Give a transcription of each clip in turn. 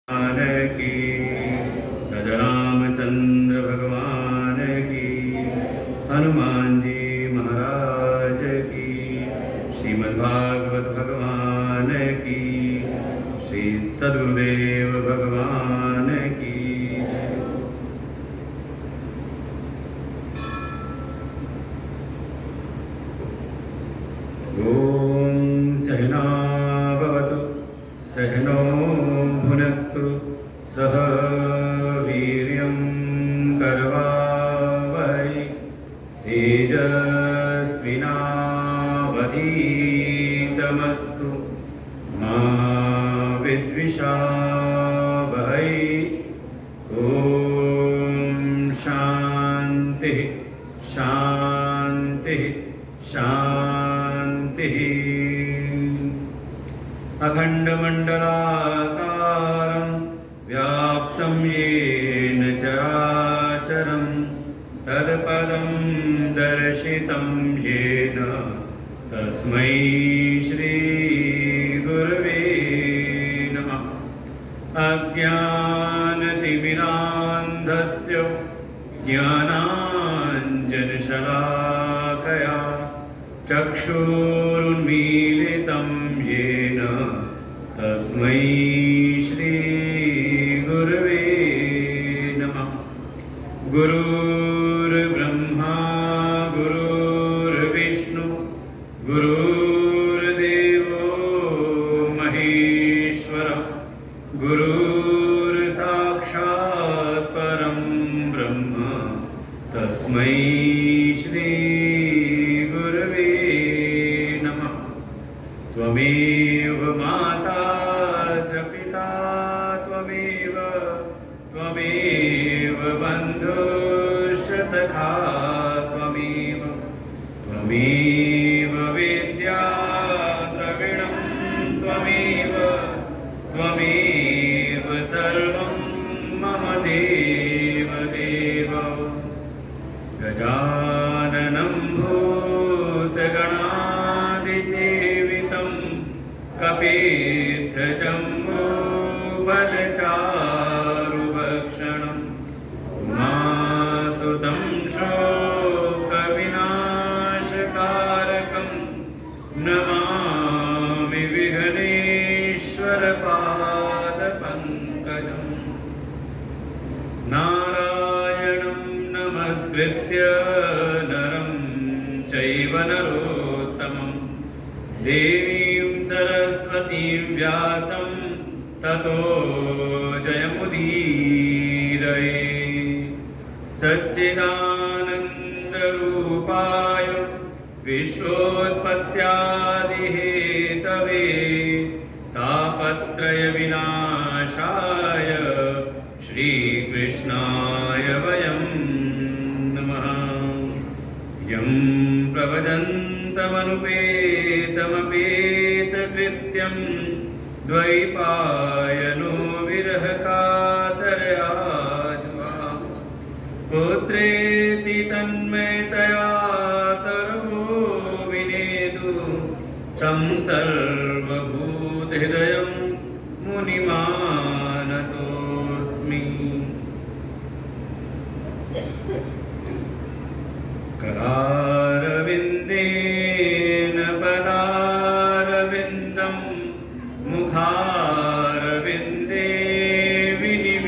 भगवान की, रामचंद्र भगवान की, हनुमान जी महाराज की, श्रीमद्भागवत भगवान की, श्री सद्गुरुदेव भगवान की। ओम सहना भवतु सहनो भुनक्तु सह वीर्यं करवावहै तेजस्विनावधीतमस्तु मा विद्विषावहै। ओम शांति शांति शांति। अखंडमंडलाकारं व्याप्तं येन चराचरं तत्पदं दर्शितं येन तस्मै श्रीगुरवे नमः। अज्ञानतिमिरान्धस्य ज्ञानाञ्जनशलाकया चक्षुरुन्मीलितं येन तस्मै श्रीगुरवे नमः। गुरुर्ब्रह्मा गुरुर्विष्णु गुरुर्देवो महेश्वर गुरुर्साक्षात् परं ब्रह्म तस्मै श्रीगुरवे नमः। त्वमेव माता च पिता त्वमेव बन्धुश्च सखा त्वमेव विद्या द्रविणं त्वमेव सर्वं मम देव। गजाननं भूतगणादिसेवितं कपित्थजम्बूफलचारुभक्षणम् उमासुतं शोकविनाशकारकं नमामि विघ्नेश्वरपादपङ्कजम्। नारायणं नमस्कृत्य नरं चैव नरोत्तमं देवीं सरस्वतीं व्यासं ततो जयमुदीरये। सच्चिदानन्दरूपाय विश्वोत्पत्त्यादिहेतवे तापत्रयविनाशाय श्रीकृष्णाय वयं नमः। यं प्रवदन्तमनुपेतमपेतकृत्यं द्वैपायनो विरहकातरया पुत्रेति तन्मयतया तर्वो विनेदु तं सर्वभूतहृदयं मुनिमानतोऽस्मि। करारविन्देन पदारविन्दं मुखारविन्दे विनिवेशयन्तं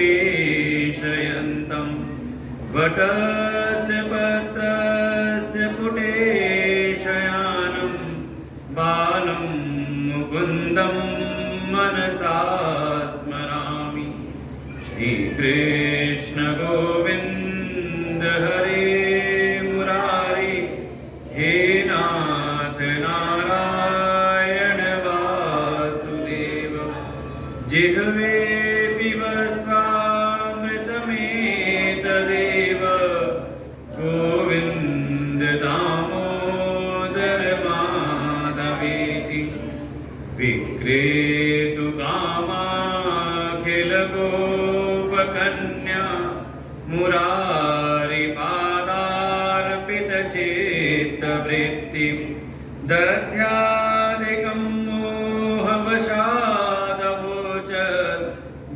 वटस्य पत्रस्य पुटे शयानं बालं मुकुन्दं मनसा स्मरामि। श्रीकृष्ण गोविन्द हरे मुरारी हे नाथ नारायण वासुदेव। जिह्वे पिब स्वामृतमेतदेव गोविन्द दामोदर माधवेति। विक्रेतु कामाखिल गोपकन्या मुरारी पादार्पितचित्तवृत्तिं दध्यादिकं मोहवशादवोच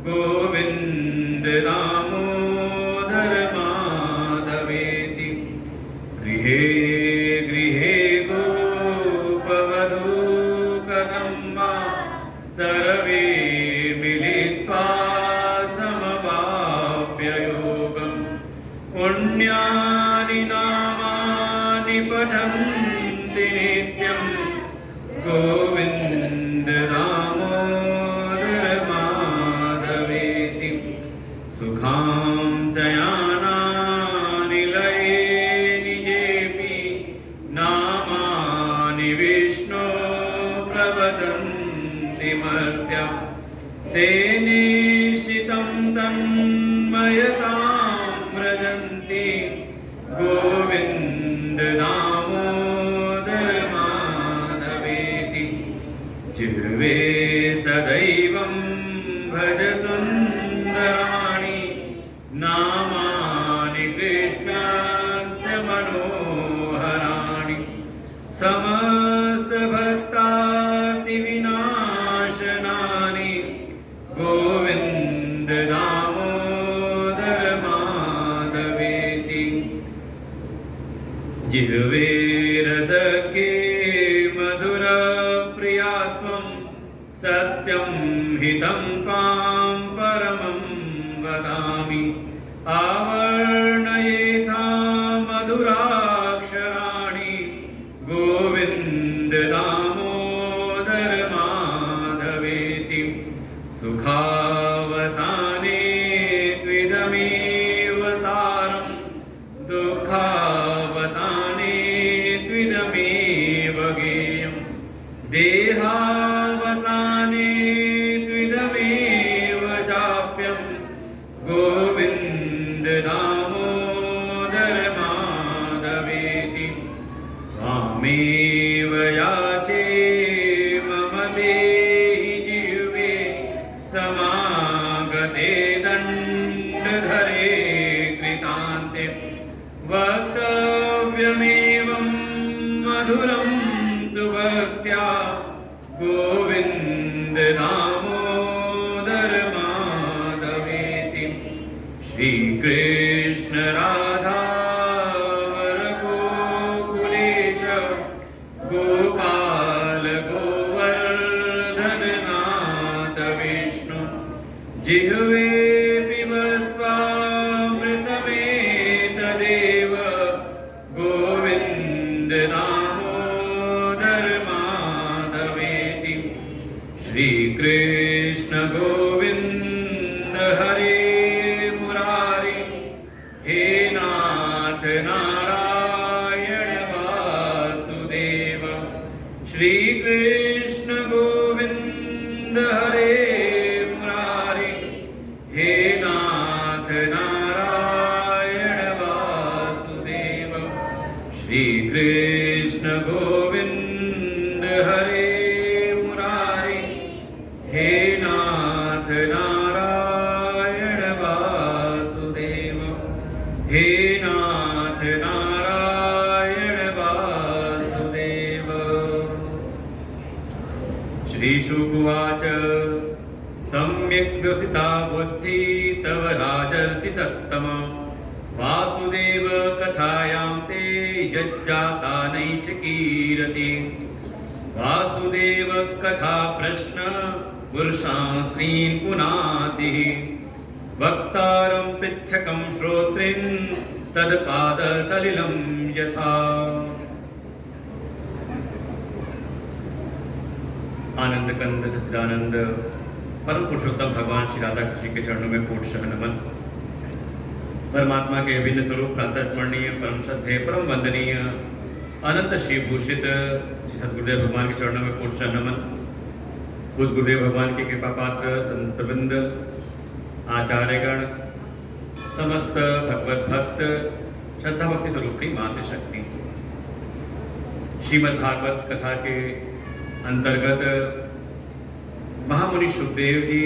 गो गोविन्द दामोदर माधवेति। गृहे गृहे गोपवधू कदम्बा सर्वे मिलित्वा समवाप्य योगम् पुण्यानि नामानि पठन्ति नित्यम् गोविन्द दामोदर माधवेति। सुखां शयानानि लये निजेऽपि नामानि विष्णो प्रवदन्ति मर्त्या। ते निश्चितं तन्मयतां व्रजन्ति गोविन्द दामोदर माधवेति। जिह्वे सदैवं भज सुन्दराणि नामानि कृष्णस्य मनोहराणि। समस्तभक्तार्तिविनाशनानि गोविन्द दामोदर माधवेति। जिह्वे रसके मधुरप्रियात्वं सत्यं हितं त्वां परमं वदामि। आवर्णयेथा मधुराक्षराणि गोविन्द दामोदर माधवेति। सुखावसाने त्विदमेव सारं दुःखावसाने त्विदमेव गेयम्। देहावसाने त्विदमेव जाप्यं गोविन्द दामोदर माधवेति। त्वामेव याचे मम देहि जिह्वे समागते दण्डधरे कृतान्ते। वक्तव्यमेवं मधुरं सुभक्त्या गोविन्द दामोदर माधवेति। श्रीकृष्ण राधा गोकुलेश गोपाल गोवर्धन नाथ विष्णु। जिह्वे पिबस्वामृतमेतदेव गोविन्द दामोदर माधवेति। श्रीकृष्ण गोविन्द हरे मुरारी। हे नाथ नारायण वासुदेव। श्रीकृष्ण गोविन्द हरे मुरारी। हे नाथ नारायण वासुदेव। श्रीकृष्ण गोविन्द हरे मुरारी। हे नाथ नारायण वासुदेव। हे नाथ नारायण वासुदेव। श्रीशुकुवाच सम्यक् व्यवसिता बुद्धि तव राजर्षि सत्तम। वासुदेव कथायां ते यज्जाता नैचकीरति। वासुदेव कथा प्रश्न पुरुषां स्त्रीन् पुनातिः। वक्तारं पृच्छकं श्रोत्रीन् तत्पादसलिलं यथा। आनंद कंद सच्चिदानंद परम पुरुषोत्तम भगवान श्री राधा कृष्ण के चरणों में कोट शह नमन। परमात्मा के विभिन्न स्वरूप प्रातः स्मरणीय परम श्रद्धेय परम वंदनीय अनंत श्री भूषित श्री सद्गुरुदेव भगवान के चरणों में कोट शह नमन। पूज्य गुरुदेव भगवान के कृपा पात्र संतवृंद आचार्यगण समस्त भगवत भक्त श्रद्धा भक्ति स्वरूपी मातृशक्ति। श्रीमद् भागवत कथा के अंतर्गत महामुनि सुखदेव जी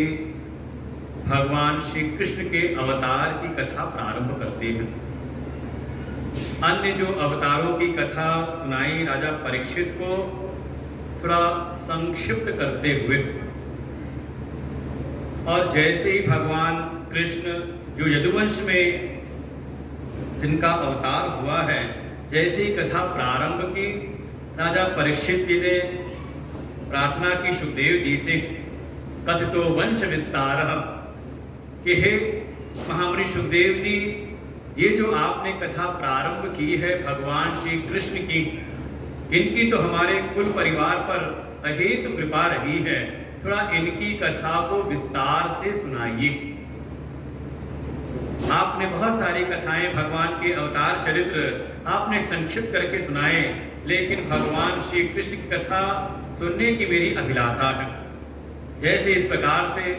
भगवान श्री कृष्ण के अवतार की कथा प्रारंभ करते हैं। अन्य जो अवतारों की कथा सुनाई राजा परीक्षित को थोड़ा संक्षिप्त करते हुए और जैसे ही भगवान कृष्ण जो यदुवंश में जिनका अवतार हुआ है, जैसे ही कथा प्रारंभ की, राजा परीक्षित जी ने प्रार्थना की सुखदेव जी से, कथितो वंश विस्तार, कि हे महामुनि सुखदेव जी, ये जो आपने कथा प्रारंभ की है भगवान श्री कृष्ण की, इनकी तो हमारे कुल परिवार पर अहेतु कृपा रही है, थोड़ा इनकी कथा को विस्तार से सुनाइए। आपने बहुत सारी कथाएं भगवान के अवतार चरित्र आपने संक्षिप्त करके सुनाए, लेकिन भगवान श्री कृष्ण की कथा सुनने की मेरी अभिलाषा है। जैसे इस प्रकार से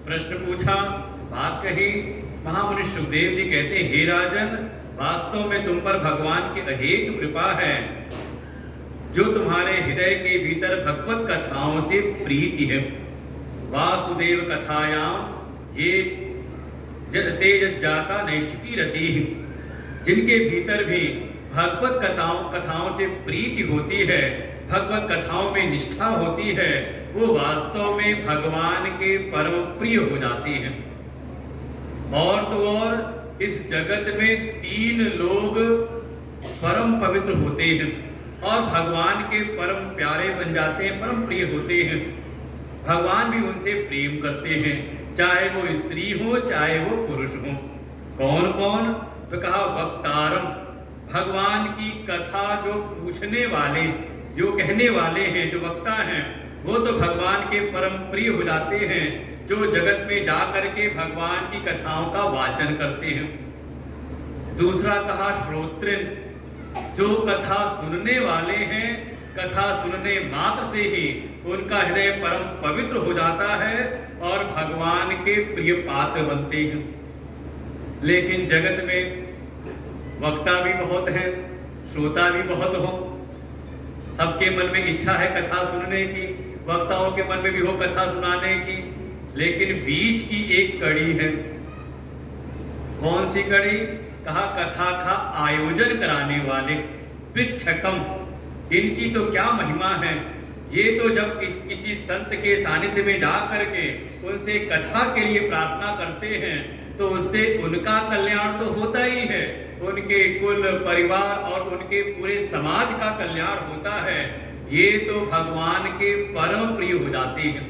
प्रश्न पूछा, बात कही, महामुनि सुखदेव जी कहते हैं, हे राजन, वास्तव में तुम पर भगवान की अहेतु कृपा है, जो तुम्हारे हृदय के भीतर भगवत कथाओं से प्रीति है। वासुदेव कथायाम ये तेज जाता नैष्ठिकी रति, जिनके भीतर भी भगवत कथाओं से प्रीति होती है, भगवत कथाओं में निष्ठा होती है, वो वास्तव में भगवान के परम प्रिय हो जाती हैं। और तो और इस जगत में 3 लोग परम पवित्र होते हैं और भगवान के परम प्यारे बन जाते हैं, परम प्रिय होते हैं। भगवान भी उनसे प्रेम करते हैं, चाहे वो स्त्री हो चाहे वो पुरुष हो। कौन कौन? तो कहा वक्तारम, भगवान की कथा जो पूछने वाले, जो कहने वाले हैं, जो वक्ता हैं, वो तो भगवान के परम प्रिय हो जाते हैं, जो जगत में जा करके भगवान की कथाओं का वाचन करते हैं। दूसरा कहा श्रोत्रिन, जो कथा सुनने वाले हैं, कथा सुनने मात्र से ही उनका हृदय परम पवित्र हो जाता है और भगवान के प्रिय पात्र बनते हैं। लेकिन जगत में वक्ता भी बहुत है, श्रोता भी बहुत हो, सबके मन में इच्छा है कथा सुनने की, वक्ताओं के मन में भी हो कथा सुनाने की, लेकिन बीच की एक कड़ी है। कौन सी कड़ी? कहा कथा का आयोजन कराने वाले पृच्छकम, इनकी तो क्या महिमा है। ये तो जब किसी संत के सानिध्य में जा करके उनसे कथा के लिए प्रार्थना करते हैं तो उससे उनका कल्याण तो होता ही है, उनके कुल परिवार और उनके पूरे समाज का कल्याण होता है। ये तो भगवान के परम प्रिय हो जाते हैं।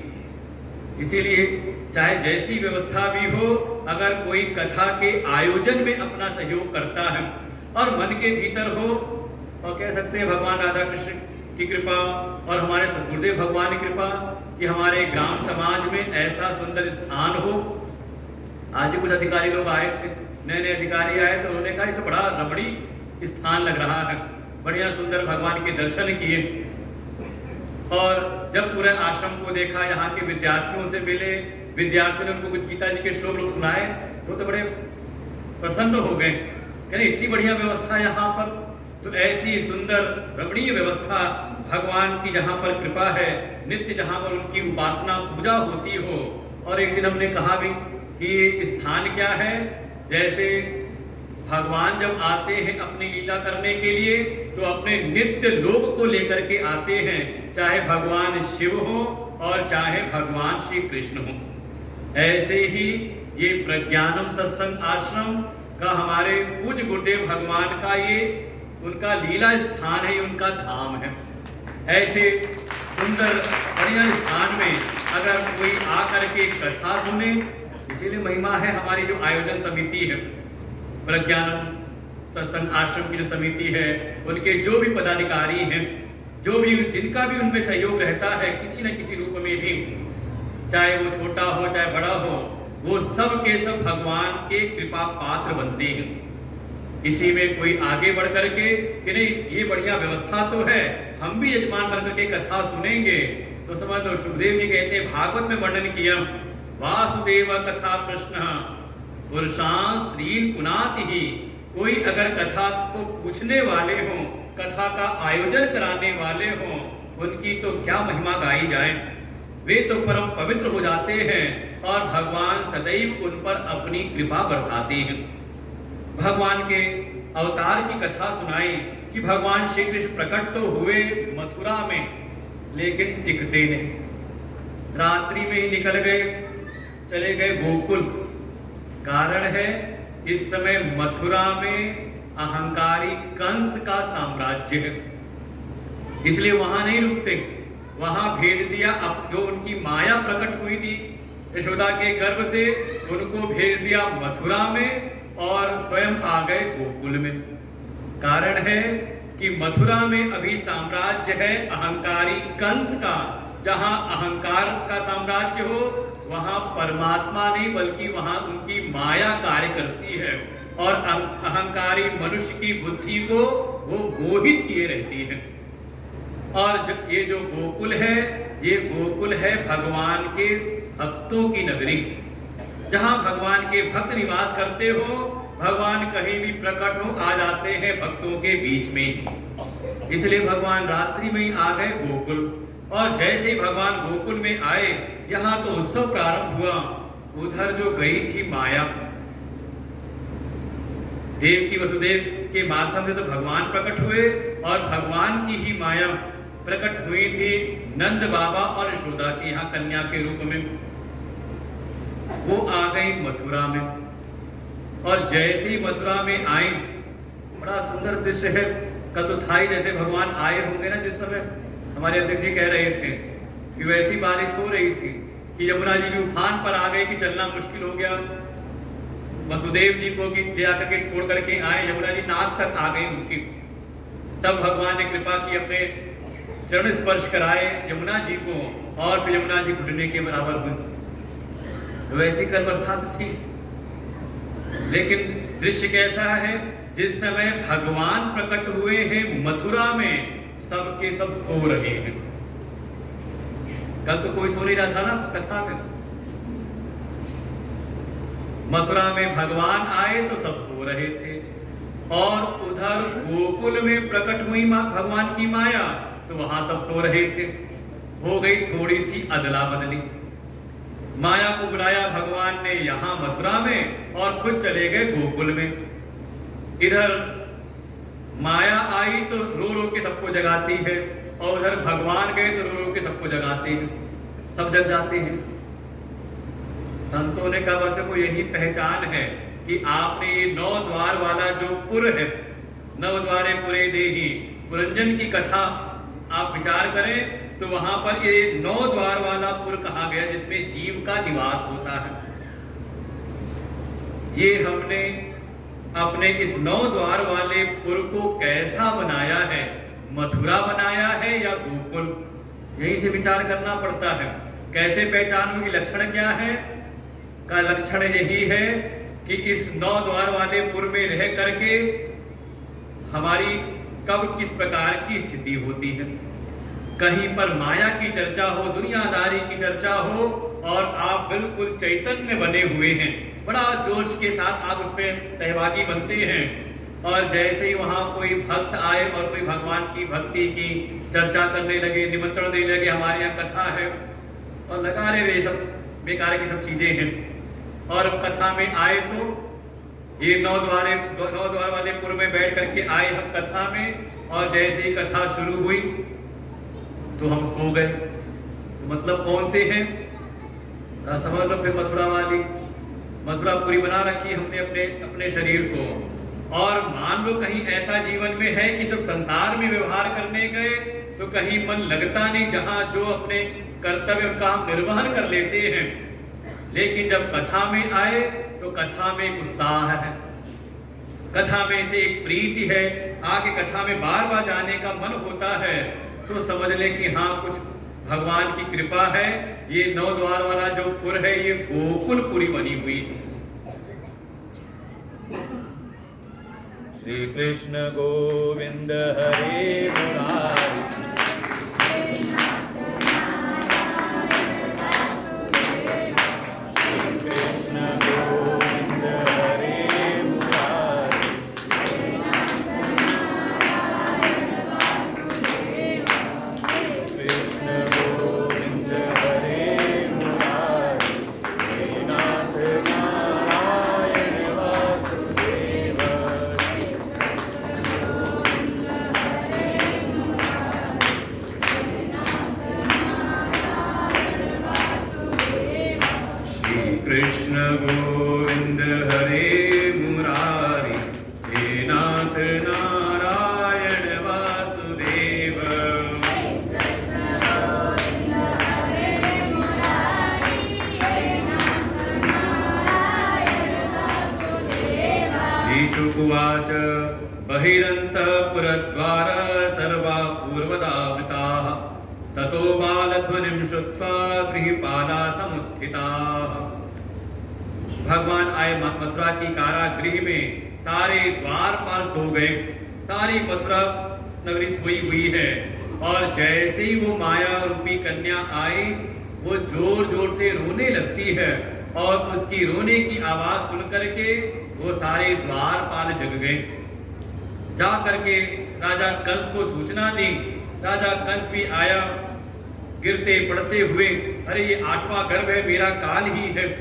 इसीलिए चाहे जैसी व्यवस्था भी हो, अगर कोई कथा के आयोजन में अपना सहयोग करता है और मन के भीतर हो, और कह सकते हैं भगवान राधा कृष्ण की कृपा और हमारे सद्गुरुदेव भगवान की कृपा कि हमारे ग्राम समाज में ऐसा सुंदर स्थान हो। आज ही कुछ अधिकारी लोग आए थे, नए नए अधिकारी आए, तो उन्होंने कहा ये तो बड़ा रमणीय स्थान लग रहा है, बढ़िया सुंदर भगवान के दर्शन किए। और जब पूरे आश्रम को देखा, यहाँ के विद्यार्थियों से मिले, विद्यार्थियों ने उनको कुछ गीता जी के श्लोक लोग सुनाए, वो तो बड़े प्रसन्न हो गए, कह रहे इतनी बढ़िया व्यवस्था यहाँ पर। तो ऐसी सुंदर रमणीय व्यवस्था भगवान की जहाँ पर कृपा है, नित्य जहाँ पर उनकी उपासना पूजा होती हो। और एक दिन हमने कहा भी कि ये स्थान क्या है, जैसे भगवान जब आते हैं अपनी लीला करने के लिए तो अपने नित्य लोक को लेकर के आते हैं, चाहे भगवान शिव हो और चाहे भगवान श्री कृष्ण हो। ऐसे ही ये प्रज्ञानम सत्संग आश्रम का हमारे पूज्य गुरुदेव भगवान का ये उनका लीला स्थान है, उनका धाम है। ऐसे सुंदर बढ़िया स्थान में अगर कोई आकर के कथा सुने, इसीलिए महिमा है हमारी जो आयोजन समिति है, प्रज्ञानम सत्संग आश्रम की जो समिति है, उनके जो भी पदाधिकारी हैं, जो भी जिनका भी उनमें सहयोग रहता है किसी न किसी रूप में भी, चाहे वो छोटा हो चाहे बड़ा हो, वो सब के सब भगवान के कृपा पात्र बनते हैं। इसी में कोई आगे बढ़ करके कि नहीं ये बढ़िया व्यवस्था तो है, हम भी यजमान बनकर के कथा सुनेंगे, तो समझ लो सुखदेव जी कहते हैं, भागवत में वर्णन किया, वासुदेव कथा प्रश्न पुरुषां स्त्रीन पुनाति ही। कोई अगर कथा को पूछने वाले हों, कथा का आयोजन कराने वाले हों, उनकी तो क्या महिमा गाई जाए। वे तो परम पवित्र हो जाते हैं और भगवान सदैव उन पर अपनी कृपा बरसाते हैं। भगवान के अवतार की कथा सुनाई कि भगवान श्री कृष्ण प्रकट तो हुए मथुरा में, लेकिन टिकते नहीं, रात्रि में ही निकल गए। चले गए गोकुल। कारण है इस समय मथुरा में अहंकारी कंस का साम्राज्य है, इसलिए वहां नहीं रुकते, वहां भेज दिया। अब जो उनकी माया प्रकट हुई थी यशोदा के गर्भ से, उनको भेज दिया मथुरा में और स्वयं आ गए गोकुल में। कारण है कि मथुरा में अभी साम्राज्य है अहंकारी कंस का। जहां अहंकार का साम्राज्य हो वहां परमात्मा नहीं बल्कि वहां उनकी माया कार्य करती है और अहंकारी मनुष्य की बुद्धि को वो मोहित किए रहती है। और ये जो गोकुल है, ये गोकुल है भगवान के भक्तों की नगरी, जहां भगवान के भक्त निवास करते हो। भगवान कहीं भी प्रकट हो आ जाते हैं भक्तों के बीच में। इसलिए भगवान रात्रि में ही आ गए गोकुल। और जैसे ही भगवान गोकुल में आए, यहाँ तो उत्सव प्रारंभ हुआ। उधर जो गई थी माया, देव की वसुदेव के माध्यम से तो भगवान प्रकट हुए और भगवान की ही माया प्रकट हुई थी नंद बाबा और यशोदा की यहाँ कन्या के रूप में। वो आ गई मथुरा में और जैसे ही मथुरा में आई, बड़ा सुंदर दृश्य है। कल तो था ही, जैसे भगवान आए होंगे ना, जिस समय हमारे अध्यक्ष जी कह रहे थे कि वैसी बारिश हो रही थी कि यमुना जी भी उफान पर आ गए कि चलना मुश्किल हो गया। वसुदेव जी को कि ले आकर के छोड़ करके आए, यमुना जी नाक तक आ गई उनकी। तब भगवान ने कृपा की, अपने चरण स्पर्श कराए यमुना जी को और फिर यमुना जी घुटने के बराबर हुई। तो वैसी कल बरसात थी, लेकिन दृश्य कैसा है, जिस समय भगवान प्रकट हुए हैं मथुरा में, सबके सब सो रहे हैं। कल तो कोई सो नहीं रहा था ना कथा में। मथुरा में भगवान आए तो सब सो रहे थे और उधर गोकुल में प्रकट हुई भगवान की माया, तो वहां सब सो रहे थे। हो गई थोड़ी सी अदला बदली। माया को बुलाया भगवान ने यहां मथुरा में और खुद चले गए गोकुल में। इधर माया आई तो रो रो के सबको जगाती है और उधर भगवान गए तो रो रो के सबको जगाते हैं, सब जग जाते हैं। संतों ने कहा बच्चों को यही पहचान है कि आपने ये 9 द्वार वाला जो पुर है, 9 द्वारे पुरे देही पुरंजन की कथा आप विचार करें तो वहां पर ये 9 द्वार वाला पुर कहा गया जिसमें जीव का निवास होता है। ये हमने अपने इस 9 द्वार वाले पुर को कैसा बनाया है, मथुरा बनाया है या गोकुल, यहीं से विचार करना पड़ता है। कैसे पहचान होगी, लक्षण क्या है? का लक्षण यही है कि इस 9 द्वार वाले पुर में रह करके हमारी कब किस प्रकार की स्थिति होती है। कहीं पर माया की चर्चा हो, दुनियादारी की चर्चा हो और आप बिल्कुल चैतन्य बने हुए हैं, बड़ा जोश के साथ आप उसमें सहभागी बनते हैं। और जैसे ही वहां कोई भक्त आए और कोई भगवान की भक्ति की चर्चा करने लगे, निमंत्रण देने लगे, हमारे यहाँ कथा है, और लगा रहे सब बेकार की सब चीजें हैं। और कथा में आए तो ये 9 द्वार वाले पुर में बैठ करके आए हम कथा में, और जैसे ही कथा शुरू हुई तो हम सो गए। तो मतलब कौन से हैं? समझ लो फिर मथुरा पूरी बना रखी हमने अपने शरीर को। और मान लो कहीं ऐसा जीवन में है कि जब संसार में व्यवहार करने गए तो कहीं मन लगता नहीं, जहां जो अपने कर्तव्य का हम निर्वहन कर लेते हैं। लेकिन जब कथा में आए तो कथा में उत्साह है, कथा में से एक प्रीति है, आगे कथा में बार बार जाने का मन होता है। तो समझ ले कि हाँ कुछ भगवान की कृपा है। ये 9 द्वार वाला जो पुर है ये गोकुल पुरी बनी हुई है। श्री कृष्ण गोविंद हरे मुरारी, गोविंद हरे मुरारी, हे नाथ नारायण वासुदेव। श्रीशुकुवाच बहिरन्तःपुरद्वार सर्वा पूर्वदावृताः, ततो बालध्वनिं श्रुत्वा गृहपाला समुत्थिताः। भगवान आए मथुरा की कारागृह में, सारे द्वारपाल सो गए, सारी मथुरा नगरी सोई हुई है। और जैसे ही वो माया रूपी कन्या आई, वो जोर जोर से रोने लगती है और उसकी रोने की आवाज सुन करके वो सारे द्वारपाल जग गए। जा करके राजा कंस को सूचना दी। राजा कंस भी आया गिरते पड़ते हुए, अरे ये 8वां गर्भ है, मेरा काल ही है।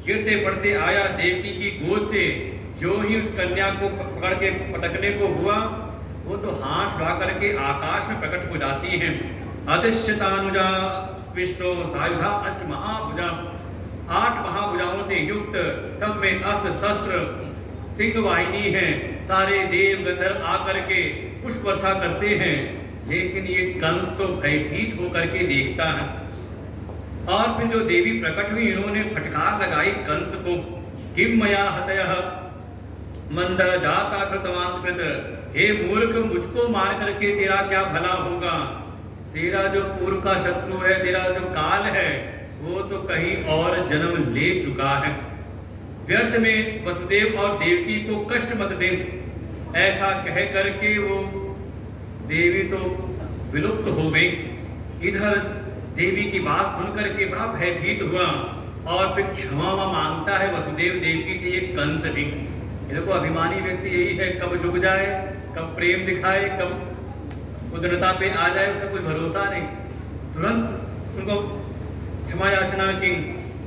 गिरते पड़ते आया देवकी की गोद से, जो ही उस कन्या को पकड़ के पटकने को हुआ, वो तो हाथ उठा करके आकाश में प्रकट हो जाती हैं। अदृश्यतानुजा विष्णु सायुधा अष्ट महाभुजा, 8 महाभुजाओं से युक्त, सब में अस्त्र शस्त्र सिंह वाहिनी है। सारे देव गंधर्व आकर के पुष्प वर्षा करते हैं, लेकिन ये कंस तो भयभीत होकर के देखता है। और फिर जो देवी प्रकट हुई, इन्होंने फटकार लगाई कंस को, किम मया हतयः मंद जाता कृतवान कृत, हे मूर्ख, मुझको मार करके तेरा क्या भला होगा? तेरा जो पूर्व का शत्रु है, तेरा जो काल है, वो तो कहीं और जन्म ले चुका है। व्यर्थ में वसुदेव और देवकी को कष्ट मत दे। ऐसा कह करके वो देवी तो विलुप्त हो गई। इधर देवी की बात सुन करके बड़ा भयभीत हुआ और फिर क्षमा मांगता है वसुदेव देवकी से ये कंस भी। ये देखो अभिमानी व्यक्ति यही है, कब झुक जाए, कब प्रेम दिखाए, कब उदारता पे आ जाए, उसका कोई भरोसा नहीं। तुरंत उनको क्षमा याचना की,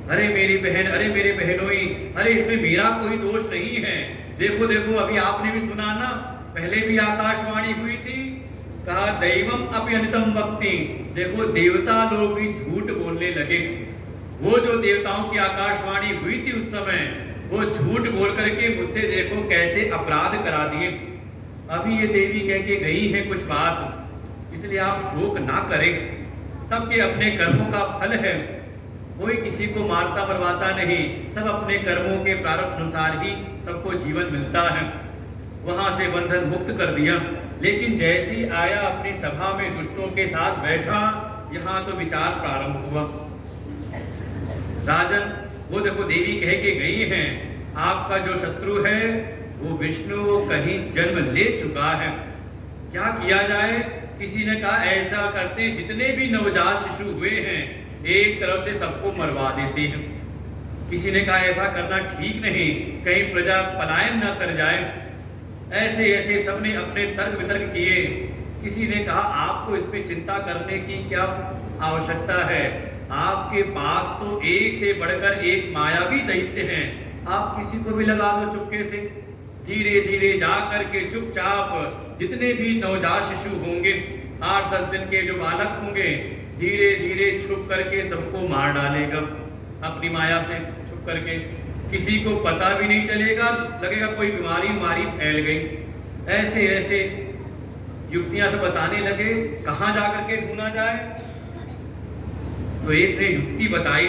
अरे मेरी बहन, अरे मेरे बहनोई, अरे इसमें मेरा कोई दोष नहीं है। देखो देखो, अभी आपने भी सुना ना, पहले भी आकाशवाणी हुई थी, कहा दैवम अपि अनितम वक्ति। देखो देवता लोग भी झूठ बोलने लगे। वो जो देवताओं की आकाशवाणी हुई थी उस समय, वो झूठ बोल करके मुझसे देखो कैसे अपराध करा दिए। अभी ये देवी कह के गई है कुछ बात, इसलिए आप शोक ना करें। सबके अपने कर्मों का फल है, कोई किसी को मारता मरवाता नहीं, सब अपने कर्मों के प्रारब्ध अनुसार ही सबको जीवन मिलता है। वहां से बंधन मुक्त कर दिया। लेकिन जैसे ही आया अपनी सभा में दुष्टों के साथ बैठा, यहाँ तो विचार प्रारंभ हुआ। राजन, वो देखो देवी कह के गई हैं, आपका जो शत्रु है वो विष्णु, वो कहीं जन्म ले चुका है, क्या किया जाए? किसी ने कहा ऐसा करते, जितने भी नवजात शिशु हुए हैं एक तरफ से सबको मरवा देते हैं। किसी ने कहा ऐसा करना ठीक नहीं, कहीं प्रजा पलायन न कर जाए। ऐसे ऐसे सबने अपने तर्क वितर्क किए। किसी ने कहा आपको इस पे चिंता करने की क्या आवश्यकता है? आपके पास तो एक से बढ़कर एक मायावी दैत्य हैं, आप किसी को भी लगा दो चुपके से। धीरे धीरे जा करके चुपचाप जितने भी नवजात शिशु होंगे, 8-10 दिन के जो बालक होंगे, धीरे धीरे छुप करके सबको मार डालेगा अपनी माया से छुप करके। किसी को पता भी नहीं चलेगा, लगेगा कोई बीमारी फैल गई। ऐसे ऐसे युक्तियां सब बताने लगे, कहां जाकर के ढूंढा जाए? तो एक ने युक्ति बताई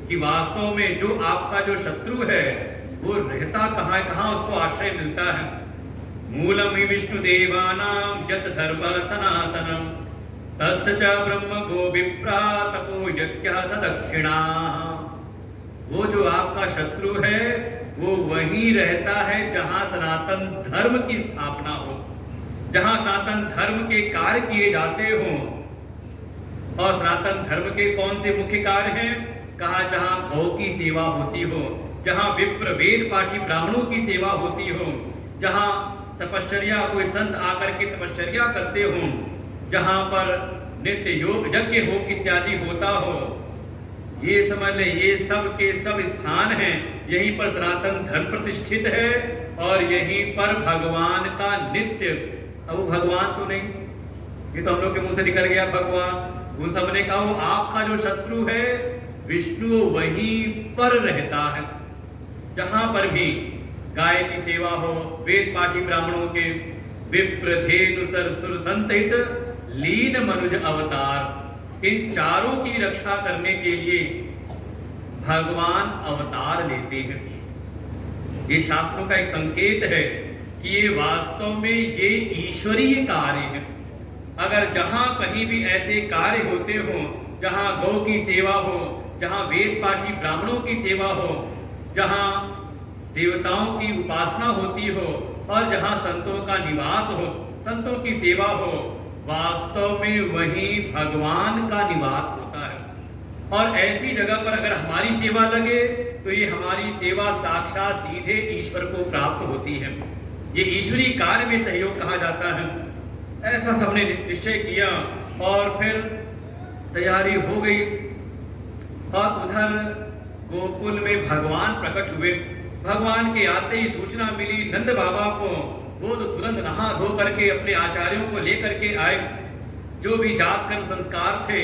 कि वास्तव में जो आपका जो शत्रु है वो रहता कहाँ है, कहाँ उसको आश्रय मिलता है। मूलम ही विष्णु देवानां यत धर्म सनातनम तस्य च ब्रह्म गो विप्रा तपो यज्ञः सदक्षिणा। वो जो आपका शत्रु है वो वहीं रहता है जहां सनातन धर्म की स्थापना हो, जहां सनातन धर्म के कार्य किए जाते हो। और सनातन धर्म के कौन से मुख्य कार्य हैं? कहा जहां गौ की सेवा होती हो, जहां विप्र वेद पाठी ब्राह्मणों की सेवा होती हो, जहां तपश्चर्या कोई संत आकर के तपश्चर्या करते हो, जहां पर नित्य योग यज्ञ हो इत्यादि होता हो। ये समझ ले, ये सब के सब स्थान हैं, यहीं पर सनातन धर्म प्रतिष्ठित है और यहीं पर भगवान का नित्य। अब वो भगवान तो नहीं, ये तो हम लोग के मुंह से निकल गया भगवान। उन सब ने कहा वो आपका जो शत्रु है विष्णु वहीं पर रहता है। जहां पर भी गाय की सेवा हो, वेद पाठी ब्राह्मणों के विप्र धेनु सर सुर संतहित लीन मनुज अवतार, इन चारों की रक्षा करने के लिए भगवान अवतार लेते हैं। ये शास्त्रों का एक संकेत है कि ये वास्तव में ये ईश्वरीय कार्य है। अगर जहां कहीं भी ऐसे कार्य होते हो, जहां गौ की सेवा हो, जहां वेद पाठी ब्राह्मणों की सेवा हो, जहां देवताओं की उपासना होती हो और जहां संतों का निवास हो, संतों की सेवा हो, वास्तव में वही भगवान का निवास होता है। और ऐसी जगह पर अगर हमारी सेवा लगे तो ये हमारी सेवा साक्षात सीधे ईश्वर को प्राप्त होती है। ये ईश्वरीय कार्य में सहयोग कहा जाता है। ऐसा सबने निश्चय किया और फिर तैयारी हो गई और उधर गोकुल में भगवान प्रकट हुए। भगवान के आते ही सूचना मिली नंद बाबा को। वो तो तुरंत नहा धो करके अपने आचार्यों को लेकर के आए। जो भी जातकर्म संस्कार थे,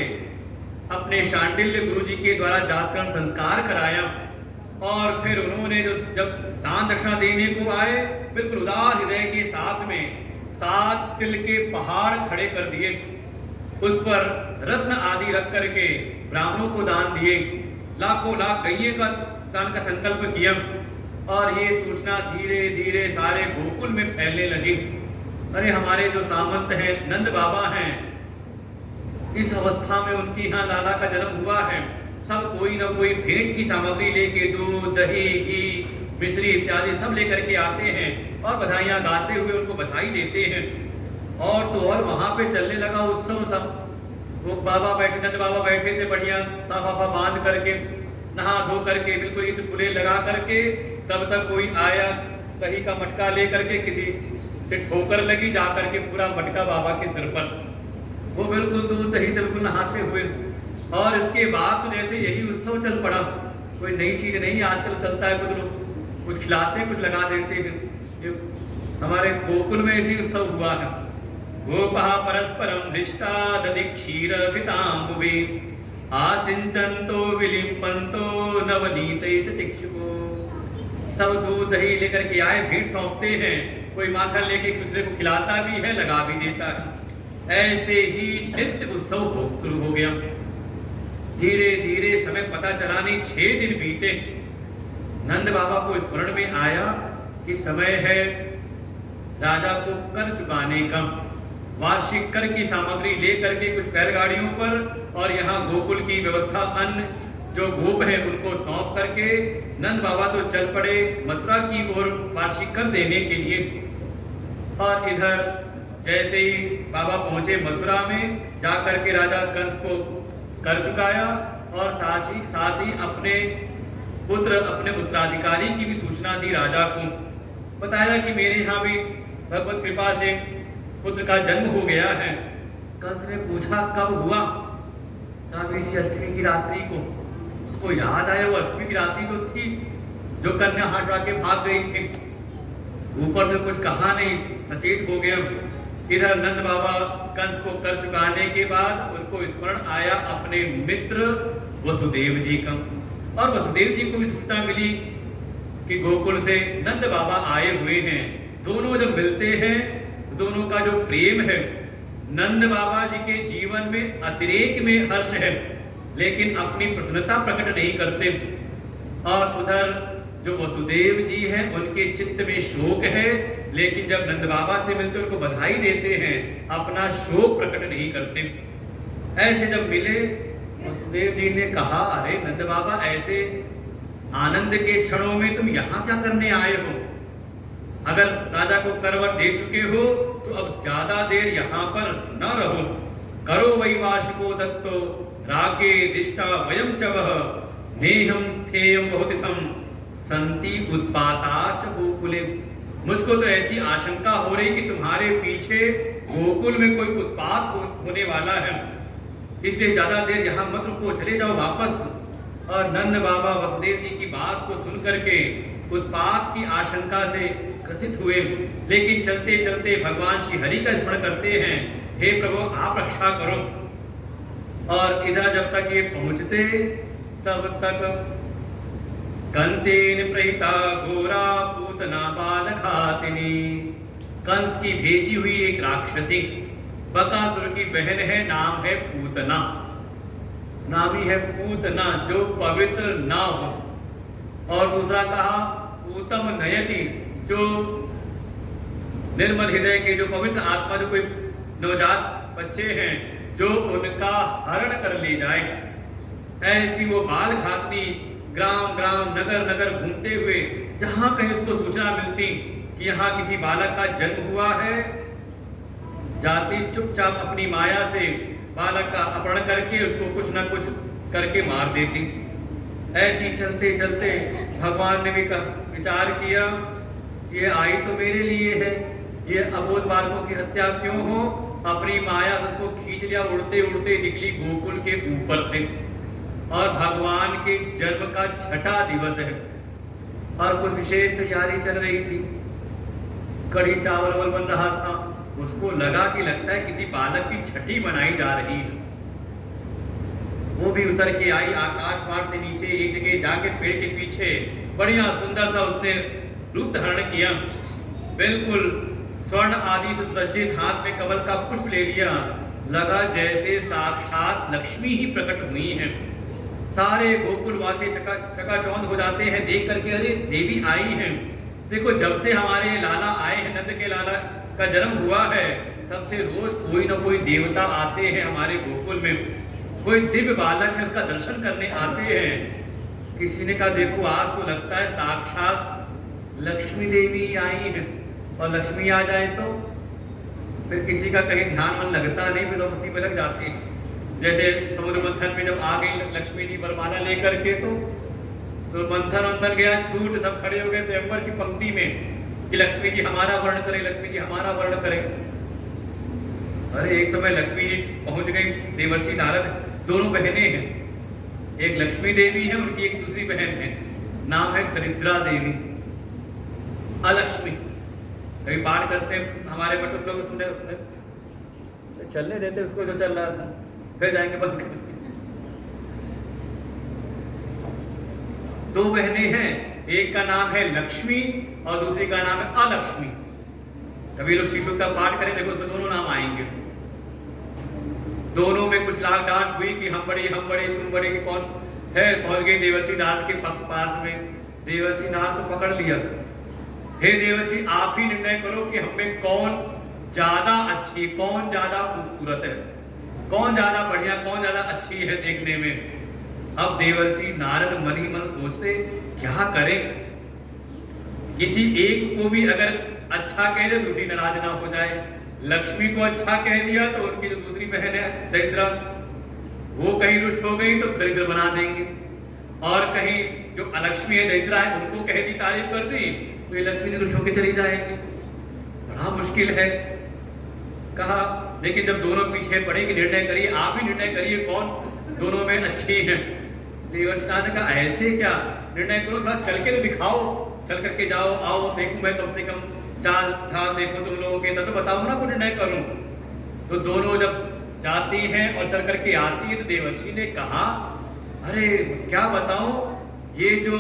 अपने शांडिल्य गुरु जी के द्वारा जातकर्म संस्कार कराया और फिर उन्होंने जो जब दान दक्षिणा देने को आए, बिल्कुल उदार हृदय के साथ में 7 तिल के पहाड़ खड़े कर दिए। उस पर रत्न आदि रख करके ब्राह्मणों को दान दिए। लाखों लाख गैये का दान का संकल्प किया और ये सूचना धीरे धीरे सारे गोकुल में फैलने लगी। अरे हमारे जो सामंत हैं, नंद बाबा हैं, इस अवस्था में उनकी यहाँ लाला का जन्म हुआ है। सब कोई ना कोई भेंट की सामग्री लेके दूध, दही, घी, मिश्री इत्यादि सब लेकर के आते हैं और बधाइयाँ गाते हुए उनको बधाई देते हैं। और तो और वहाँ पे चलने लगा उत्सव। सब वो बाबा बैठे, नंद बाबा बैठे थे बढ़िया साफा बांध करके, नहा धो करके, बिल्कुल इत्र फुले लगा करके। तब तक कोई आया, दही का मटका लेकर के किसी से ठोकर लगी, जा करके पूरा मटका बाबा के सिर पर। वो बिल्कुल दूध दही से बिल्कुल नहाते हुए। और इसके बाद तो जैसे यही उत्सव चल पड़ा। कोई नई चीज नहीं, आजकल चलता है, कुछ लोग कुछ खिलाते कुछ लगा देते हैं। ये हमारे गोकुल में ऐसे उत्सव हुआ है। गोपः परस्परं हृष्टा दधि क्षीर घृताम्बुवे आसिंचन्तो विलिम्पन्तो नवनीतैः चिक्षुको। सब दूध दही लेकर के आए, भेंट सौंपते हैं। कोई माखन लेके दूसरे को खिलाता भी है, लगा भी देता है। ऐसे ही नित्य उत्सव शुरू हो गया। धीरे धीरे समय पता चला नहीं, 6 दिन बीते। नंद बाबा को स्मरण में आया कि समय है राजा को कर चुकाने का। वार्षिक कर की सामग्री लेकर के कुछ बैलगाड़ियों पर और यहाँ गोकुल की व्यवस्था, अन्न जो गोप है उनको सौंप करके नंद बाबा तो चल पड़े मथुरा की ओर वार्षिक कर देने के लिए। और इधर जैसे ही बाबा पहुंचे मथुरा में, जा करके राजा कंस को कर चुकाया और साथ ही अपने पुत्र, अपने उत्तराधिकारी की भी सूचना दी राजा को। बताया कि मेरे यहाँ भी भगवत कृपा से पुत्र का जन्म हो गया है। कंस ने पूछा कब हुआ? कहा इसी अष्टमी की रात्रि को। उसको याद आया वो अष्टमी की रात्रि तो थी जो कन्या हटा के भाग गई थी। ऊपर से कुछ कहा नहीं, सचेत हो गया। इधर नंद बाबा कंस को कर चुकाने के बाद उनको स्मरण आया अपने मित्र वसुदेव जी का। और वसुदेव जी को भी सूचना मिली कि गोकुल से नंद बाबा आए हुए हैं। दोनों जब मिलते हैं, दोनों का जो प्रेम है, नंद बाबा जी के जीवन में अतिरेक में हर्ष है, लेकिन अपनी प्रसन्नता प्रकट नहीं करते। और उधर जो वसुदेव जी हैं उनके चित्त में शोक है, लेकिन जब नंद बाबा से मिलते उनको बधाई देते हैं, अपना शोक प्रकट नहीं करते। ऐसे जब मिले, वसुदेव जी ने कहा अरे नंद बाबा, ऐसे आनंद के क्षणों में तुम यहाँ क्या करने आए हो? अगर राजा को करवर दे चुके हो तो अब ज्यादा देर यहाँ पर न रहो। करो वैवाशिको दत्तो राके दिष्टा वयम च वः नेहं स्थेयं बहुतिथं संति उत्पाताश्च गोकुले। मुझको तो ऐसी आशंका हो रही कि तुम्हारे पीछे गोकुल में कोई उत्पात होने वाला है, इसलिए ज्यादा देर यहाँ मत रुको, चले जाओ वापस। और नंद बाबा वसुदेव जी की बात को सुन करके उत्पात की आशंका से ग्रसित हुए, लेकिन चलते चलते भगवान श्री हरि का स्मरण करते हैं, हे प्रभु आप रक्षा करो। और इधर जब तक ये पहुंचते तब तक कंसेन प्रहिता घोरा पूतना बालघातिनी। कंस की भेजी हुई एक राक्षसी बकासुर की बहन है, नाम है पूतना। नामी है पूतना, जो पवित्र ना हो। और दूसरा कहा पूतम नयति, जो निर्मल हृदय के, जो पवित्र आत्मा, जो कोई नवजात बच्चे हैं, जो उनका हरण कर ले जाए। ऐसी वो बाल घातनी ग्राम ग्राम नगर नगर घूमते हुए जहां कहीं उसको सूचना मिलती कि यहाँ किसी बालक का जन्म हुआ है, जाती चुपचाप अपनी माया से बालक का अपहरण करके उसको कुछ न कुछ करके मार देती। ऐसी चलते चलते भगवान ने भी विचार किया, ये आई तो मेरे लिए है, ये अबोध बालकों की हत्या क्यों हो। अपनी माया से उसको खींच लिया, उड़ते उड़ते निकली गोकुल के ऊपर से। और भगवान के जन्म का छठा दिवस है और कुछ विशेष तैयारी चल रही थी। कढ़ी चावल वल बन रहा था। उसको लगा कि लगता है किसी बालक की छठी बनाई जा रही है। वो भी उतर के आई आकाश मार्ग से नीचे, एक जगह जाके पेड़ के पीछे बढ़िया सुंदर सा उसने रूप धारण किया। बिल्कुल स्वर्ण आदि से सज्जित, हाथ में कमल का पुष्प ले लिया। लगा जैसे साक्षात लक्ष्मी ही प्रकट हुई हैं। सारे गोकुलवासी चकाचौंध हो जाते हैं देख करके, अरे देवी आई हैं। देखो जब से हमारे लाला आए हैं, नंद के लाला का जन्म हुआ है, तब से रोज कोई ना कोई देवता आते हैं हमारे गोकुल में। कोई दिव्य बालक है, उसका दर्शन करने आते हैं। किसी ने कहा देखो आज तो लगता है साक्षात लक्ष्मी देवी आई है। और लक्ष्मी आ जाए तो फिर किसी का कहीं ध्यान मन लगता नहीं, फिर लोग उसी में लग जाते हैं। जैसे समुद्र मंथन में जब आ गई लक्ष्मी जी वरमाला लेकर के, तो मंथन मंथन गया, छूट सब खड़े हो गए स्वयंवर की पंक्ति में कि लक्ष्मी जी हमारा वर्ण करें, लक्ष्मी जी हमारा वर्ण करें। अरे एक समय लक्ष्मी जी पहुंच गई, देवर्षि नारद, दोनों बहनें हैं, एक लक्ष्मी देवी है, उनकी एक दूसरी बहन है, नाम है दरिद्रा देवी, अलक्ष्मी। कभी पाठ करते हमारे बटुक लोग सुनने तो चलने देते उसको जो चल रहा था, फिर जाएंगे बंद कर। दो बहनें हैं, एक का नाम है लक्ष्मी और दूसरी का नाम है अलक्ष्मी। कभी लोग शिशु का पाठ करें, देखो उसमें दोनों नाम आएंगे। दोनों में कुछ लाग डांट हुई कि हम बड़े तुम बड़े, कि कौन है। पहुंच गए देवर्षि नारद के पास में। देवर्षि नारद को पकड़ लिया, हे देवर्षि आप ही निर्णय करो कि हमें कौन ज्यादा अच्छी, कौन ज्यादा खूबसूरत है, कौन ज्यादा बढ़िया, कौन ज्यादा अच्छी है देखने में। अब देवर्षि नारद मन ही मन सोचते क्या करें। किसी एक को भी अगर अच्छा कह दे दूसरी नाराज ना हो जाए। लक्ष्मी को अच्छा कह दिया तो उनकी जो दूसरी बहन है दरिद्रा, वो कहीं रुष्ट हो गई तो दरिद्र बना देंगे। और कहीं जो अलक्ष्मी है, दरिद्रा है, उनको कह दी, तारीफ कर दी, तो ये लक्ष्मी जी रुष्ट होकर चली जाएंगे। बड़ा मुश्किल है। कहा लेकिन जब दोनों पीछे पड़े कि निर्णय करिए, आप ही निर्णय करिए कौन दोनों में अच्छी है। देवर्षि नारद ने कहा ऐसे क्या, निर्णय करो, साथ चल के तो दिखाओ, चल करके जाओ, आओ देखूं मैं, कम से कम चाल ढाल देखो तुम लोगों के, तब तो बताओ ना, कुछ निर्णय करूं। तो दोनों जब जाती हैं और चल करके आती है तो देवर्षि ने कहा अरे क्या बताऊं, ये जो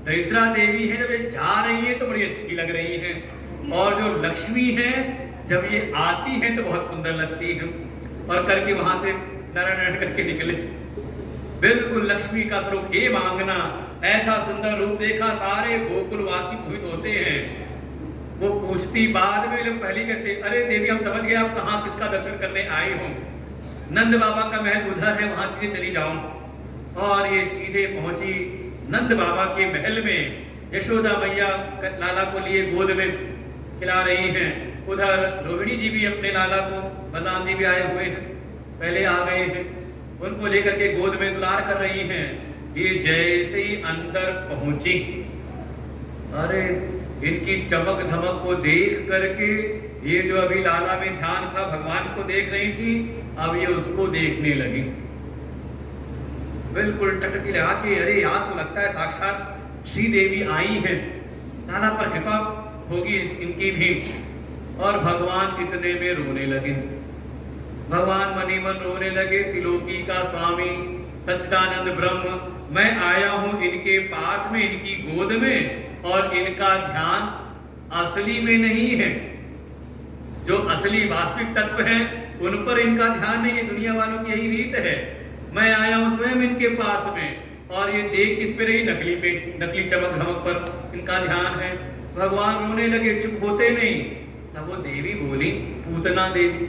दरिद्रा देवी है जब ये जा रही है तो बड़ी अच्छी लग रही है, और जो लक्ष्मी है जब ये आती है तो बहुत सुंदर लगती है। और करके वहां से नारायण करके निकले। बिल्कुल लक्ष्मी का स्वरूप ये मांगना, ऐसा सुंदर रूप देखा, सारे गोकुलवासी मोहित होते हैं। वो पूछती, बाद में लोग पहले कहते अरे देवी हम समझ गए आप कहाँ किसका दर्शन करने आए हो, नंद बाबा का महल उधर है, वहां सीधे चली जाओ। और ये सीधे पहुंची नंद बाबा के महल में। यशोदा मैया लाला को लिए गोद में खिला रही हैं। उधर रोहिणी जी भी अपने लाला को, बलराम जी भी आए हुए हैं, पहले आ गए हैं, उनको लेकर के गोद में दुलार कर रही हैं। ये जैसे ही अंदर पहुंची, अरे इनकी चमक धमक को देख करके, ये जो अभी लाला में ध्यान था भगवान को देख रही थी, अब ये उसको देखने लगी। बिल्कुल टकटकी लगा के, अरे यहाँ तो लगता है साक्षात श्री देवी आई है, लाला पर कृपा होगी इनकी भी। और भगवान इतने में रोने लगे। भगवान मनी मन रोने लगे। त्रिलोकी का स्वामी, सच्चिदानंद ब्रह्म, मैं आया हूं इनके पास में, इनकी गोद में, और इनका ध्यान असली में नहीं है। जो असली वास्तविक तत्व है उन पर इनका ध्यान नहीं है। दुनिया वालों की यही रीत है। मैं आया हूं स्वयं इनके पास में, और ये देख किस पे रही, नकली पे, नकली चमक धमक पर इनका ध्यान है। भगवान रोने लगे, चुप होते नहीं। तब वो देवी बोली, पूतना देवी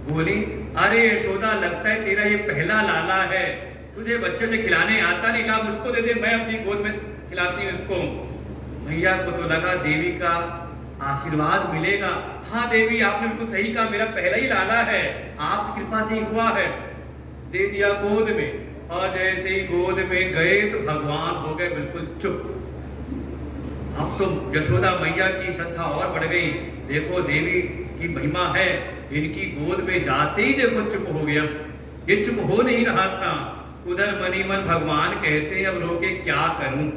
बोली, अरे यशोदा, लगता है तेरा ये पहला लाला है, तुझे बच्चे से खिलाने आता नहीं, कहा मुझको दे दे, मैं अपनी गोद में खिलाती हूँ इसको। मैया को तो लगा देवी का आशीर्वाद मिलेगा। हाँ देवी, आपने बिल्कुल सही कहा, मेरा पहला ही लाला है, आपकी कृपा से ही हुआ है। दे दिया गोद में, और जैसे ही गोद में गए तो भगवान हो गए बिल्कुल चुप। अब तो यशोदा मैया की श्रद्धा और बढ़ गई। देखो देवी की महिमा है, इनकी गोद में जाते ही देखो चुप हो गया। ये चुप हो नहीं रहा था। उधर मनी मन भगवान कहते हैं, अब रोके क्या करूं।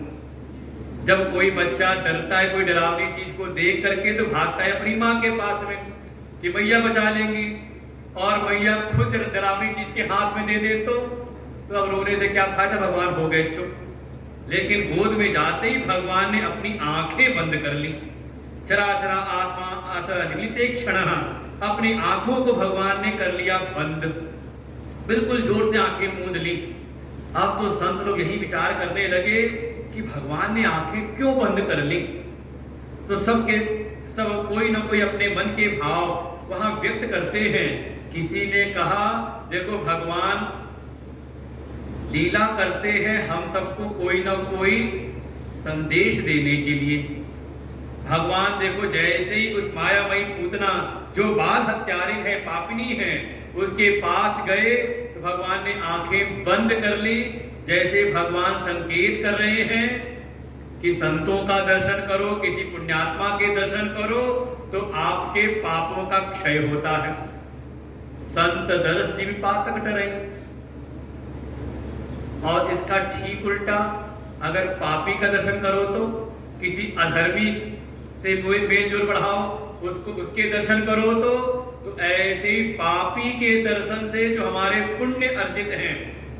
जब कोई बच्चा डरता है कोई डरावनी चीज को देख करके तो भागता है अपनी माँ के पास में कि मैया बचा लेंगी, और मैया खुद डरावनी चीज के हाथ में दे दे तो अब रोने से क्या फायदा। भगवान हो गए चुप। लेकिन गोद में जाते ही भगवान ने अपनी आंखें बंद कर ली। चराचरा आत्मा असहिते क्षण, अपनी आंखों को भगवान ने कर लिया बंद, बिल्कुल जोर से आंखें मूंद ली। अब तो संत लोग यही विचार करने लगे कि भगवान ने आंखें क्यों बंद कर ली। तो सब कोई ना कोई अपने मन के भाव वहां व्यक्त करते हैं। किसी ने कहा, देखो भगवान लीला करते हैं हम सबको कोई ना कोई संदेश देने के लिए। भगवान देखो जैसे ही उस मायामयी पूतना जो बाल हत्यारी है, पापिनी है, उसके पास गए तो भगवान ने आंखें बंद कर ली। जैसे भगवान संकेत कर रहे हैं कि संतों का दर्शन करो, किसी पुण्यात्मा के दर्शन करो तो आपके पापों का क्षय होता है। संत दर्श जीव पातक डरे। और इसका ठीक उल्टा, अगर पापी का दर्शन करो तो किसी अधर्मी से मेल जोल बढ़ाओ, उसको उसके दर्शन करो तो ऐसे ही पापी के दर्शन से जो हमारे पुण्य अर्जित हैं,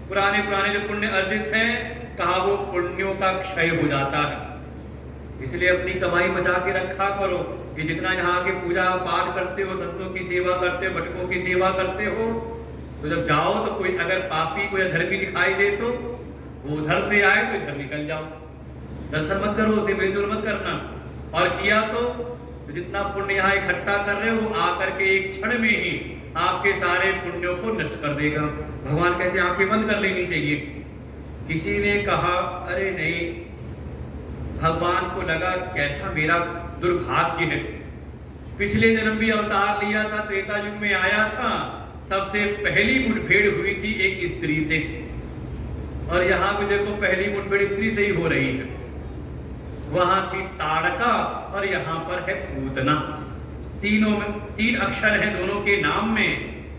पुराने जो पुण्य अर्जित हैं, कहा वो पुण्यों का क्षय हो जाता है। इसलिए अपनी कमाई बचा के रखा करो कि जितना यहाँ के पूजा पाठ करते हो, संतों की सेवा करते हो, भटकों की सेवा करते हो, तो जब जाओ तो कोई अगर पापी कोई अधर्मी दिखाई दे तो वो उधर से आए तो इधर निकल जाओ, दर्शन मत करो, उसे मेलजोल मत करना। और किया तो जितना पुण्य यहाँ इकट्ठा कर रहे हो वो आकर के एक क्षण में ही आपके सारे पुण्यों को नष्ट कर देगा। भगवान कहते हैं आंखें बंद कर लेनी चाहिए। किसी ने कहा, अरे नहीं, भगवान को लगा कैसा मेरा दुर्भाग्य है, पिछले जन्म भी अवतार लिया था, त्रेता युग में आया था, सबसे पहली मुठभेड़ हुई थी एक स्त्री से, और यहाँ भी देखो पहली मुठभेड़ स्त्री से ही हो रही है। वहां थी ताड़का और यहाँ पर है पूतना। तीनों में 3 अक्षर हैं दोनों के नाम में।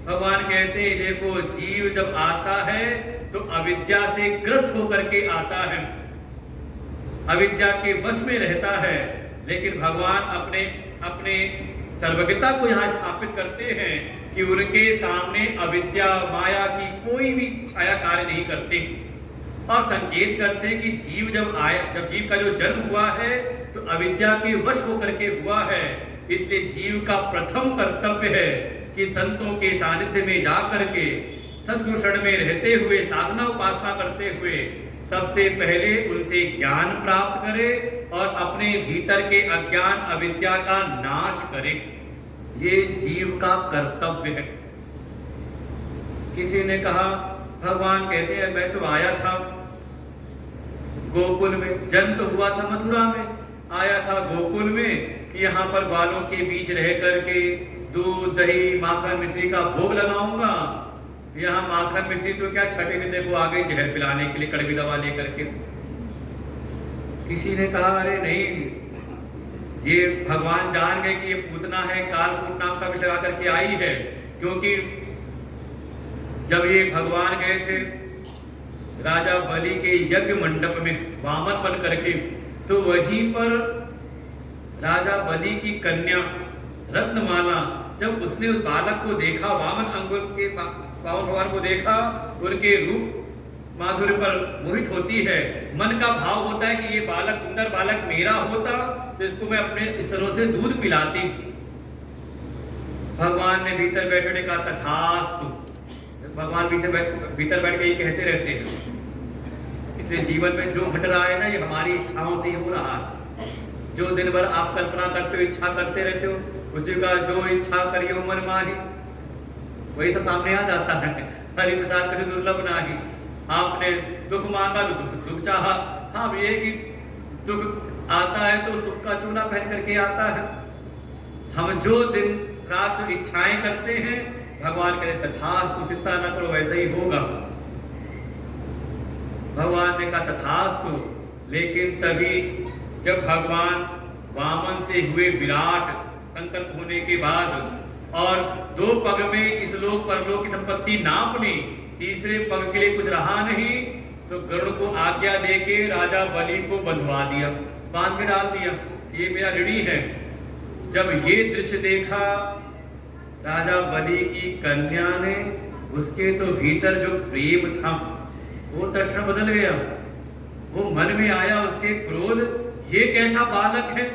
भगवान कहते हैं देखो जीव जब आता है तो अविद्या से ग्रस्त होकर के आता है, अविद्या के वश में रहता है, लेकिन भगवान अपने सर्वज्ञता को यहाँ स्थापित करते हैं कि उनके सामने अविद्या माया की कोई भी छाया कार्य नहीं करती, और संकेत करते हैं कि जीव जब जीव का जो जन्म हुआ है तो अविद्या के वश होकर के हुआ है। इसलिए जीव का प्रथम कर्तव्य है कि संतों के सानिध्य में जाकर के सद्गुरु शरण में रहते हुए साधना उपासना करते हुए सबसे पहले उनसे ज्ञान प्राप्त करे और अपने भीतर के अज्ञान अविद्या का नाश करे। ये जीव का कर्तव्य है। किसी ने कहा, भगवान कहते हैं मैं तो आया था गोकुल में, जन्म तो हुआ था मथुरा में, आया था गोकुल में कि यहाँ पर बालों के बीच रह करके दूध दही माखन मिश्री का भोग लगाऊंगा। यहाँ माखन मिश्री तो क्या, छठे दिन देखो आ गई जहर पिलाने के लिए कड़वी दवा लेकर के। किसी ने कहा, अरे नहीं, ये भगवान जान गए कि ये पूतना है, कालकूट नाम का विष लगा करके आई है। क्योंकि जब ये भगवान गए थे राजा बलि के यज्ञ मंडप में वामन बन करके, तो वहीं पर राजा बलि की कन्या रत्नमाला, जब उसने उस बालक को देखा, वामन अंगुल के वामन भगवान को देखा, उनके रूप माधुर्य पर मोहित होती है, मन का भाव होता है कि ये बालक, सुंदर बालक मेरा होता तो इसको मैं अपने स्तनों से दूध पिलाती। भगवान ने भीतर बैठे ने कहा तथास्तु। भगवान भीतर बैठ के ये कहते रहते हैं। इसलिए जीवन में जो घट रहा है ना, ये हमारी इच्छाओं से ही हो रहा है। जो दिन भर आप कल्पना करते हो, इच्छा करते रहते हो, उसी का जो इच्छा करियो मन माही, वही सब सामने आ जाता है। हरि प्रसाद कभी दुर्लभ नाही। आपने दुख मांगा तो दुख चाहा। हाँ, ये कि दुख आता है तो सुख का चूना पहन करके आता है। हम जो दिन रात जो इच्छाएं करते हैं, भगवान कहते तथास्तु, चिंता न करो, वैसे ही होगा। भगवान ने कहा तथास्तु, लेकिन तभी जब भगवान वामन से हुए विराट संकल्प होने के बाद और 2 पग में इस लोक परलोक की संपत्ति नाप ली, तीसरे पग के लिए कुछ रहा नहीं, तो गरुड़ को आज्ञा देके राजा बलि को बंधवा दिया, बांध में डाल दिया, ये मेरा ऋणी है। जब ये दृश्य देखा राजा बलि की कन्या ने, उसके तो भीतर जो प्रेम था वो तत्क्षण बदल गया। वो मन में आया उसके क्रोध, ये कैसा बालक है,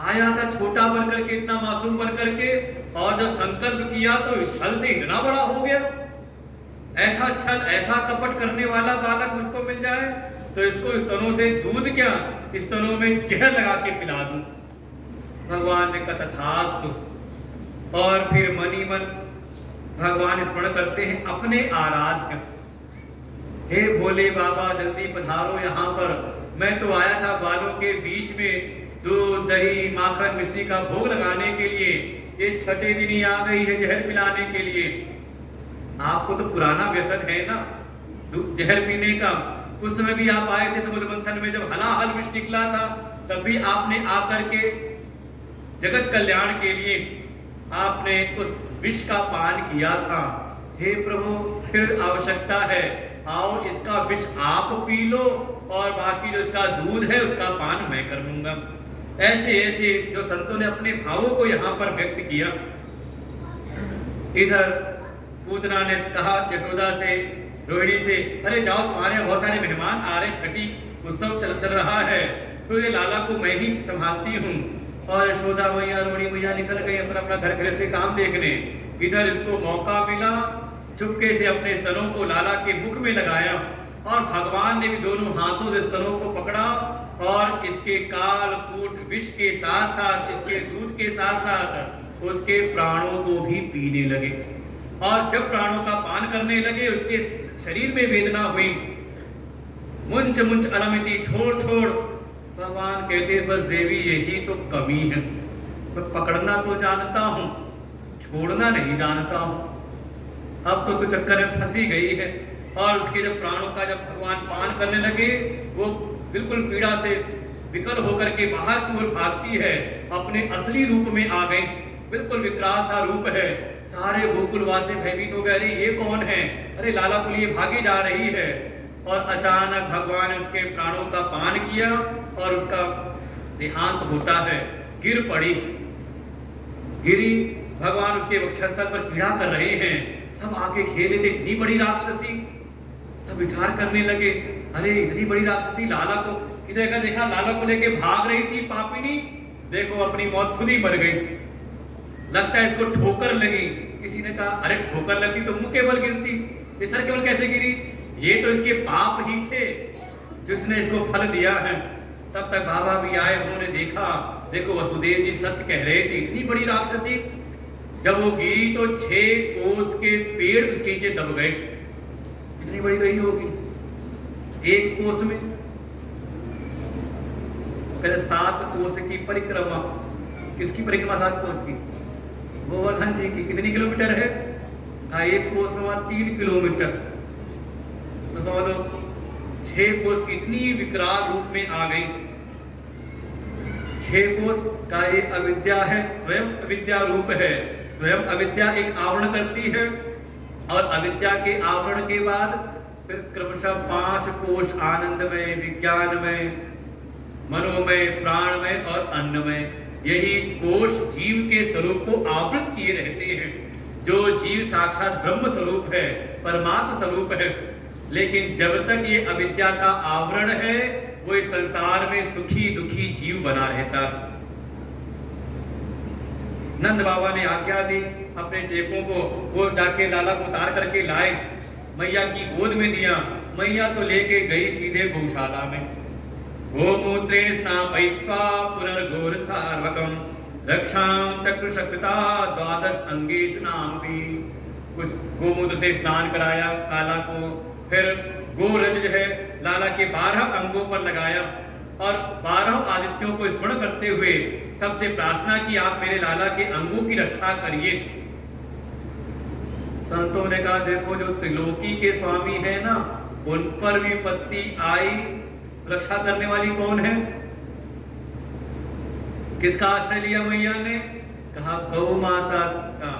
आया था छोटा बन करके, इतना मासूम बन करके, और जब संकल्प किया तो छल से इतना बड़ा हो गया। ऐसा छल, ऐसा कपट करने वाला बालक मुझको मिल जाए तो इसको स्तनों से दूध क्या, स्तनों में जहर लगा के पिला दूं। भगवान ने कहा तथास्तु। और फिर मनी मन भगवान स्मरण करते हैं अपने आराध्य, हे भोले बाबा जल्दी पधारो यहाँ पर। मैं तो आया था बालों के बीच में दूध दही माखन मिश्री का भोग लगाने के लिए, ये छठे दिन ही आ गई है जहर पिलाने के लिए। आपको तो पुराना व्यसन है ना जहर पीने का। उस समय भी आप आए थे समुद्र मंथन में, जब हलाहल विष निकला था, तब भी आपने आकर के जगत कल्याण के लिए आपने उस विष का पान किया था। हे प्रभु, फिर आवश्यकता है, आओ इसका विष आप पी लो और बाकी जो इसका दूध है उसका पान मैं कर लूंगा। ऐसे ऐसे जो संतों ने अपने भावों को यहाँ पर व्यक्त किया। इधर पूतना ने कहा यशोदा से, रोहिणी से, अरे जाओ तुम्हारे बहुत सारे मेहमान आ रहे, छठी उत्सव चल रहा है, तो ये लाला को मैं ही संभालती हूँ। और यशोदा मैया रोहिणी मैया निकल गई अपना अपना घर घर से काम देखने। इधर इसको मौका मिला, चुपके से अपने स्तनों को लाला के मुख में लगाया और भगवान ने भी दोनों हाथों से स्तनों को पकड़ा और इसके काल कूट विष के साथ साथ, इसके दूध के साथ साथ उसके प्राणों को भी पीने लगे। और जब प्राणों का पान करने लगे, उसके शरीर में वेदना हुई, मुंच मुंच अलमिति, छोड़ छोड़। भगवान कहते बस देवी यही तो कमी है, मैं पकड़ना तो जानता हूं, छोड़ना नहीं जानता हूं। अब तो चक्कर में फंसी गई है। और उसके जब प्राणों का जब भगवान पान करने लगे, वो बिल्कुल पीड़ा से विकल होकर के बाहर की ओर भागती है, अपने असली रूप में आ गई, बिल्कुल विकराल सा रूप है। सारे गोकुलवासी भयभीत हो गए, अरे ये कौन है, अरे लाला को लिए भागी जा रही है। और अचानक भगवान ने उसके प्राणों का पान किया और उसका देहांत होता है, गिर पड़ी, गिरी। भगवान उसके वक्षस्थल पर पीड़ा कर रहे हैं, सब आके खेले थे, इतनी बड़ी राक्षसी। सब विचार करने लगे, अरे इतनी बड़ी राक्षसी लाला को, किसी जगह देखा लाला को लेके भाग रही थी पापिनी, देखो अपनी मौत खुद ही मर गई, लगता है इसको ठोकर लगी। किसी ने कहा अरे ठोकर लगी तो मुंह के बल गिरती, ये सर के बल कैसे गिरी, ये तो इसके पाप ही थे जिसने इसको फल दिया है। तब तक बाबा भी आए, उन्होंने देखा, देखो वसुदेव जी सत्य कह रहे थे, इतनी बड़ी राक्षसी। जब वो गिरी तो 6 कोस के पेड़ उसके नीचे दब गए। इतनी बड़ी रही होगी, 1 कोस में। कहते 7 कोस की परिक्रमा। किसकी परिक्रमा 7 कोस की? गोवर्धन जी की। कितनी किलोमीटर है? 1 कोस में 3 किलोमीटर। तो समझ लो 6 कोस की इतनी विकराल रूप में आ गई। 6 कोस का ये अविद्या है, स्वयं अविद्या रूप है। स्वयं अविद्या एक आवरण करती है और अविद्या के आवरण के बाद फिर क्रमशः 5 कोश आनंदमय, विज्ञानमय, मनोमय, प्राणमय और अन्नमय। यही कोश जीव के स्वरूप को आवृत किए रहते हैं। जो जीव साक्षात ब्रह्म स्वरूप है, परमात्मा स्वरूप है, लेकिन जब तक ये अविद्या का आवरण है वो इस संसार में सुखी दुखी जीव बना रहता। नंद बाबा ने आज्ञा दी अपने सेवकों को, वो जाके लाला को उतार करके लाए, मैया की गोद में दिया। मैया तो लेके गई सीधे गौशाला में। गोमूत्रे स्नापयित्वा पुनर्घोर सार्वकम रक्षाम चक्र शक्ता द्वादश अंगेषु नामपि। कुछ गोमूत्र से स्नान कराया लाला को, फिर गोरज जो है लाला के 12 अंगों पर लगाया और 12 आदित्यों को स्मरण करते हुए सबसे प्रार्थना की, आप मेरे लाला के अंगों की रक्षा करिए। संतों ने कहा देखो जो त्रिलोकी के स्वामी है ना, उन पर भी विपत्ति आई, रक्षा करने वाली कौन है? किसका आश्रय लिया मैया ने? कहा गौ माता का।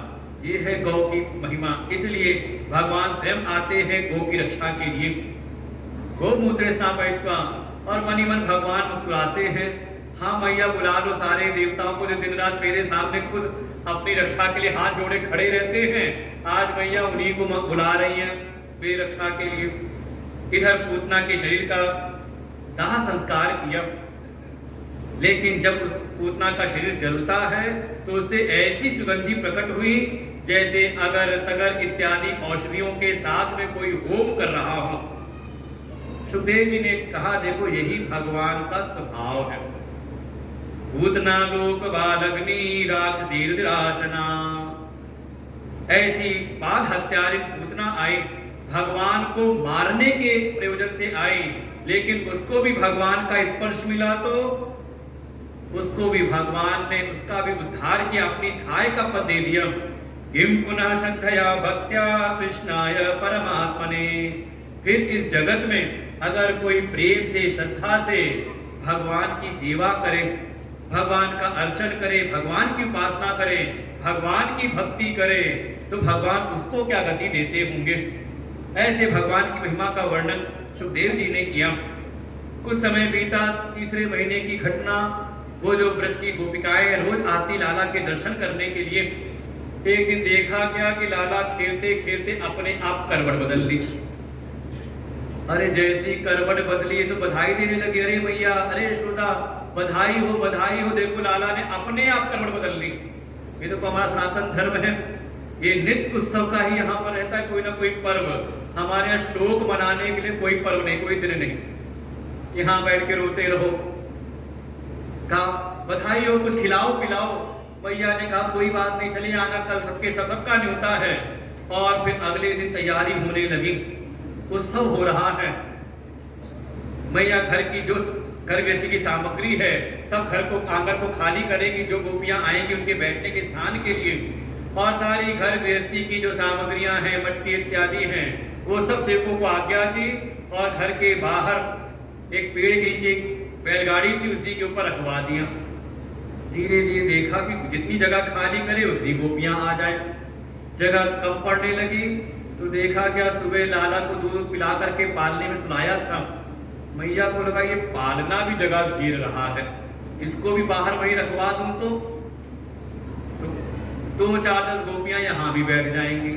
ये है गौ की महिमा, इसलिए भगवान स्वयं आते हैं गौ की रक्षा के लिए। गोमूत्र स्नापयित्वा, और मनी मन भगवान मुस्कुराते हैं। हाँ मैया बुला लो सारे देवताओं को जो दिन रात मेरे सामने खुद अपनी रक्षा के लिए हाथ जोड़े खड़े रहते हैं, आज मैया उन्हीं को बुला रही है मेरी रक्षा के लिए। इधर पूतना के शरीर का दाह संस्कार किया, लेकिन जब पूतना का शरीर जलता है तो उससे ऐसी सुगंधी प्रकट हुई जैसे अगर तगर इत्यादि औषधियों के साथ में कोई होम कर रहा हो। सुखदेव जी ने कहा देखो यही भगवान का स्वभाव है। पूतना लोक बालग्नि राक्षसी रुद्रासना, ऐसी बाल हत्यारी पूतना आई, भगवान को मारने के प्रयोजन से आई, लेकिन उसको भी भगवान का स्पर्श मिला तो उसको भी भगवान ने उसका भी उद्धार किया, अपनी थाय का पद दे दिया। किम पुनः श्रद्धया भक्त्या कृष्णाय परमात्मने। फिर इस जगत में अगर कोई प्रेम से श्रद्धा से भगवान की सेवा करे, भगवान का अर्चन करे, भगवान की उपासना करे, भगवान की भक्ति करे, तो भगवान उसको क्या गति देते होंगे। ऐसे भगवान की महिमा का वर्णन सुखदेव जी ने किया। कुछ समय बीता, तीसरे महीने की घटना, वो जो ब्रज की गोपिकाएं रोज आती लाला के दर्शन करने के लिए, एक दिन देखा क्या कि लाला खेलते खेलते अपने आप करवट बदल ली। अरे जैसी करवट बदली तो बधाई देने लगी, अरे भैया, अरे यशोदा बधाई हो, देखो लाला ने अपने आप करवट बदल ली। ये तो हमारा सनातन धर्म है, ये नित्य उत्सव का ही यहाँ पर रहता है कोई ना कोई पर्व। हमारे यहाँ शोक मनाने के लिए कोई पर्व नहीं, कोई दिन नहीं, यहाँ बैठ के रोते रहो। कहा बधाई हो, कुछ खिलाओ पिलाओ। भैया ने कहा कोई बात नहीं, चलिए आना, कल सबका न्योता है। और फिर अगले दिन तैयारी होने लगी, उत्सव हो रहा है। मैया घर की जो घर गृहस्थी की सामग्री है सब घर को आंगन को खाली करेगी, जो गोपियां आएंगी उनके बैठने के स्थान के लिए, और सारी घर गृहस्थी की जो सामग्रियां हैं, मटकी इत्यादि हैं, वो सब सेवकों को आज्ञा दी। और घर के बाहर एक पेड़ के नीचे बैलगाड़ी थी, उसी के ऊपर रखवा दिया। धीरे धीरे देखा कि जितनी जगह खाली करे उतनी गोपियां आ जाए। जगह कम पड़ने लगी तो देखा क्या, सुबह लाला को दूध पिला करके पालने में सुनाया था। मैया को लगा ये पालना भी जगह घेर रहा है, इसको भी बाहर वही रखवा दूं तो 2-4 गोपियां यहाँ भी बैठ जाएंगी।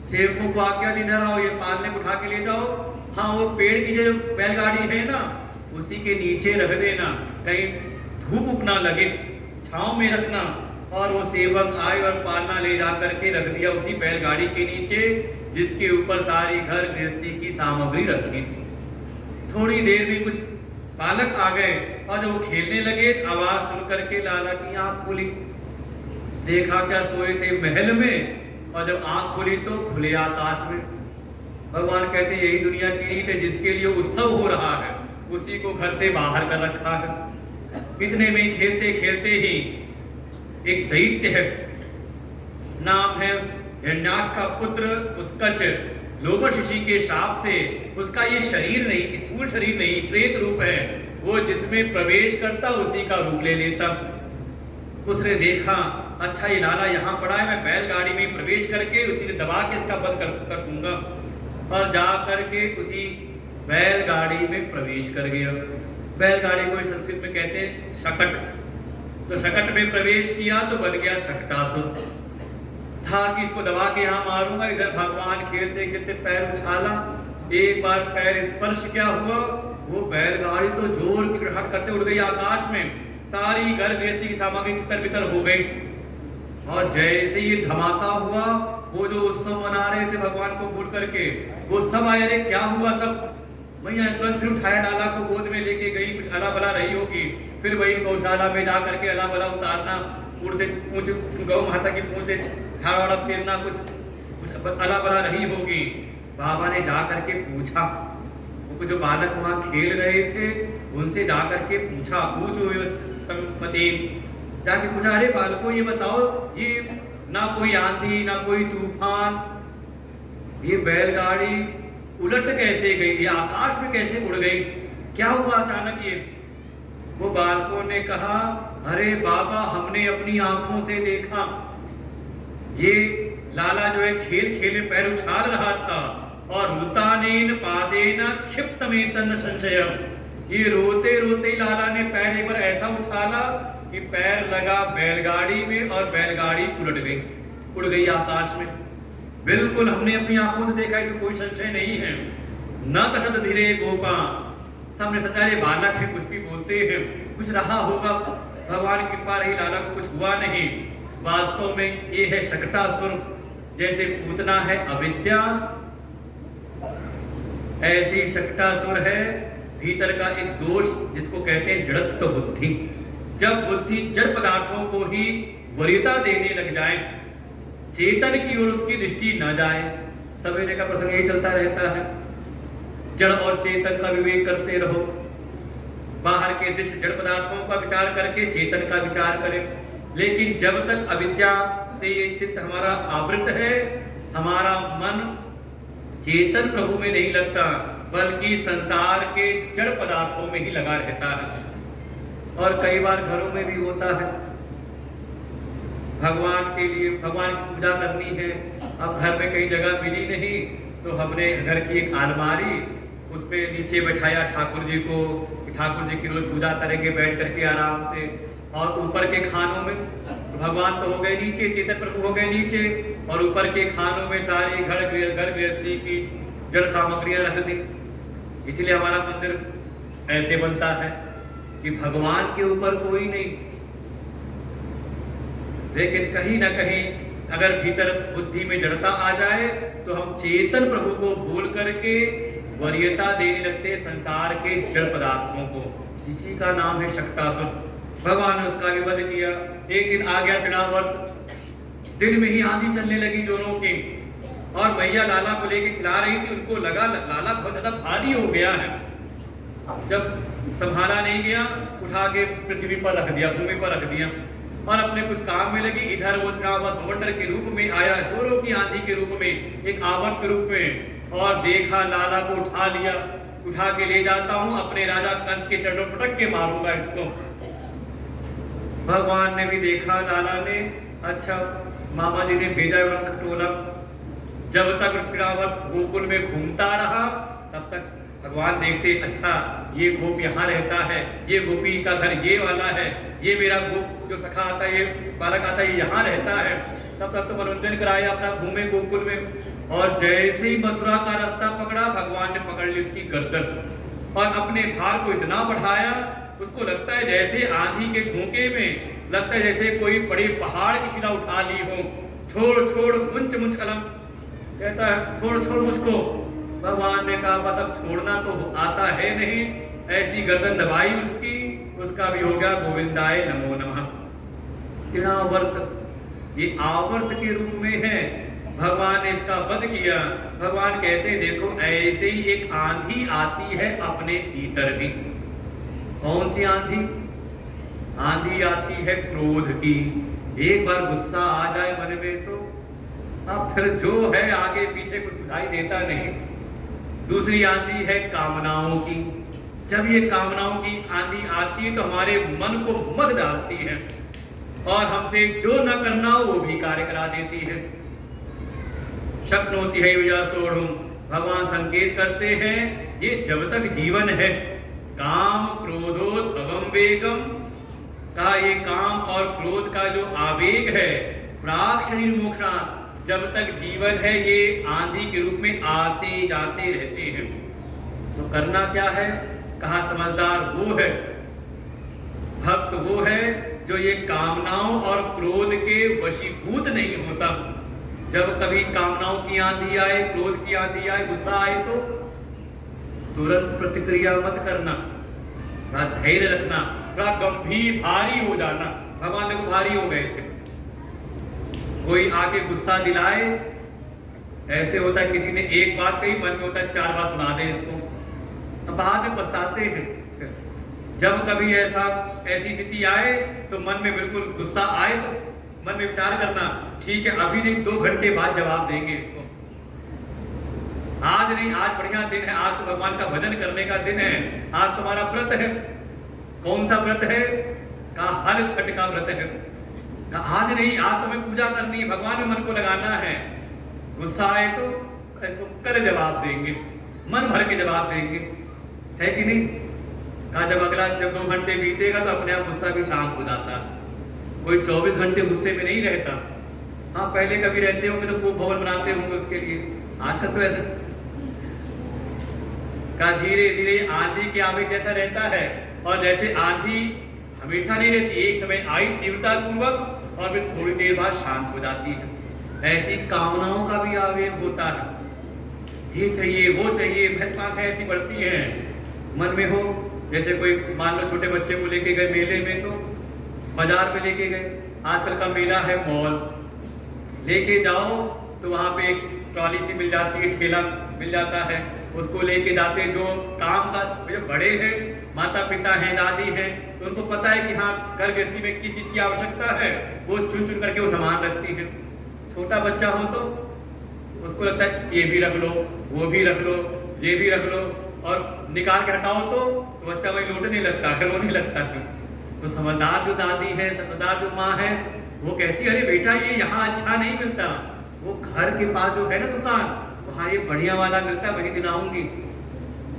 सेवकों को आज्ञा दी, इधर आओ, ये पालने को उठा के ले जाओ। हाँ, वो पेड़ की जो बैलगाड़ी है ना, उसी के नीचे रख देना, कहीं धूप ना लगे, छांव में रखना। और वो सेवक आए और पालना ले जा करके रख दिया उसी बैलगाड़ी के नीचे, जिसके ऊपर सारी घर गृहस्थी की सामग्री रखी थी। थोड़ी देर में कुछ बालक आ गए और जब वो खेलने लगे, आवाज सुन करके लाला की आंख खुली। देखा क्या, सोए थे महल में, और जब आंख खुली तो खुले आकाश में। भगवान कहते यही दुनिया की रीत है, जिसके लिए उत्सव हो रहा है उसी को घर से बाहर कर रखा है। इतने में खेलते खेलते ही एक दैत्य है, नाम है हिरण्याक्ष का पुत्र उत्कच, लोमशिषि के शाप से उसका ये शरीर नहीं, स्थूल शरीर नहीं, प्रेत रूप है, वो जिसमें प्रवेश करता उसी का रूप ले लेता। उसने देखा अच्छा ये लाला यहाँ पड़ा है, मैं बैलगाड़ी में प्रवेश करके उसी से दबा के इसका वध कर दूंगा। और जा करके उसी बैलगाड़ी में प्रवेश कर गया। बैलगाड़ी को संस्कृत में कहते हैं शकट। तो शकट में प्रवेश किया तो बन गया शकटासुर। था कि इसको दबा के यहाँ मारूंगा, इधर भगवान खेलते खेलते पैर उछाला, एक बार पैर स्पर्श क्या हुआ, वो बैलगाड़ी तो जोर की हट करते उड़ गई आकाश में, सारी घर गृहस्थी की सामग्री तितर बितर हो गई। और जैसे ये धमाका हुआ, वो जो उत्सव मना रहे थे भगवान को भूल करके, वो सब आए, अरे क्या हुआ सब। मैया तुरंत फिर उठाया, लाला को गोद में लेके गई, कुछ अला बला रही होगी, फिर वही गौशाला में जा करके अला बला उतारना, पूछ से पूछ गौ माता की पूछ से झाड़ा फेरना, कुछ अला बला रही होगी। बाबा ने जा करके पूछा, वो जो बालक वहां खेल रहे थे उनसे जा करके पूछा, जाके पूछा, अरे बालकों ये बताओ, ये ना कोई आंधी ना कोई तूफान, ये बैलगाड़ी उलट कैसे गई, ये आकाश में कैसे उड़ गई, क्या हुआ अचानक ये। वो बालकों ने कहा, अरे बाबा हमने अपनी आंखों से देखा, ये लाला जो है खेल खेल में पैर उछाल रहा था, और रुतानेन पादेन क्षिप्तमेतन संशयम, ये रोते रोते लाला ने पैर एक बार ऐसा उछाला कि पैर लगा बैलगाड़ी में और बैलगाड़ी उलट गई, उड़ गई आकाश में। बिल्कुल हमने अपनी आंखों से देखा है, तो कोई संशय नहीं है। न तशत धीरे गोपा, सबने सोचा ये बालक है, कुछ भी बोलते हैं, कुछ रहा होगा, भगवान की कृपा रही, लाला को कुछ हुआ नहीं। वास्तव में ये है शकटासुर, जैसे पूतना है अविद्या, ऐसी शकटासुर है भीतर का एक दोष जिसको कहते हैं जड़त्व बुद्धि। जब बुद्धि जड़ पदार्थों को ही वरीयता देने लग जाए, चेतन की ओर उसकी दृष्टि न जाए, सवेरे का प्रसंग यही चलता रहता है, जड़ और चेतन का विवेक करते रहो, बाहर के दृश्य जड़ पदार्थों का विचार करके चेतन का विचार करें। लेकिन जब तक अविद्या से ये चित्त हमारा आवृत है, हमारा मन चेतन प्रभु में नहीं लगता, बल्कि संसार के जड़ पदार्थों में ही लगा रहता है। और कई बार घरों में भी होता है, भगवान के लिए भगवान की पूजा करनी है, अब घर में कहीं जगह मिली नहीं, तो हमने घर की एक अलमारी, उस पे नीचे बैठाया ठाकुर जी को, कि ठाकुर जी की रोज पूजा करेंगे बैठ करके आराम से। और ऊपर के खानों में तो भगवान तो हो गए नीचे, चेतन प्रभु हो गए नीचे, और ऊपर के खानों में सारी घर गृहस्थी की जड़ सामग्रियां रख दी। इसलिए हमारा मंदिर ऐसे बनता है कि भगवान के ऊपर कोई नहीं, लेकिन कहीं ना कहीं अगर भीतर बुद्धि में जड़ता आ जाए तो हम चेतन प्रभु को भूल करके वरीयता देने लगते संसार के जड़ पदार्थों को। इसी का नाम है शकटासुर। भगवान ने उसका विवध किया। एक दिन आ गया तृणावर्त, दिन में ही आंधी चलने लगी जोरों की, और मैया लाला को लेके खिला रही थी। उनको लगा लाला बहुत ज्यादा भारी हो गया है। जब संभाला नहीं गया, उठा के पृथ्वी पर रख दिया, भूमि पर रख दिया, और अपने कुछ काम में लगी। इधर वो भवंडर के रूप में आया, जोरों की आंधी के रूप में, एक आवर्त के रूप में, और देखा लाला को उठा लिया। उठा के ले जाता हूं, अपने राजा कंस के चरणों पटक के मारूंगा इसको। भगवान ने भी देखा, लाला ने, अच्छा मामा जी ने भेजा खटोला। जब तक तृणावर्त गोकुल में घूमता रहा, तब तक भगवान देखते, अच्छा ये गोप यहाँ रहता है, ये गोपी का घर ये वाला है, ये मेरा गोप जो सखा आता है, ये बालक आता है, ये यहाँ रहता है। तब तक तो मनोरंजन कराया अपना, घूमे गोकुल में। और जैसे ही मथुरा का रास्ता पकड़ा, भगवान ने पकड़ ली उसकी गर्दन और अपने भार को इतना बढ़ाया, उसको लगता है जैसे आंधी के झोंके में लगता है जैसे कोई बड़े पहाड़ की शिला उठा ली हो। छोड़ छोड़ मुंच मुंच कलम, कहता है छोड़ छोड़ मुझको। भगवान ने कहा बस अब छोड़ना तो आता है नहीं। ऐसी गर्दन दबाई उसकी, उसका भी हो गया गोविंदाय नमो नमः। तृणावर्त ये आवर्त के रूप में है, भगवान ने इसका वध किया। भगवान कहते हैं देखो ऐसे ही एक आंधी आती है अपने भीतर भी। कौन सी आंधी? आंधी आती है क्रोध की। एक बार गुस्सा आ जाए मन में तो अब फिर जो है आगे पीछे कुछ सुनाई देता नहीं। दूसरी आंधी है कामनाओं की। जब ये कामनाओं की आंधी आती है तो हमारे मन को मत डालती है और हमसे जो न करना हो वो भी कार्य करा देती है। शक्नोति है विजासोढ़ुम, भगवान संकेत करते हैं ये जब तक जीवन है, काम क्रोधोद्भवम वेगम का ये काम और क्रोध का जो आवेग है, प्राक शरीर मोक्षात्, जब तक जीवन है ये आंधी के रूप में आते जाते रहते हैं। तो करना क्या है? कहा समझदार वो है, भक्त वो है जो ये कामनाओं और क्रोध के वशीभूत नहीं होता। जब कभी कामनाओं की आंधी आए, क्रोध की आंधी आए, गुस्सा आए तो तुरंत प्रतिक्रिया मत करना, थोड़ा धैर्य रखना, थोड़ा गंभीर भारी हो जाना। भगवान देखो भारी हो गए थे। कोई आके गुस्सा दिलाए, ऐसे होता है किसी ने एक बात कही, मन में होता है 4 बार सुना दे इसको, बाद में पछताते हैं। जब कभी ऐसी स्थिति आए तो मन में बिल्कुल गुस्सा आए तो मन में विचार करना, ठीक है अभी नहीं 2 घंटे बाद जवाब देंगे इसको। आज नहीं, आज बढ़िया दिन है, आज तो भगवान का भजन करने का दिन है, आज तुम्हारा व्रत है। कौन सा व्रत है? कहा हर छठ का व्रत है। कहा आज नहीं, आज तुम्हें पूजा करनी है, भगवान में मन को लगाना है। गुस्सा आए तो इसको कल जवाब देंगे, मन भर के जवाब देंगे, है कि नहीं? कहा जब 2 घंटे बीतेगा तो अपने आप गुस्सा भी शांत हो जाता। कोई 24 घंटे गुस्से में नहीं रहता। हाँ पहले कभी रहते होंगे तो खूब भवन बनाते होंगे उसके लिए, आजकल तो ऐसा का धीरे धीरे आंधी के आवेग जैसा रहता है। और जैसे आंधी हमेशा नहीं रहती, एक समय आई तीव्रता पूर्वक और फिर थोड़ी देर बाद शांत हो जाती है। ऐसी कामनाओं का भी आवेग होता है, ये चाहिए वो चाहिए, महत्वाकांक्षा ऐसी बढ़ती है मन में हो। जैसे कोई मान लो छोटे बच्चे को लेके गए मेले में, तो बाजार में लेके गए, आजकल का मेला है मॉल, लेके जाओ तो वहां पे एक ट्रॉली सी मिल जाती है, ठेला मिल जाता है, उसको लेके जाते। जो काम का जो बड़े हैं, माता पिता हैं, दादी हैं, तो उनको पता है कि हाँ घर गृहस्थी में किस चीज की आवश्यकता है, वो चुन चुन करके वो सामान रखती है। छोटा बच्चा हो तो उसको लगता है ये भी रख लो, वो भी रख लो, ये भी रख लो, और निकाल के हटाओ तो बच्चा वही लौटने लगता है, रोने लगता है। तो समझदार जो दादी है, समझदार जो माँ है, वो कहती है अरे बेटा ये यहाँ अच्छा नहीं मिलता, वो घर के पास जो है ना दुकान, वहाँ ये बढ़िया वाला मिलता है, वही दिलाऊंगी।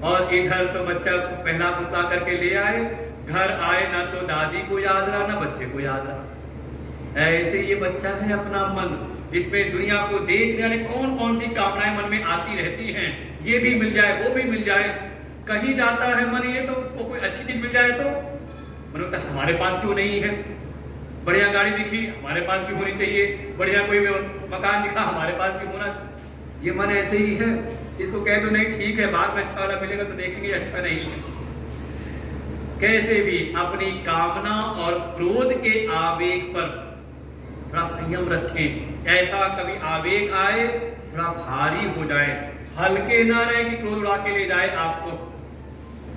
और इधर तो बच्चा पहला पुतला करके ले आए, घर आए ना तो दादी को याद रहा ना बच्चे को याद रहा। ऐसे ये बच्चा है अपना मन, इसमें दुनिया को देख रहे कौन कौन सी कामनाएं मन में आती रहती हैं, ये भी मिल जाए वो भी मिल जाए। कहीं जाता है मन ये तो उसको कोई अच्छी चीज मिल जाए तो मन होता है हमारे पास क्यों नहीं है, बढ़िया गाड़ी दिखी हमारे पास भी होनी चाहिए, बढ़िया कोई मकान दिखा हमारे पास भी होना। ये मन ऐसे ही है, इसको कह दो नहीं ठीक है बाद में अच्छा वाला मिलेगा तो देखेंगे अच्छा नहीं है। कैसे भी अपनी कामना और क्रोध के आवेग पर थोड़ा संयम रखें। ऐसा कभी आवेग आए थोड़ा भारी हो जाए, हल्के ना रहे कि क्रोध उड़ा के ले जाए आपको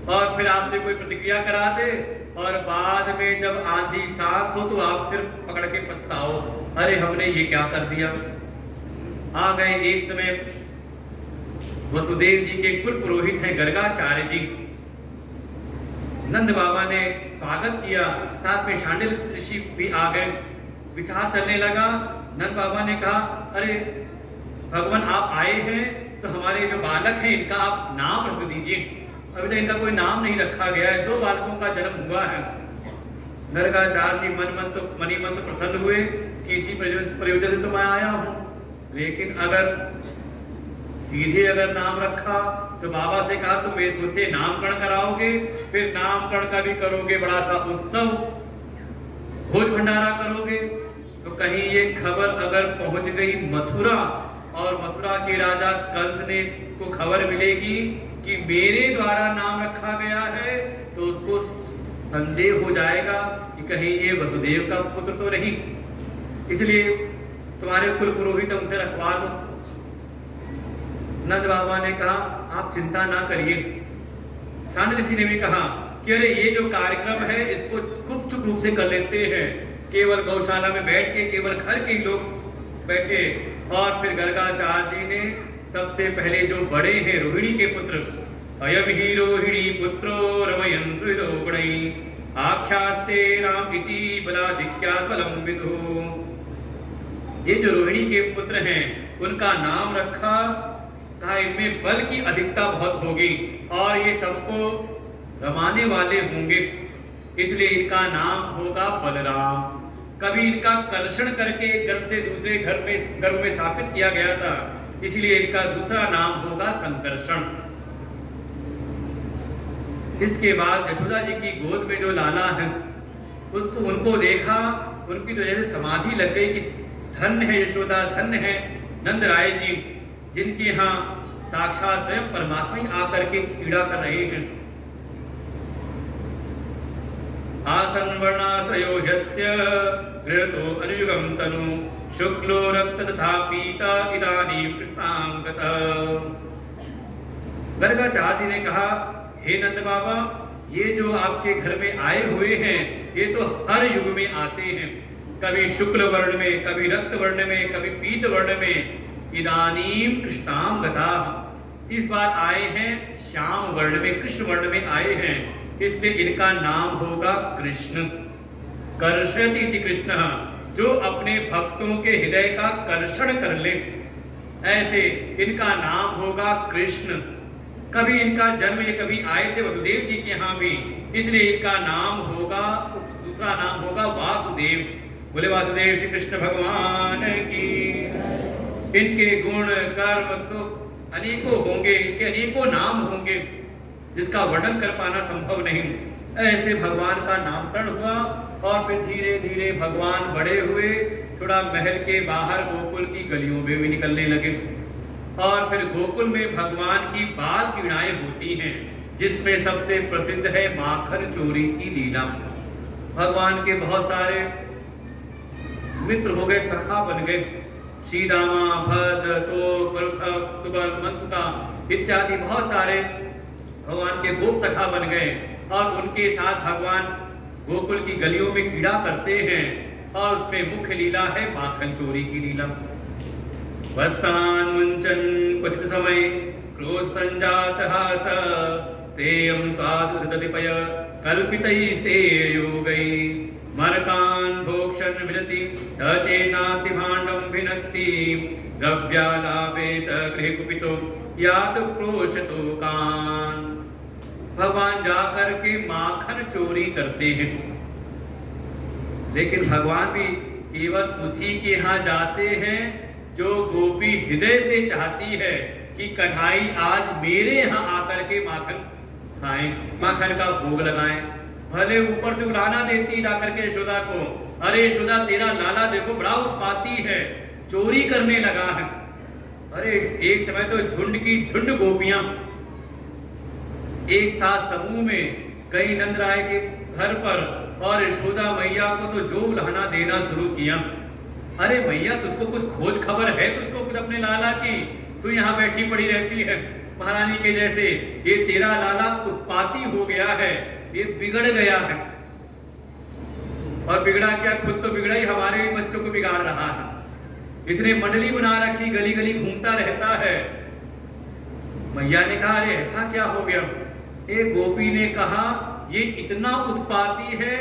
और फिर आपसे कोई प्रतिक्रिया करा दे और बाद में जब आंधी शांत हो तो आप फिर पकड़ के पछताओ, अरे हमने ये क्या कर दिया। आ गए एक समय वसुदेव जी के कुल पुरोहित हैं गर्गाचार्य जी, नंद बाबा ने स्वागत किया, साथ में शांडिल ऋषि भी आ गए। विचार चलने लगा, नंद बाबा ने कहा अरे भगवान आप आए हैं तो हमारे जो बालक हैं इनका आप नाम रख दीजिए, अभी तक इनका कोई नाम नहीं रखा गया है, 2 बालकों का जन्म हुआ है। गर्गाचार्य जी मनी मन तो प्रसन्न हुए कि इसी प्रयोजन से तो मैं आया हूँ, लेकिन अगर सीधे अगर नाम रखा तो बाबा से कहा तुम मुझसे नामकरण कराओगे, फिर नामकरण का भी करोगे, बड़ा सा उत्सव भोज भंडारा करोगे, तो कहीं ये खबर अगर पहुंच गई मथुरा और मथुरा के राजा कंस ने को खबर मिलेगी कि मेरे द्वारा नाम रखा गया है, तो उसको संदेह हो जाएगा कि कहीं ये वसुदेव का पुत्र तो नहीं, इसलिए तुम्हारे कुल पुरोहित उनसे रखवा दो। नंद बाबा ने कहा आप चिंता ना करिए। शांडिल ऋषि ने भी कहा कि अरे ये जो कार्यक्रम है इसको गुपचुप रूप से कर लेते हैं, केवल गौशाला में बैठ के केवल घर के लोग बैठे। और फिर गर्गाचार्य जी ने सबसे पहले जो बड़े हैं रोहिणी के पुत्र, अयम ही रोहिणी पुत्रो रमयन् सुहृदोगुणै आख्यास्ते राम इति बलाधिक्यात् बलं विदुः। ये जो रोहिणी के पुत्र हैं उनका नाम रखा, कहा इनमें बल की अधिकता बहुत होगी और ये सबको रमाने वाले होंगे, इसलिए इनका नाम होगा बलराम। कभी इनका कर्षण करके गर्भ से दूसरे गर्भ में स्थापित किया गया था, इसलिए इनका दूसरा नाम होगा संकर्षण। इसके बाद यशोदा जी की गोद में जो लाला है उनको देखा, उनकी तो जैसे समाधि लग गई कि धन्य है यशोदा, धन्य है नंद राय जी, जिनके यहाँ साक्षात स्वयं परमात्मा ही आकर के पीड़ा कर रहे हैं। आसन वर्णात्रयो ह्यस्य गृहतो अनुयुगम तनु शुक्लो रक्त तथा पीता इदानीं कृष्णांगतः। गर्गाचार्य ने कहा, हे नंद बाबा, ये जो आपके घर में आए हुए हैं ये तो हर युग में आते हैं, कभी शुक्ल वर्ण में, कभी रक्त वर्ण में, कभी पीत वर्ण में। इदानीं कृष्णांगतः, इस बार आए हैं श्याम वर्ण में, कृष्ण वर्ण में आए हैं, इसलिए इनका नाम होगा कृष्ण। कर्षति इति कृष्ण, जो अपने भक्तों के हृदय का कर्षण कर ले, ऐसे इनका नाम होगा कृष्ण। कभी इनका जन्म ये कभी आए थे वसुदेव जी के यहाँ भी, इसलिए इनका नाम होगा, दूसरा नाम होगा वासुदेव। बोले वासुदेव श्री कृष्ण भगवान की। इनके गुण कर्म तो अनेकों होंगे, इनके अनेकों नाम होंगे जिसका वर्णन कर पाना संभव नहीं। ऐसे भगवान का नामकरण हुआ और फिर धीरे धीरे भगवान बड़े हुए, थोड़ा महल के बाहर गोकुल की गलियों में भी निकलने लगे। और फिर गोकुल में भगवान की बाल क्रीड़ाएं होती हैं, जिसमें सबसे प्रसिद्ध है माखन चोरी की लीला। भगवान के बहुत सारे मित्र हो गए, सखा बन गए, श्रीदामा, भद्र, तोक, परुथक, सुबल, मनसुका इत्यादि बहुत सारे भगवान के गोप सखा बन गए और उनके साथ भगवान गोकुल की गलियों में क्रीड़ा करते हैं। और उसमें मुख्य लीला है माखन चोरी की लीला। वत्सान मुंचन क्वचित समय क्रोध संजात हास सेयं साधु तदिपय कल्पितैस्ते योगै मरकान् भोक्षन् विलति सचेनाति भाण्डं भिनक्ति द्रव्यालाभे सगृहे कुपितो यात प्रोषतो कान्। भगवान जाकर के माखन चोरी करते हैं, लेकिन भगवान भी केवल उसी के यहाँ जाते हैं जो गोपी हृदय से चाहती है कि कन्हई आज मेरे यहाँ आकर के माखन खाएं, माखन का भोग लगाएं। भले ऊपर से उड़ाना देती जाकर के यशोदा को, अरे यशोदा तेरा लाला देखो बड़ा उत्पाती है, चोरी करने लगा है। अरे एक समय तो झुंड की झुंड गोपियां एक साथ समूह में गई नंद राय के घर पर और यशोदा मैया को तो जो उल्हाना देना शुरू किया। अरे मैया तुझको कुछ खोज खबर है, तुझको कुछ अपने लाला की, तू यहाँ बैठी पड़ी रहती है महारानी के जैसे। ये तेरा लाला उत्पाती हो गया है, ये बिगड़ गया है। और बिगड़ा क्या, खुद तो बिगड़ा ही, हमारे भी बच्चों को बिगाड़ रहा है। इसने मंडली बना रखी, गली गली घूमता रहता है। मैया ने कहा अरे ऐसा क्या हो गया। एक गोपी ने कहा ये इतना उत्पाती है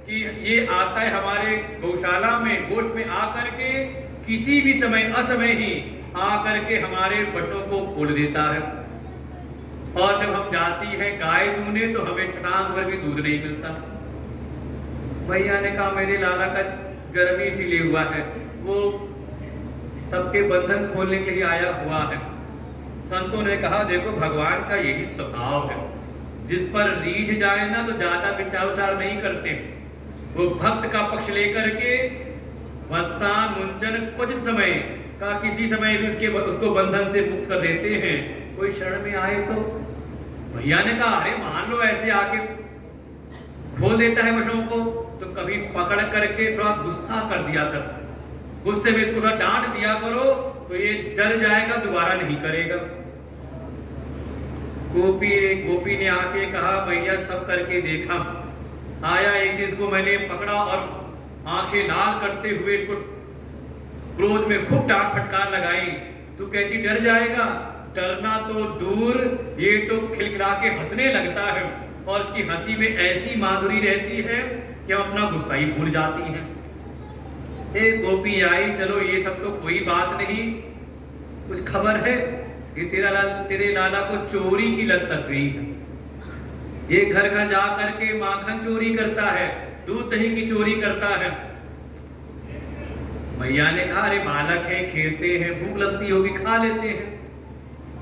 कि ये आता है हमारे गौशाला में, गोश्त में आकर के किसी भी समय असमय ही आकर के हमारे बटों को खोल देता है। और जब हम जाती है गाय दूने तो हमें छटांग पर भी दूध नहीं मिलता। भैया ने कहा मेरे लाला का जन्म इसीलिए हुआ है, वो सबके बंधन खोलने के लिए आया हुआ है। संतों ने कहा देखो भगवान का यही स्वभाव है, जिस पर रीझ जाए ना तो ज्यादा विचार उचार नहीं करते। वो भक्त का पक्ष लेकर के वत्सान मुंचन कुछ समय का किसी समय भी उसको बंधन से मुक्त कर देते हैं। कोई शरण में आए तो भैया ने कहा अरे मान लो ऐसे आके खोल देता है बटों को, तो कभी पकड़ करके थोड़ा गुस्सा कर दिया कर, गुस्से में इसको थोड़ा डांट दिया करो तो ये डर जाएगा, दोबारा नहीं करेगा। गोपी ने आके कहा भैया सब करके देखा, आया एक दिन इसको मैंने पकड़ा और आंखें लाल करते हुए इसको क्रोध में खूब डांट फटकार लगाई। तू कहती डर जाएगा, डरना तो दूर, ये तो खिलखिला के हंसने लगता है और उसकी हंसी में ऐसी माधुरी रहती है कि हम अपना गुस्सा ही भूल जाती हैं। एक गोपी आई, चलो ये सब तो कोई बात नहीं, कुछ खबर है कि तेरे लाला को चोरी की लत लग गई है। ये घर घर जा करके माखन चोरी करता है, दूध दही की चोरी करता है। मैया ने कहा अरे बालक है, खेलते हैं, भूख लगती होगी, खा लेते हैं।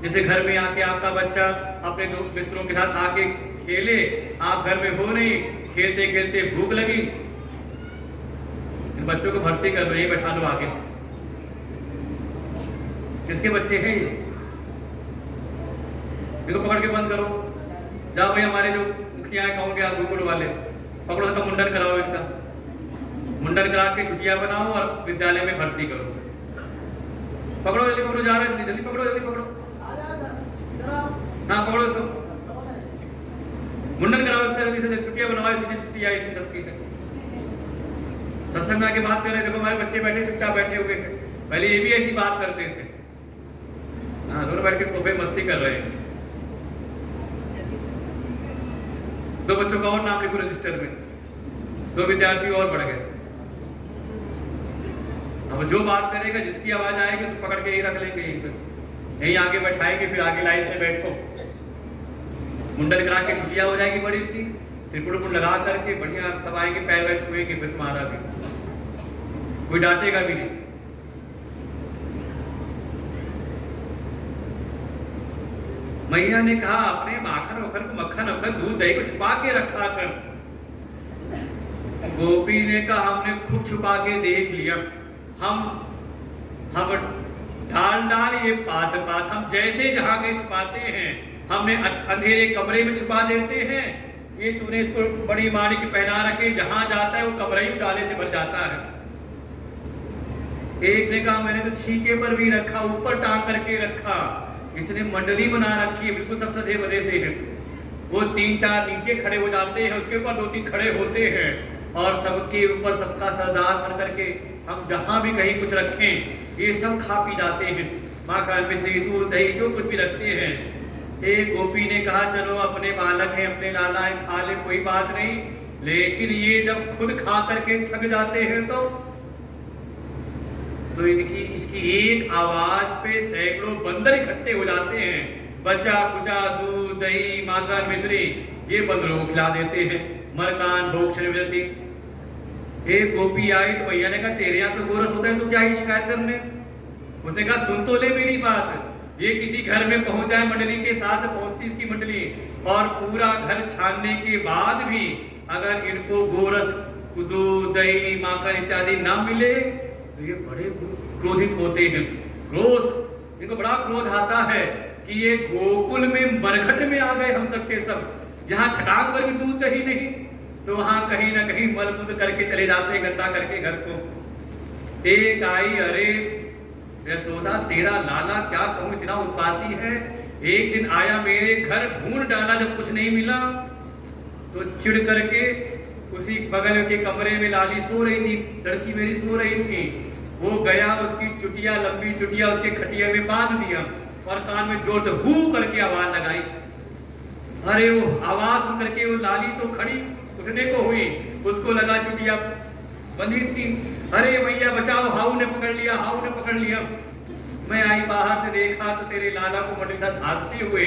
जैसे घर में आके आपका बच्चा अपने दोस्त मित्रों के साथ आके खेले, आप घर में हो नहीं, खेलते खेलते भूख लगी, बच्चों को भर्ती कर लो, ये बैठा लो आगे। किसके बच्चे हैं ये? देखो पकड़ के बंद करो, जाओ भाई हमारे जो मुखिया है गाँव के गुरुकुल वाले, पकड़ो इनका मुंडन कराओ, इनका मुंडन करा के छुट्टियां बनाओ और विद्यालय में भर्ती करो। पकड़ो जल्दी, पकड़ो, जा रहे हैं, जल्दी पकड़ो, जल्दी पकड़ो, हाँ पकड़ो इसको, मुंडन कराओ इसका जल्दी से, छुट्टियां बनवाओ, इसकी छुट्टियां इनकी सबकी है। सत्संग में आके बात कर रहे, देखो हमारे बच्चे बैठे चुपचाप बैठे हुए थे, पहले ये भी ऐसी बात करते थे। हाँ दोनों बैठ के सोफे मस्ती कर रहे हैं। दो बच्चों का और नाम लिखो रजिस्टर में, दो विद्यार्थी और बढ़ गए। अब जो बात करेगा, जिसकी आवाज आएगी उसको पकड़ के ही रख लेंगे, यहीं आगे बैठाएंगे, फिर आगे लाइन से बैठो, मुंडन करा के छुट्टियां हो जाएगी बड़ी सी, त्रिपुर लगा करके बढ़िया तब आएंगे, पैर वैर छुएंगे, फिर तुम्हारा भी कोई डांटेगा भी नहीं। मैया ने कहा अपने माखन वखन को, मक्खन वखन, दूध दही को छुपा के रखा कर। गोपी ने कहा हमने खूब छुपा के देख लिया, हम डाल डाल ये पात पात, हम जैसे जहां के छुपाते हैं, हमने अंधेरे कमरे में छुपा देते हैं, ये तूने इसको बड़ी माड़ी की पहना रखे, जहां जाता है वो कमरा ही उजाले से भर जाता है। एक ने कहा मैंने तो छीके पर भी रखा, ऊपर टांग करके रखा, इसने मंडली बना रखी है, बिल्कुल सब सधे बधे से है, वो 3-4 नीचे खड़े हो जाते हैं, उसके ऊपर 2-3 खड़े होते हैं, और सबके ऊपर सबका सरदार बन करके हम जहां भी कहीं कुछ रखें ये सब खा पी जाते हैं, माखन मिश्री दूध दही जो कुछ भी रखते हैं। एक गोपी ने कहा चलो अपने बालक हैं, अपने लाला हैं, खा ले कोई बात नहीं, लेकिन ये जब खुद खा करके थक जाते हैं तो इनकी इसकी एक आवाज पे सैकड़ों बंदर इकट्ठे हो जाते हैं, बचा कुचा दूध दही माखन मिश्री ये बंदरों को खिला देते हैं। मरकान भोक्षण विरति। एक गोपी आई तो भैया ने कहा तेरे यहाँ तो गोरस होता है, तो क्या ही शिकायत करने। उसने कहा सुन तो ले मेरी बात, ये किसी घर में पहुंच जाए, मंडली के साथ पहुंचती इसकी मंडली, और पूरा घर छानने के बाद भी अगर इनको गोरस दूध दही माखन इत्यादि ना मिले तो ये बड़े क्रोधित होते हैं। क्रोध, इनको बड़ा क्रोध आता है कि ये गोकुल में मरघट में आ गए हम सब के सब, यहाँ छटाक पर भी दूध दही नहीं, तो वहां कहीं ना कहीं मलमूत्र करके चले जाते हैं, गंदा करके घर को। एक आई, अरे यशोदा तेरा लाला क्या कहूं इतना उत्पाती है, एक दिन आया मेरे घर, ढूंढ डाला, जब कुछ नहीं मिला तो चिढ़ करके उसी बगल के कमरे में लाली सो रही थी, लड़की मेरी सो रही थी, वो गया, उसकी चुटिया लंबी चुटिया उसके खटिया में बांध दिया और कान में जोर से हू करके आवाज लगाई। अरे वो आवाज सुन करके वो लाली तो खड़ी उठने को हुई, उसको लगा चुटिया बंधी थी, अरे भैया बचाओ, हाउ ने पकड़ लिया, हाउ ने पकड़ लिया। मैं आई बाहर से देखा तो तेरे लाला को मटके साथ भागते हुए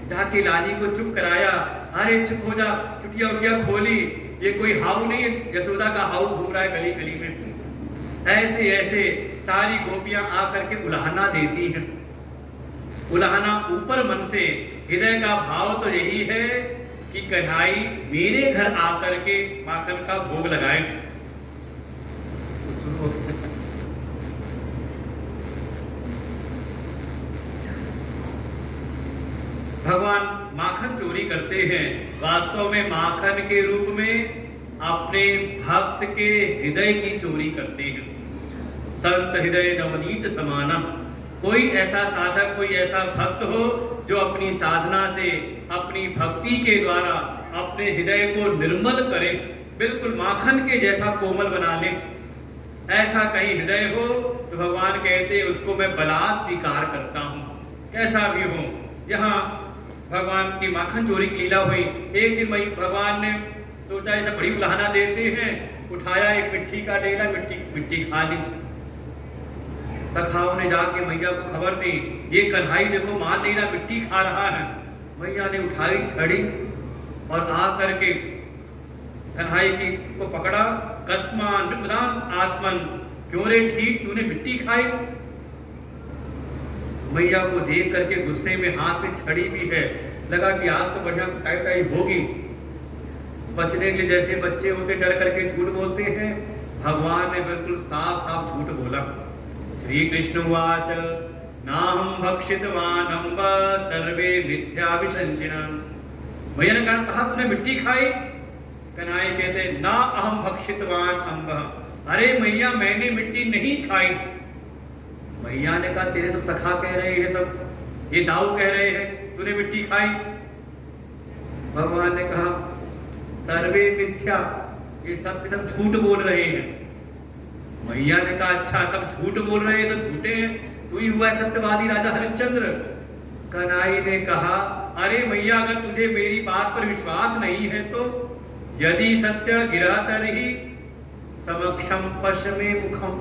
जाके लाली को चुप कराया, अरे चुप हो जा, चुटिया उटिया खोली, ये कोई हाउ नहीं, यशोदा का हाउ घूम रहा है गली गली में। ऐसे ऐसे सारी गोपियां आकर के उलाहना देती हैं। उलाहना ऊपर मन से, हृदय का भाव तो यही है कि कन्हई मेरे घर आकर के माखन का भोग लगाए। भगवान माखन चोरी करते हैं, वास्तव में माखन के रूप में अपने भक्त के हृदय की चोरी करते हैं। संत हृदय नवनीत समाना, कोई ऐसा साधक, कोई ऐसा भक्त हो जो अपनी साधना से, अपनी भक्ति के द्वारा अपने हृदय को निर्मल करे, बिल्कुल माखन के जैसा कोमल बना ले, ऐसा कहीं हृदय हो तो भगवान कहते हैं उसको मैं बलात् स्वीकार करता हूं, कैसा भी हो। यहाँ भगवान की माखन चोरी की लीला हुई। एक दिन भगवान ने सोचा ऐसा बड़ी उलाहना देते हैं, उठाया एक मिट्टी का डेला, मिट्टी खा ली। सखाओं ने जाके मैया को खबर दी, ये कन्हई देखो मान नहीं रहा, मिट्टी खा रहा है। मैया ने उठाई छड़ी और आ करके कन्हई की को पकड़ा, कस्मान विपदान आत्मन, क्यों रे ठीक, तूने मिट्टी खाई? मैया को देख करके गुस्से में हाथ में छड़ी भी है, लगा कि आज तो बढ़िया कुटाई होगी। बचने के लिए जैसे बच्चे होते डर करके झूठ बोलते हैं, भगवान ने बिल्कुल साफ साफ झूठ बोला। श्री कृष्ण वाच नाहं भक्षितवान अम्ब सर्वे मिथ्या विसंचिनः। मैया ने कहा तूने मिट्टी खाई? कन्हैया कहते ना अहम भक्षितवान अम्ब। अरे मैया मैंने मिट्टी नहीं खाई। मैया ने कहा तेरे सब सखा कह रहे हैं, सब ये दाऊ कह रहे हैं तूने मिट्टी खाई। भगवान ने कहा सर्वे मिथ्या, ये सब झूठ बोल रहे हैं। मैया ने कहा अच्छा सब झूठ बोल रहे हैं तो झूठे हैं, तू ही हुआ सत्यवादी राजा हरिश्चंद्र। कन्हैया ने कहा अरे मैया अगर तुझे मेरी बात पर विश्वास नहीं है तो यदि सत्य गिरा तरहि समक्षम पश्चिमे मुखम,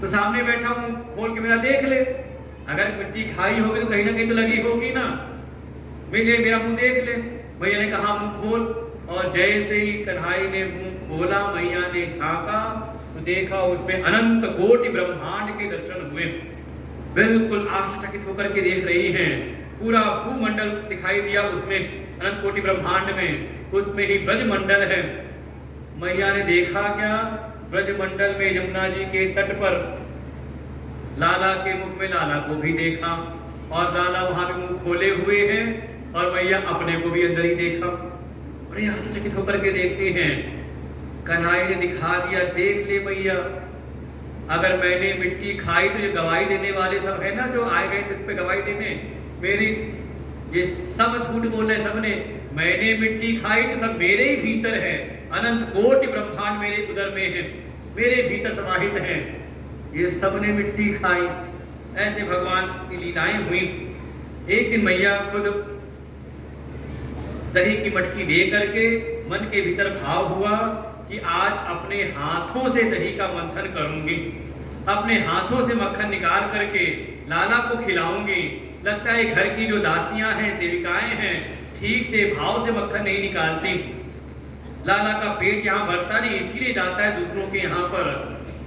तो सामने बैठा हूं खोल के मेरा देख ले, अगर मिट्टी खाई होगी तो कहीं ना कहीं तो लगी होगी ना, मेरा मुंह देख ले। मैया ने कहा मुंह खोल, और जैसे ही कन्हैया ने मुंह खोला मैया ने झांका तो देखा उसमें अनंत कोटि ब्रह्मांड के दर्शन हुए। बिल्कुल आश्चर्यचकित होकर के देख रही हैं, पूरा भूमंडल दिखाई दिया उसमें, अनंत कोटि ब्रह्मांड में, उसमें ही ब्रजमंडल है। मैया ने देखा क्या, ब्रजमंडल में यमुना जी के तट पर लाला के मुख में लाला को भी देखा, और लाला वहां पे मुंह खोले हुए हैं, और मैया अपने को भी अंदर ही देखा। बड़े आश्चर्यचकित होकर के देखते हैं। कन्हैया ने दिखा दिया देख ले मैया, अगर मैंने मिट्टी खाई तो ये गवाही देने वाले सब है ना जो आए गए तुझ पे गवाही देने, मेरी ये सब झूठ बोले सबने, मैंने मिट्टी खाई तो सब मेरे ही भीतर है, अनंत कोटि ब्रह्मांड मेरे उदर में है, मेरे भीतर समाहित है, ये सबने मिट्टी खाई। ऐसे भगवान की लीलाएं हुई। एक दिन मैया खुद दही की मटकी ले करके मन के भीतर भाव हुआ कि आज अपने हाथों से दही का मंथन करूंगी, अपने हाथों से मक्खन निकाल करके लाला को खिलाऊंगी। लगता है घर की जो दासियां हैं, सेविकाएं हैं, ठीक से भाव से मक्खन नहीं निकालती। लाला का पेट यहाँ भरता नहीं, इसीलिए जाता है दूसरों के यहाँ पर।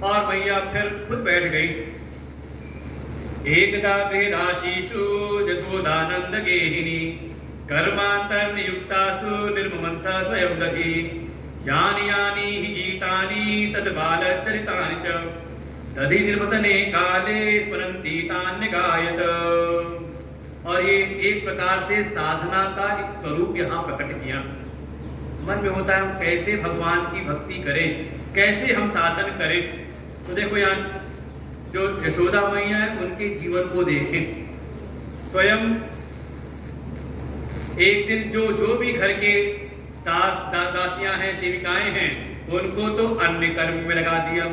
और मैया फिर खुद बैठ गई। एकदा वेदाशीषु यशोदानंद गेहिनी कर्मांतर नियुक्तासु निर्ममंथा स्वयं दही यानि यानि हि गीतानि तद बालचरितानि च तदि निर्वतने काले स्मरन्ति तान्य गायत। और ये एक प्रकार से साधना का एक स्वरूप यहाँ प्रकट किया। मन में होता है हम कैसे भगवान की भक्ति करें, कैसे हम साधन करें। तो देखो यहाँ जो यशोदा मैया है उनके जीवन को देखें। स्वयं एक दिन जो भी घर के दासियां हैं, सेविकाएं हैं, उनको तो अन्य कर्म में लगा दिया,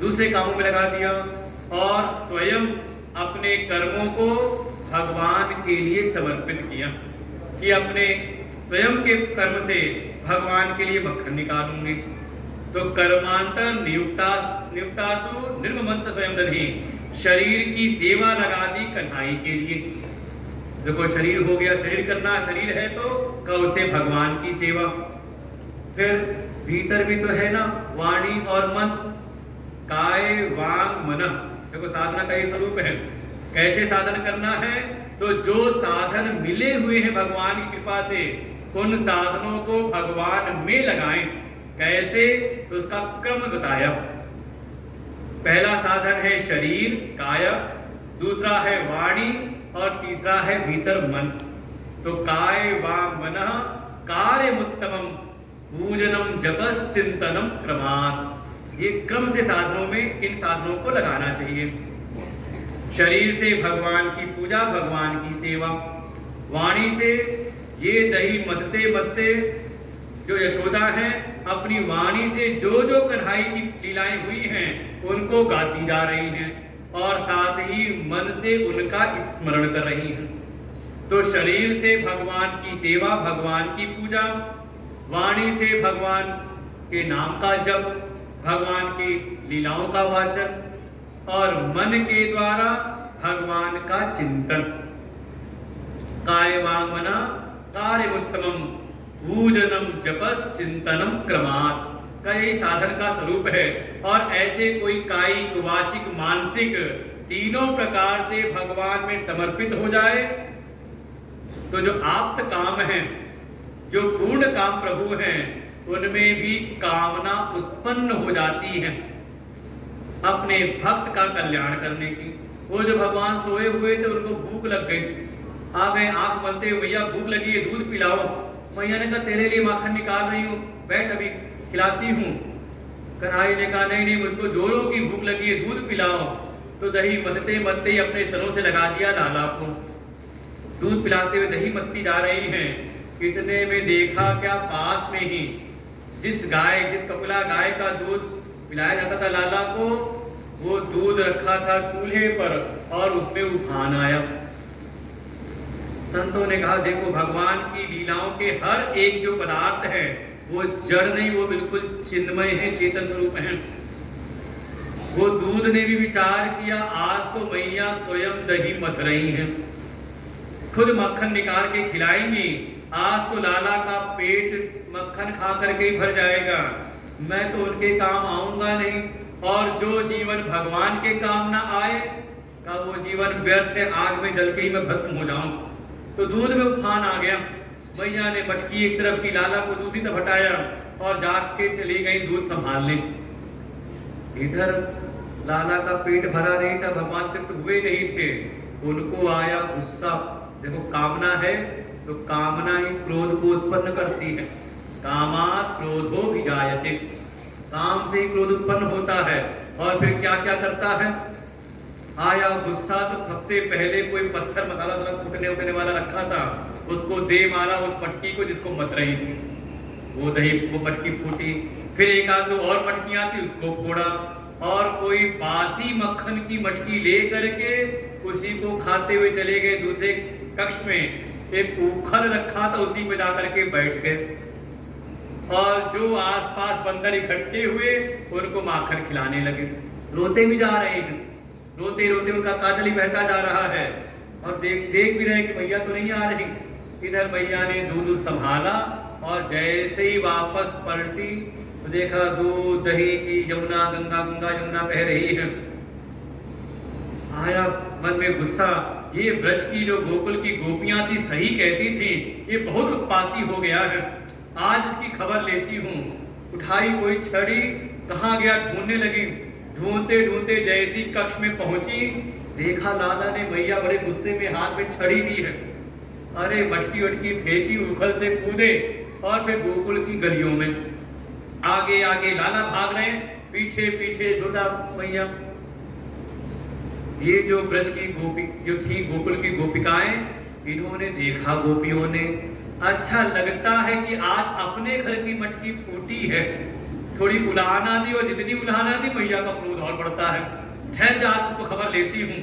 दूसरे कामों में लगा दिया, और स्वयं अपने कर्मों को भगवान के लिए समर्पित किया कि अपने स्वयं के कर्म से भगवान के लिए मक्खन निकालूंगे। तो कर्मांतर नियुक्तासु निर्ममंत स्वयं दधी, शरीर की सेवा लगा दी कन्हैया के लिए। देखो शरीर हो गया, शरीर करना, शरीर है तो कब से भगवान की सेवा। फिर भीतर भी तो है ना वाणी और मन, काय वांग मन। देखो साधना का ये स्वरूप है। कैसे साधन करना है, तो जो साधन मिले हुए हैं भगवान की कृपा से, उन साधनों को भगवान में लगाएं। कैसे, तो उसका क्रम बताया। पहला साधन है शरीर काय, दूसरा है वाणी, और तीसरा है भीतर मन। तो काय वांग मन कार्यमुत्तमम पूजनम जपस चिंतनम क्रमात्। ये क्रम से साधनों में इन साधनों को लगाना चाहिए। शरीर से भगवान की पूजा, भगवान की सेवा। वाणी से ये दही मथते मथते जो यशोदा है अपनी वाणी से जो जो कन्हैया की लीलाएं हुई हैं उनको गाती जा रही हैं, और साथ ही मन से उनका स्मरण कर रही हैं। तो शरीर से भगवान की सेवा, भगवान की पूजा, वाणी से भगवान के नाम का जप, भगवान की लीलाओं का वाचन, और मन के द्वारा भगवान का चिंतन। काय वांग मना कार्यमुत्तमम पूजनम जपस चिंतनम क्रमात्। का यही साधन का स्वरूप है। और ऐसे कोई कायिक, वाचिक, मानसिक तीनों प्रकार से भगवान में समर्पित हो जाए तो जो आप्त काम है, जो पूर्ण काम प्रभु हैं, उनमें भी कामना उत्पन्न हो जाती है अपने भक्त का कल्याण करने की। वो जो भगवान सोए हुए थे, उनको भूख लग गई, आ गए आंख मलते हुए, भैया भूख लगी है, दूध पिलाओ। मैया ने कहा तेरे लिए माखन निकाल रही हूँ, बैठ अभी खिलाती हूँ। कन्हैया ने कहा नहीं नहीं, मुझको जोरों की भूख लगी है, दूध पिलाओ। तो दही मथते मथते ही अपने तनों से लगा दिया लाला को, दूध पिलाते हुए दही मथती जा रही हैं। इतने में देखा क्या, पास में ही जिस कपिला गाय का दूध पिलाया जाता था लाला को, वो दूध रखा था चूल्हे पर और उसमें उफान आया। संतों ने कहा देखो, भगवान की लीलाओं के हर एक जो पदार्थ है वो जड़ नहीं, वो बिल्कुल चिन्मय है, चेतन स्वरूप है। वो दूध ने भी विचार किया, आज तो मैया स्वयं दही मथ रही हैं, खुद मक्खन निकाल के खिलाएंगी, आज तो लाला का पेट मक्खन खा करके ही भर जाएगा, मैं तो उनके काम आऊंगा नहीं। और जो जीवन भगवान के काम ना आए का वो जीवन व्यर्थ है, आग में जल के ही मैं भस्म हो जाऊं। तो दूध में उफान आ गया। मैया ने मटकी एक तरफ की, लाला को दूसरी तरफ हटाया और जाग के चली गई दूध संभालने। इधर लाला का पेट भरा नहीं था, भगवान तृप्त हुए नहीं थे, उनको आया गुस्सा। देखो, कामना है तो कामना ही क्रोध को उत्पन्न करती है। कामात् क्रोधो विजायते, काम से ही क्रोध उत्पन्न होता है। और फिर क्या क्या करता है, आया गुस्सा तो सबसे पहले कोई पत्थर मसाला फूटने उठने वाला रखा था, उसको दे मारा उस मटकी को जिसको मत रही थी, वो मटकी फूटी। फिर एक आध दो और मटकियां थी, उसको फोड़ा। और कोई बासी मक्खन की मटकी ले करके उसी को खाते हुए चले गए दूसरे कक्ष में। एक उखल रखा था, उसी पे जा करके बैठ गए और जो आसपास बंदर इकट्ठे हुए उनको माखन खिलाने लगे। रोते भी जा रहे हैं, रोते रोते उनका काजल ही बहता जा रहा है और देख भी रहे कि भैया तो नहीं आ रही। इधर भैया ने दूध संभाला और जैसे ही वापस पलटी तो देखा दूध दही की यमुना, गंगा गंगा यमुना बह रही है। आया मन में गुस्सा, ये ब्रज की जो गोकुल की गोपियां थी सही कहती थी, ये बहुत उत्पाती हो गया है, आज इसकी खबर लेती हूँ। उठाई कोई छड़ी, कहाँ गया ढूंढने लगी। ढूंढते ढूंढते जैसी कक्ष में पहुंची, देखा लाला ने मैया बड़े गुस्से में हाथ में छड़ी ली है। अरे मटकी वटकी फेंकी, उखल से कूदे और फिर गोकुल की गलियों में आगे आगे लाला भाग रहे, पीछे पीछे यशोदा मैया। ये जो ब्रज की गोपी जो थी, गोकुल की गोपिकाएं, इन्होंने देखा, गोपियों ने, अच्छा लगता है कि आज अपने घर की मटकी फूटी है, थोड़ी उलाहना दी और जितनी उलाहना दी मैया का क्रोध और बढ़ता है। ठहर जा, उसको खबर लेती हूँ।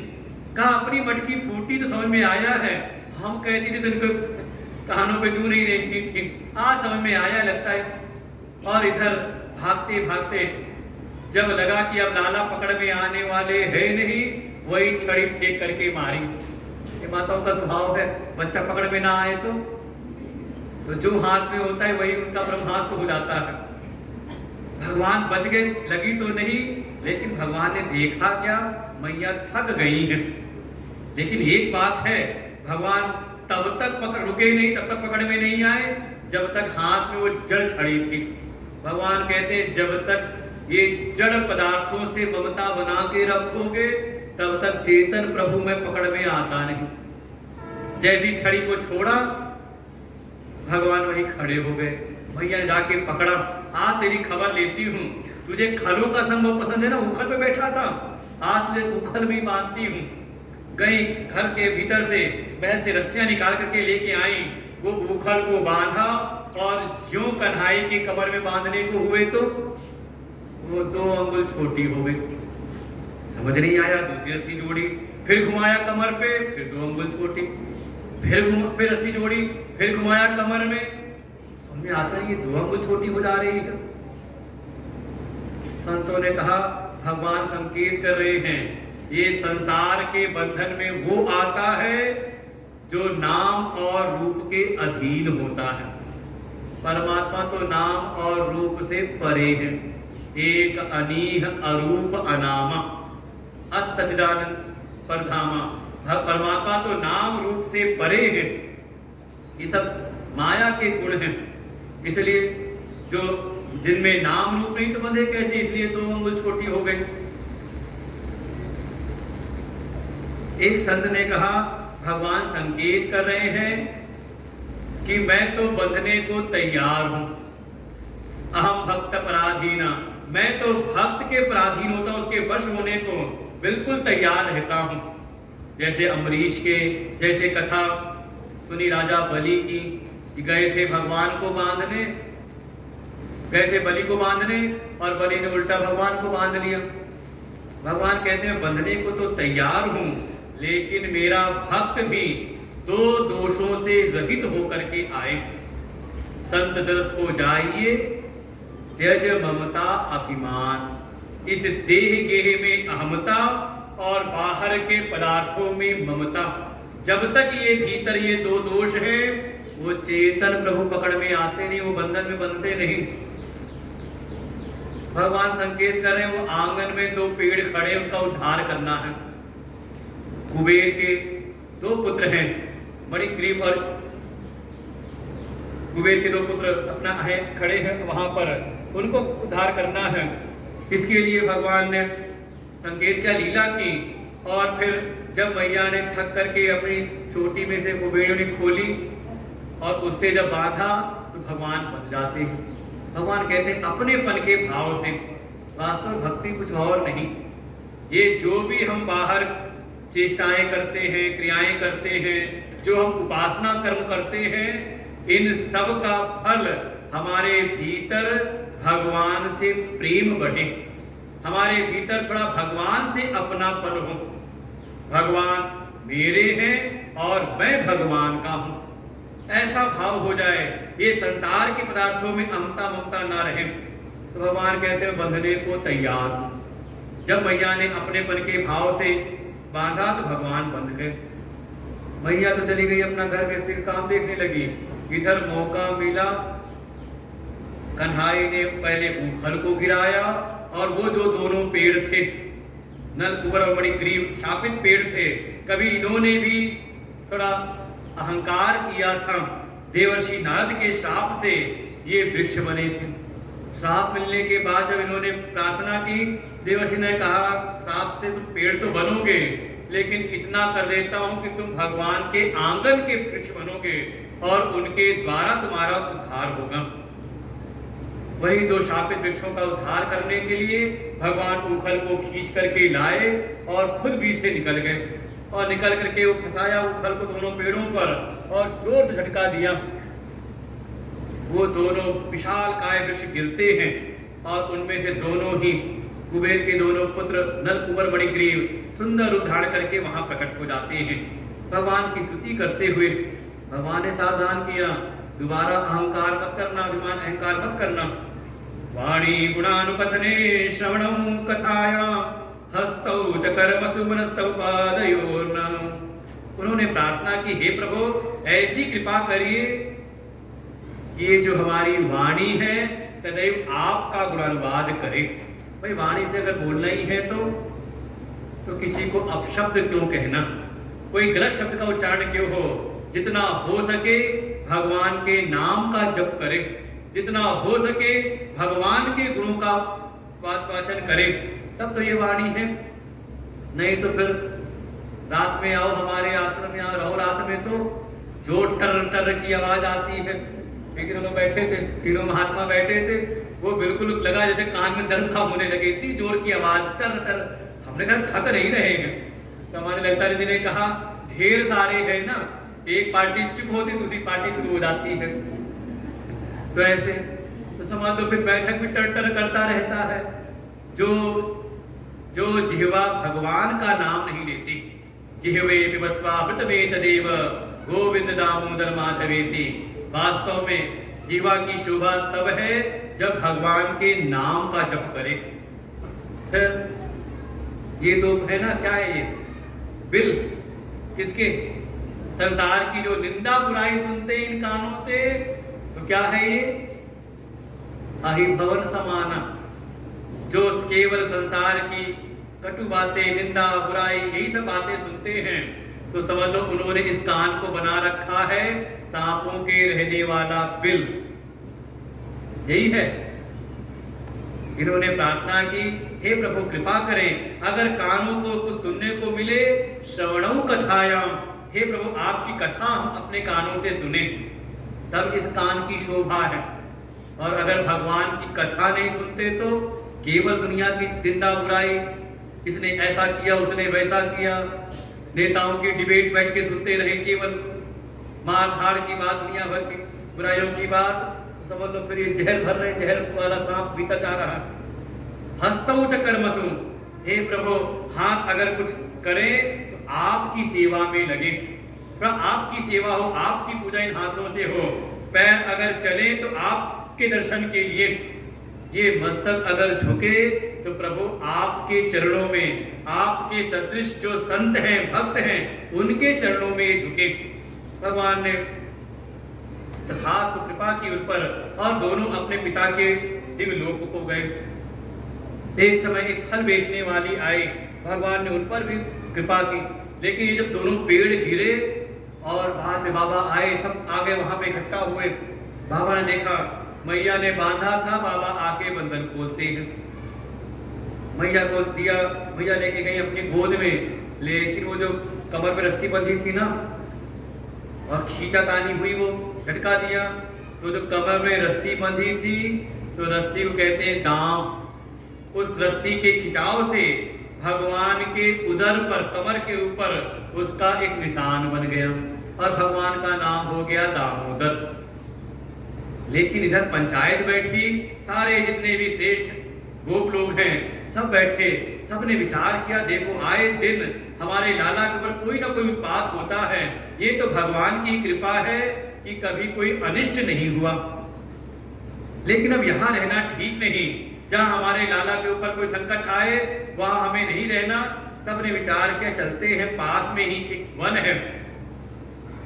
कहा अपनी मटकी फूटी तो समझ में आया है, हम कहती थी तो इनको कहानों पे क्यों नहीं रेंगती थी, आज समझ में आया लगता है। और इधर भागते भागते जब लगा कि अब लाला पकड़ में आने वाले है नहीं, वही छड़ी फेंक करके मारी। ये माताओं का स्वभाव है, बच्चा पकड़ में ना आए तो जो हाथ में होता है वही उनका ब्रह्मास्त्र हो जाता है। भगवान बच गए, लगी तो नहीं, लेकिन भगवान ने देखा क्या, मैया थक गई है। लेकिन एक बात है, भगवान तब तक रुके नहीं, तब तक पकड़ में नहीं आए जब तक हाथ में वो जड़ छड़ी थी। भगवान कहते हैं जब तक ये जड़ पदार्थों से ममता बना के रखोगे तब तक चेतन प्रभु में पकड़ में आता नहीं। जैसी छड़ी को छोड़ा, भगवान वही खड़े हो गए। भैया ने जाके पकड़ा, आज तेरी खबर लेती हूँ, तुझे खलों का संभव पसंद है ना, उखल पे बैठा था, आज तुझे उखल भी बांधती हूँ। गई घर के भीतर से बहन से रस्सियां निकाल करके लेके आई, वो उखल को बांधा और ज्यों कन्हाई की कमर में बांधने को हुए तो वो 2 अंगुल छोटी हो गई। समझ नहीं आया, दूसरी रस्सी जोड़ी, फिर घुमाया कमर पे, फिर 2 अंगुल छोटी, फिर रस्सी जोड़ी, फिर घुमाया कमर में, समझ में आता है ये 2 अंगुल छोटी हो जा रही है। संतों ने कहा भगवान संकेत कर रहे हैं, ये संसार के बंधन में वो आता है जो नाम और रूप के अधीन होता है। परमात्मा तो नाम और रूप से परे है। एक अनीह अरूप अनामा असचिदानंद परधामा। परमात्मा तो नाम रूप से परे है। ये सब माया के गुण हैं। इसलिए जो जिनमें नाम रूप नहीं तो बंधे कैसे, इसलिए तो उंगली छोटी हो गई। एक संत ने कहा, भगवान संकेत कर रहे हैं कि मैं तो बंधने को तैयार हूं। अहम भक्त पराधीना, मैं तो भक्त के पराधीन होता, उसके वश होने को बिल्कुल तैयार रहता हूं। जैसे अम्बरीश के जैसे कथा सुनी राजा बलि की, गए थे भगवान को बांधने, गए थे बलि को बांधने और बलि ने उल्टा भगवान को बांध लिया। भगवान कहते हैं बंधने को तो तैयार हूं, लेकिन मेरा भक्त भी दो दोषों से रहित होकर के आए। संत दर्श को जाइए, त्यज ममता अभिमान। इस देह गेह में अहमता और बाहर के पदार्थों में ममता, जब तक ये भीतर ये दो दोष है, वो चेतन प्रभु पकड़ में आते नहीं, वो बंधन में बंधते नहीं। भगवान संकेत कर रहे हैं, वो आंगन में दो पेड़ खड़े, उनका उद्धार करना है। कुबेर के दो पुत्र हैं, मणिग्रीव और कुबेर के दो पुत्र अपना है खड़े हैं वहां पर, उनको उद्धार करना है। इसके लिए भगवान ने संकेत क्या लीला की। और फिर जब मैया ने थक करके अपनी चोटी में से कुबेर ने खोली और उससे जब बांधा तो भगवान बन जाते हैं। भगवान कहते हैं अपनेपन के भाव से। वास्तव भक्ति कुछ और नहीं, ये जो भी हम बाहर चेष्टाएं करते हैं, क्रियाएं करते हैं, जो हम उपासना कर्म करते हैं, इन सब का फल हमारे भीतर भगवान से प्रेम बढ़े, हमारे भीतर थोड़ा भगवान से अपनापन हो। भगवान मेरे हैं और मैं भगवान का हूं, ऐसा भाव हो जाए, ये संसार के पदार्थों में अमता ममता ना रहे, तो भगवान कहते हैं बंधने को तैयार हूं। जब मैया ने अपनेपन के भाव से बांधा तो भगवान बंध गए। मैया तो चली गई अपना घर में काम देखने लगी। इधर मौका मिला, कन्हाई ने पहले ऊखल को गिराया और वो जो दोनों पेड़ थे, नल कुबर और मणिग्रीव शापित पेड़ थे, कभी इन्होंने भी थोड़ा अहंकार किया था। देवर्षि नारद के श्राप से ये वृक्ष बने थे। श्राप मिलने के बाद जब इन्होंने प्रार्थना की, देवर्षि ने कहा श्राप से तुम पेड़ तो बनोगे, लेकिन इतना कर देता हूं कि तुम भगवान के आंगन के वृक्ष बनोगे और उनके द्वारा तुम्हारा उद्धार होगा। वही दो शापित वृक्षों का उद्धार करने के लिए भगवान ऊखल को खींच करके लाए और खुद बीच से निकल गए और निकल करके वो फंसाया ऊखल को दोनों पेड़ों पर और जोर से झटका दिया। वो दोनों विशाल काय वृक्ष गिरते हैं और उनमें से दोनों ही कुबेर के दोनों पुत्र नल कुबर मणिग्रीव सुंदर रूप धारण करके वहां प्रकट हो जाते हैं। भगवान की स्तुति करते हुए भगवान ने सावधान किया, दोबारा अहंकार मत करना, अभिमान अहंकार मत करना। वाणी गुणानुकथने श्रवणं कथाया हस्तौ च कर्मसु मनस्तौ पादयोर्न। उन्होंने प्रार्थना की, हे प्रभु ऐसी कृपा करिए कि ये जो हमारी वाणी है सदैव आपका गुणानुवाद करे। भाई वाणी से अगर बोलना ही है तो किसी को अपशब्द क्यों कहना, कोई गलत शब्द का उच्चारण क्यों हो। जितना हो सके भगवान के नाम का जप करे, जितना हो सके भगवान के गुणों का वाचन करे, तब तो ये वाणी है। नहीं तो फिर रात में आओ हमारे आश्रम में आओ, रहो रात में तो जो टर टर की आवाज आती है। लेकिन लोग बैठे थे, तीनों महात्मा बैठे थे, वो बिल्कुल लगा जैसे कान में दर्द सा होने लगे, इतनी जोर की आवाज टर टर। हमने कहा थक नहीं रहेगा। तो हमारे ललिता जी ने कहा ढेर सारे है ना, एक पार्टी चुप होती दूसरी पार्टी शुरू हो जाती है, तो ऐसे तो समझ लो फिर बैठक भी टर टर करता रहता है। जो जिह्वा भगवान का नाम नहीं लेती, जिह्वे पिबस्वा मृतमे तदेव गोविंद दामोदर माधवेति। वास्तव में जीवा की शोभा तब है जब भगवान के नाम का जप करे। फिर ये तो है ना, क्या है ये बिल किसके, संसार की जो निंदा बुराई सुनते इन कानों से, तो क्या है ये? अहिभवन समाना, जो केवल संसार की कटु बातें, निंदा, बुराई, यही सब बातें सुनते हैं, तो समझ लो उन्होंने इस कान को बना रखा है सांपों के रहने वाला बिल। यही है। इन्होंने प्रार्थना की, हे प्रभु कृपा करें, अगर कानों को कुछ सुनने को मिले, श्रवणौ कथायाम, हे प्रभु आपकी कथा हम अपने कानों से सुने, तब इस कान की शोभा है। और अगर भगवान की कथा नहीं सुनते तो केवल दुनिया की निंदा बुराई, इसने ऐसा किया उसने वैसा किया, नेताओं की डिबेट बैठ के सुनते रहे, केवल मारधाड़ की बात, दुनिया भर की बुराइयों की बात, तो समझ लो फिर ये जहर भर रहे, जहर वाला सांप भीतर जा रहा है। हस्तौ च कर्मसु, हे प्रभु हाथ अगर कुछ करें तो आपकी सेवा में लगे, आपकी सेवा हो, आपकी पूजा इन हाथों से हो। पैर अगर चले तो आपके दर्शन के लिए, ये मस्तक अगर झुके तो प्रभु आपके चरणों में, आपके सदृश जो संत हैं, भक्त हैं, उनके चरणों में ये झुके। भगवान ने तथास्तु कृपा की उन पर, और दोनों अपने पिता के दिव्य लोक को गए। एक समय एक फल बेचने वाली आई, भगवान ने उन पर भी कृपा की, लेकिन ये जब दोनों पेड़ गिरे और बाद में बाबा आए, सब आगे वहां पे इकट्ठा हुए, बाबा ने देखा मैया ने बांधा था, बाबा आके बंधन खोलते हैं। मैया को दिया, मैया लेके गई अपनी गोद में, लेकिन वो जो कमर पे रस्सी बंधी थी ना और खींचातानी हुई, वो झटका दिया, तो जो कमर में रस्सी बंधी थी तो रस्सी को कहते हैं दाम। उस रस्सी के खिंचाव से भगवान के उदर पर, कमर के ऊपर उसका एक निशान बन गया और भगवान का नाम हो गया दामोदर। लेकिन इधर पंचायत बैठी, सारे जितने भी श्रेष्ठ गोप लोग हैं सब बैठे, सबने विचार किया, देखो आए दिन हमारे लाला के ऊपर कोई ना कोई उत्पात होता है, ये तो भगवान की कृपा है कि कभी कोई अनिष्ट नहीं हुआ। लेकिन अब यहाँ रहना ठीक नहीं, जहाँ हमारे लाला के ऊपर कोई संकट आए वहां हमें नहीं रहना। सबने विचार किया, चलते हैं पास में ही एक वन है,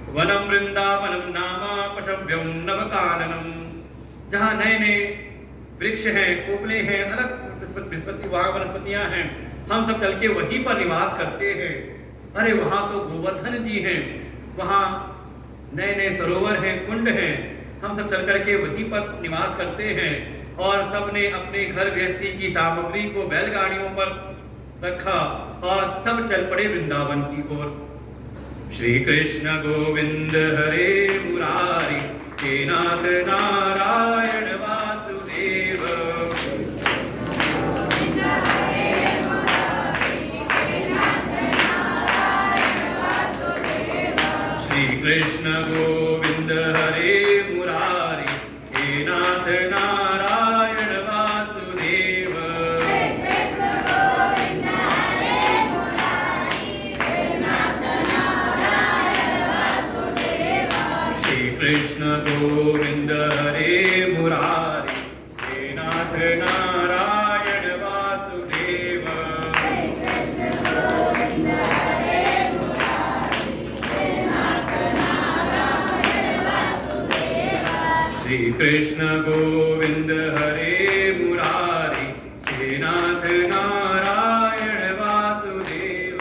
वनम वृंदावनम नामा पशव्यम नवकाननम, जहाँ नए नए वृक्ष हैं, कोपले हैं, अलग बृहस्पति वहां वनस्पतियां हैं, हम सब चल के वहीं पर निवास करते हैं। अरे वहां तो गोवर्धन जी हैं, वहां नए नए सरोवर हैं, कुंड हैं, हम सब चल करके वहीं पर निवास करते हैं। और सबने अपने घर गृहस्थी की सामग्री को बैलगाड़ियों पर रखा और सब चल पड़े वृंदावन की ओर। श्री कृष्ण गोविंद हरे मुरारी, हे नाथ नारायण वासुदेव। श्री कृष्ण गोविंद हरे मुरारी, हे नाथ नारायण वासुदेव। कृष्ण गोविंद हरे मुरारी, हे नाथ नारायण वासुदेव। श्री कृष्ण गोविंद हरे मुरारी, हे नाथ नारायण वासुदेव।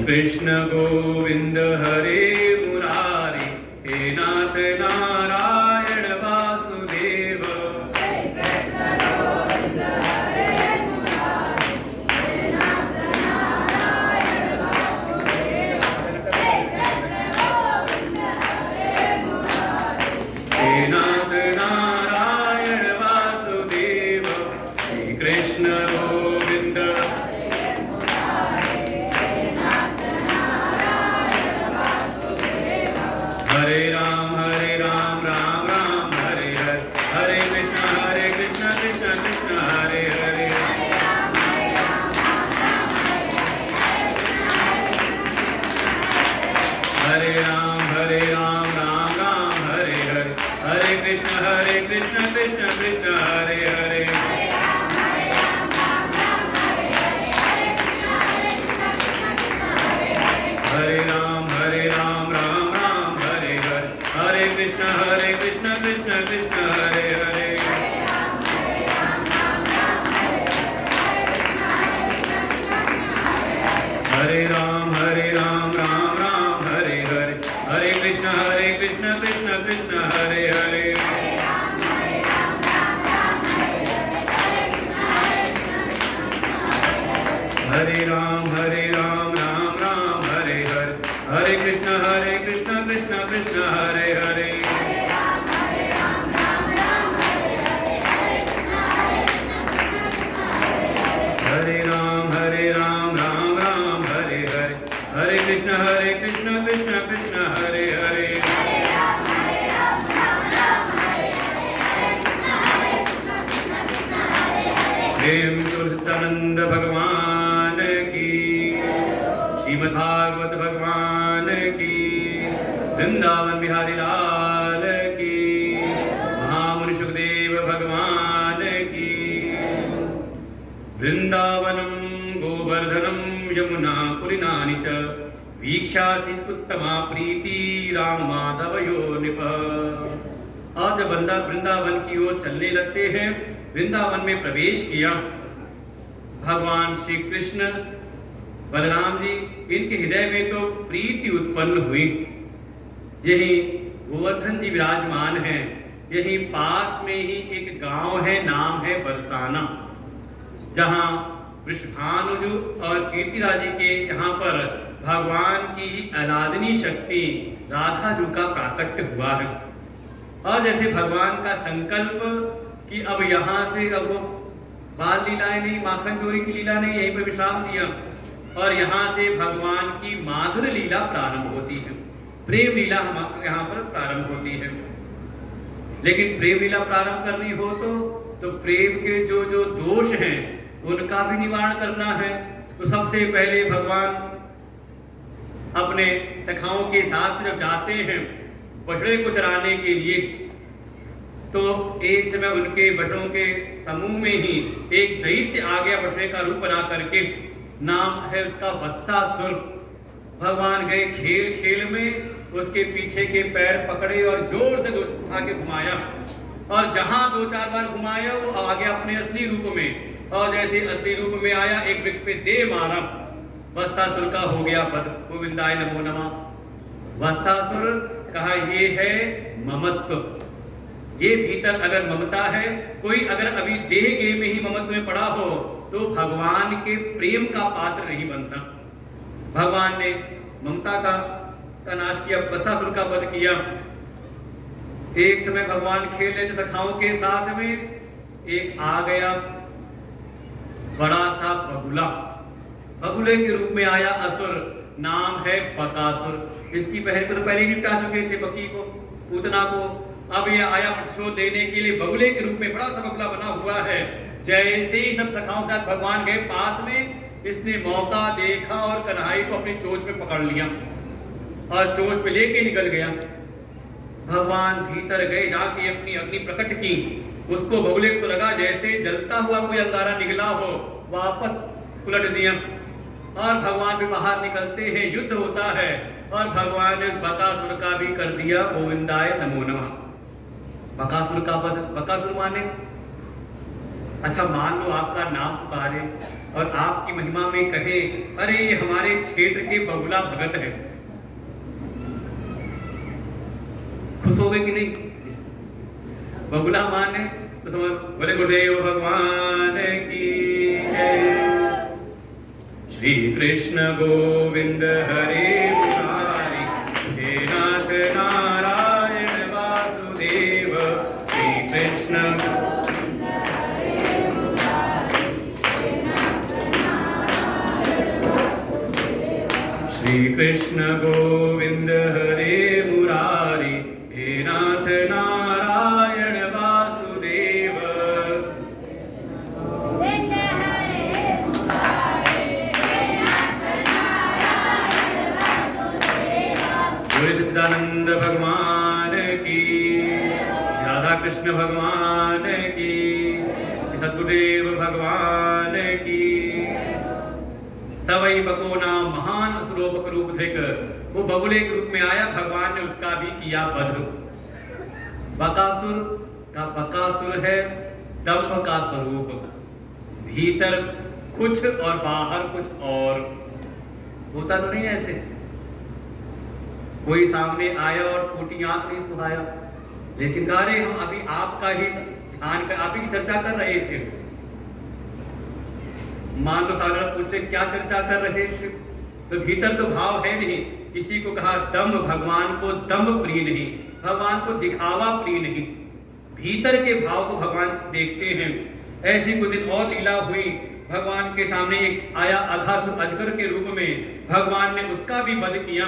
कृष्ण गोविंद हरे मुरारी, हे नाथ नारायण वासुदेव। हे नाथ नारायण वासुदेव। श्री कृष्ण गोविंद कृष्ण कृष्ण कृष्ण हरे हरे। हरे राम राम राम हरे हरे। हरे कृष्ण कृष्ण कृष्ण हरे हरे। हरे राम राम राम हरे हरे। हरे कृष्ण कृष्ण कृष्ण हरे हरे। प्रेम तुलसीदानंद भगवान की, श्रीमद् भागवत भगवान की, वृंदावन बिहारी लाल की, महामुनि सुखदेव भगवान की। वृंदावनम गोवर्धनम यमुना पुरीनानि च वीक्षासि उत्तमा प्रीति राम माधवयो निप। आज जब बंदा वृंदावन की ओर चलने लगते हैं, वृंदावन में प्रवेश किया, भगवान श्री कृष्ण बलराम जी, इनके हृदय में तो प्रीति उत्पन्न हुई। यही गोवर्धन जी विराजमान हैं। यही पास में ही एक गांव है, नाम है बरसाना, जहां वृषभानुजु और कीर्तिराज जी के यहाँ पर भगवान की आराधनी शक्ति राधा जी का प्राकट्य हुआ है। और जैसे भगवान का संकल्प कि अब यहाँ से अब वो बाल लीलाएं नहीं, माखन चोरी की लीला नहीं, यहीं पर विश्राम दिया, और यहाँ से भगवान की माधुर लीला प्रारंभ होती है, प्रेम लीला यहाँ पर प्रारंभ होती है। लेकिन प्रेम लीला प्रारंभ करनी हो तो प्रेम के जो जो दोष हैं उनका भी निवारण करना है। तो सबसे पहले भगवान अपने सखाओं के साथ जब जाते हैं बछड़े को चराने के लिए, तो एक समय उनके बछड़ों के समूह में ही एक दैत्य आ गया बछड़े का रूप बना करके, नाम है उसका वत्सासुर। भगवान गए खेल खेल में, उसके पीछे के पैर पकड़े और जोर से आगे घुमाया, और जहां 2-4 बार घुमाया वो आ गया अपने असली रूप में। और जैसे असली रूप में आया, एक वृक्ष पे दे मारा, वत्सासुर का हो गया वध। गोविंदाय नमो नमः। वत्सासुर कहा ये है ममत्व, ये भीतर अगर ममता है, कोई अगर अभी देह गेह में ही ममत्व में पड़ा हो तो भगवान के प्रेम का पात्र नहीं बनता। भगवान ने ममता का नाश किया, वत्सासुर का वध किया। एक समय भगवान खेल रहे थे सखाओं के साथ में, एक आ गया बड़ा सा बगुला, बगुले के रूप में आया असुर, नाम है बकासुर। इसकी बहन को तो पहले निपटा चुके थे, बकी को, पूतना को। अब ये आया प्रतिशोध देने के लिए बगुले के रूप में, बड़ा सा बगुला बना हुआ है। जैसे ही सब सखाओं के साथ भगवान गए पास में, इसने मौका देखा और कन्हई को अपनी चोंच में पकड़ लिया और चोंच पे लेके निकल गया। भगवान भीतर गए, जाके अपनी अग्नि प्रकट की। उसको बगुले को लगा जैसे जलता हुआ कोई अंगारा निकला हो, वापस उलट दिया। और भगवान भी बाहर निकलते हैं, युद्ध होता है, और भगवान ने बकासुर का भी कर दिया गोविंदाय नमो नमः। बकासुर का वध, बकासुर माने, अच्छा मान लो आपका नाम पुकारे और आपकी महिमा में कहे, अरे ये हमारे क्षेत्र के बगुला भगत है, खुश हो गए कि नहीं? बगुला माने तो समझ, बोले गुरुदेव भगवान की जय। श्री कृष्ण गोविंद हरे मुरारी, हे नाथ नारायण वासुदेव। श्री कृष्ण श्री कृष्ण गोविंद हरे मुरारी, हे नाथ नारायण वासुदेव। बोले सच्चिदानंद भगवान की, राधा कृष्ण भगवान की, सद्गुरुदेव भगवान की। सवई बको नाम महान असुरोपक रूप धृक, वो बगुले के रूप में आया, भगवान ने उसका भी किया वध। बकासुर का बकासुर है दंभ का स्वरूप, भीतर कुछ और बाहर कुछ और, होता तो नहीं ऐसे। कोई सामने आया और फूटी आंख नहीं सुहाया, लेकिन कहा रे हम अभी आपका ही ध्यान कर, आप ही की चर्चा कर रहे थे। मान लो सारा पूछते क्या चर्चा कर रहे थे, तो भीतर तो भाव है नहीं। किसी को कहा दम्भ, भगवान को दम्भ प्रिय नहीं, भगवान को दिखावा प्रिय नहीं, भीतर के भाव को भगवान देखते हैं। ऐसी कुछ दिन और लीला हुई, भगवान के सामने एक आया अघासुर अजगर के रूप में, भगवान ने उसका भी वध किया।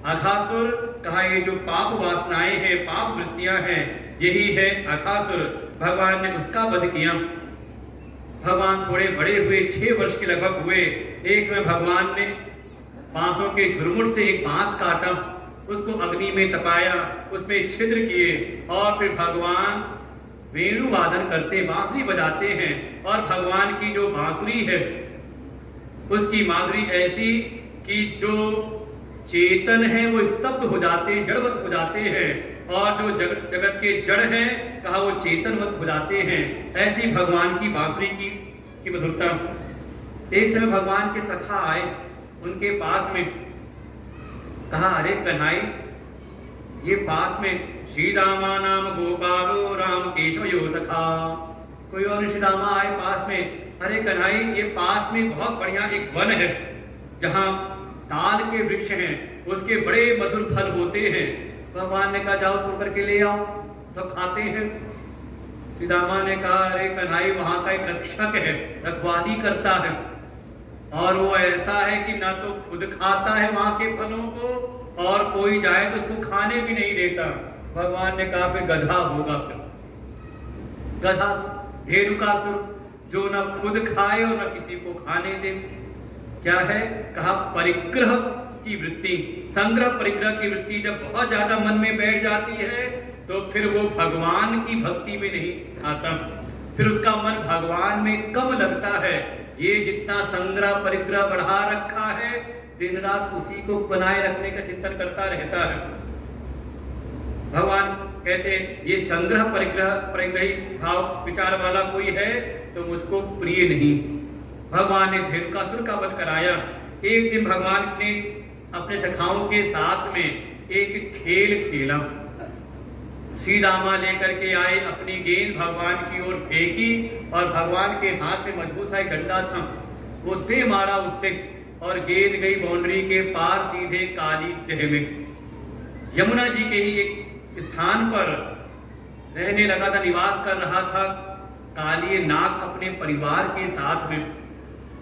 अघासुर कहा ये जो पाप वासनाएं हैं, पाप वृत्तियां हैं, यही है अघासुर। भगवान ने उसका वध किया। भगवान थोड़े बड़े हुए, 6 वर्ष के लगभग हुए। एक समय भगवान ने बांसों के झुरमुट से एक बांस काटा, उसको अग्नि में तपाया, उसमें छिद्र किए और फिर भगवान वेणु वादन करते, बांसुरी बजाते हैं। और भगवान की जो बांसुरी है उसकी माधुरी ऐसी कि जो चेतन है वो स्तब्ध हो जाते, जड़वत हो जाते हैं, और जो जगत के जड़ हैं कहा वो चेतनवत हो जाते हैं। ऐसी भगवान की बांसुरी की मधुरता। एक समय भगवान के सखा आए उनके पास में, कहा अरे कन्हई, ये पास में श्री रामा नाम गोपालो राम केशव यो सखा। कोई और श्री रामा आए पास में, अरे कन्हई ये पास में बहुत बढ़िया एक वन है जहां ताल के वृक्ष हैं, उसके बड़े मधुर फल होते हैं। भगवान ने कहा जाओ तोड़ करके ले आओ, सब खाते हैं। श्री रामा ने कहा अरे कन्हई वहां का एक रक्षक है, रखवाली करता है, और वो ऐसा है कि ना तो खुद खाता है वहां के फलों को, और कोई जाए तो उसको खाने भी नहीं देता। भगवान ने कहा फिर गधा होगा, फिर गधा धेनुकासुर, जो ना खुद खाए और ना किसी को खाने दे। क्या है? कहा परिग्रह की वृत्ति, संग्रह परिग्रह की वृत्ति जब बहुत ज्यादा मन में बैठ जाती है तो फिर वो भगवान की भक्ति में नहीं आता, फिर उसका मन भगवान में कम लगता है। ये जितना संग्रह परिग्रह बढ़ा रखा है, दिन रात उसी को बनाए रखने का चिंतन करता रहता है। भगवान कहते ये संग्रह परिग्रह परिग्रही भाव विचार वाला कोई है तो मुझको प्रिय नहीं। भगवान ने धेनुकासुर का वध कराया। एक दिन भगवान ने अपने सखाओं के साथ में एक खेल खेला। श्री रामा लेकर के आए, अपनी गेंद भगवान की ओर फेंकी और भगवान के हाथ में मजबूत सा एक डंडा था, उसने मारा उससे, और गेंद गई बाउंड्री के पार सीधे काली देह में। यमुना जी के ही एक स्थान पर रहने लगा था, निवास कर रहा था काली नाग अपने परिवार के साथ में,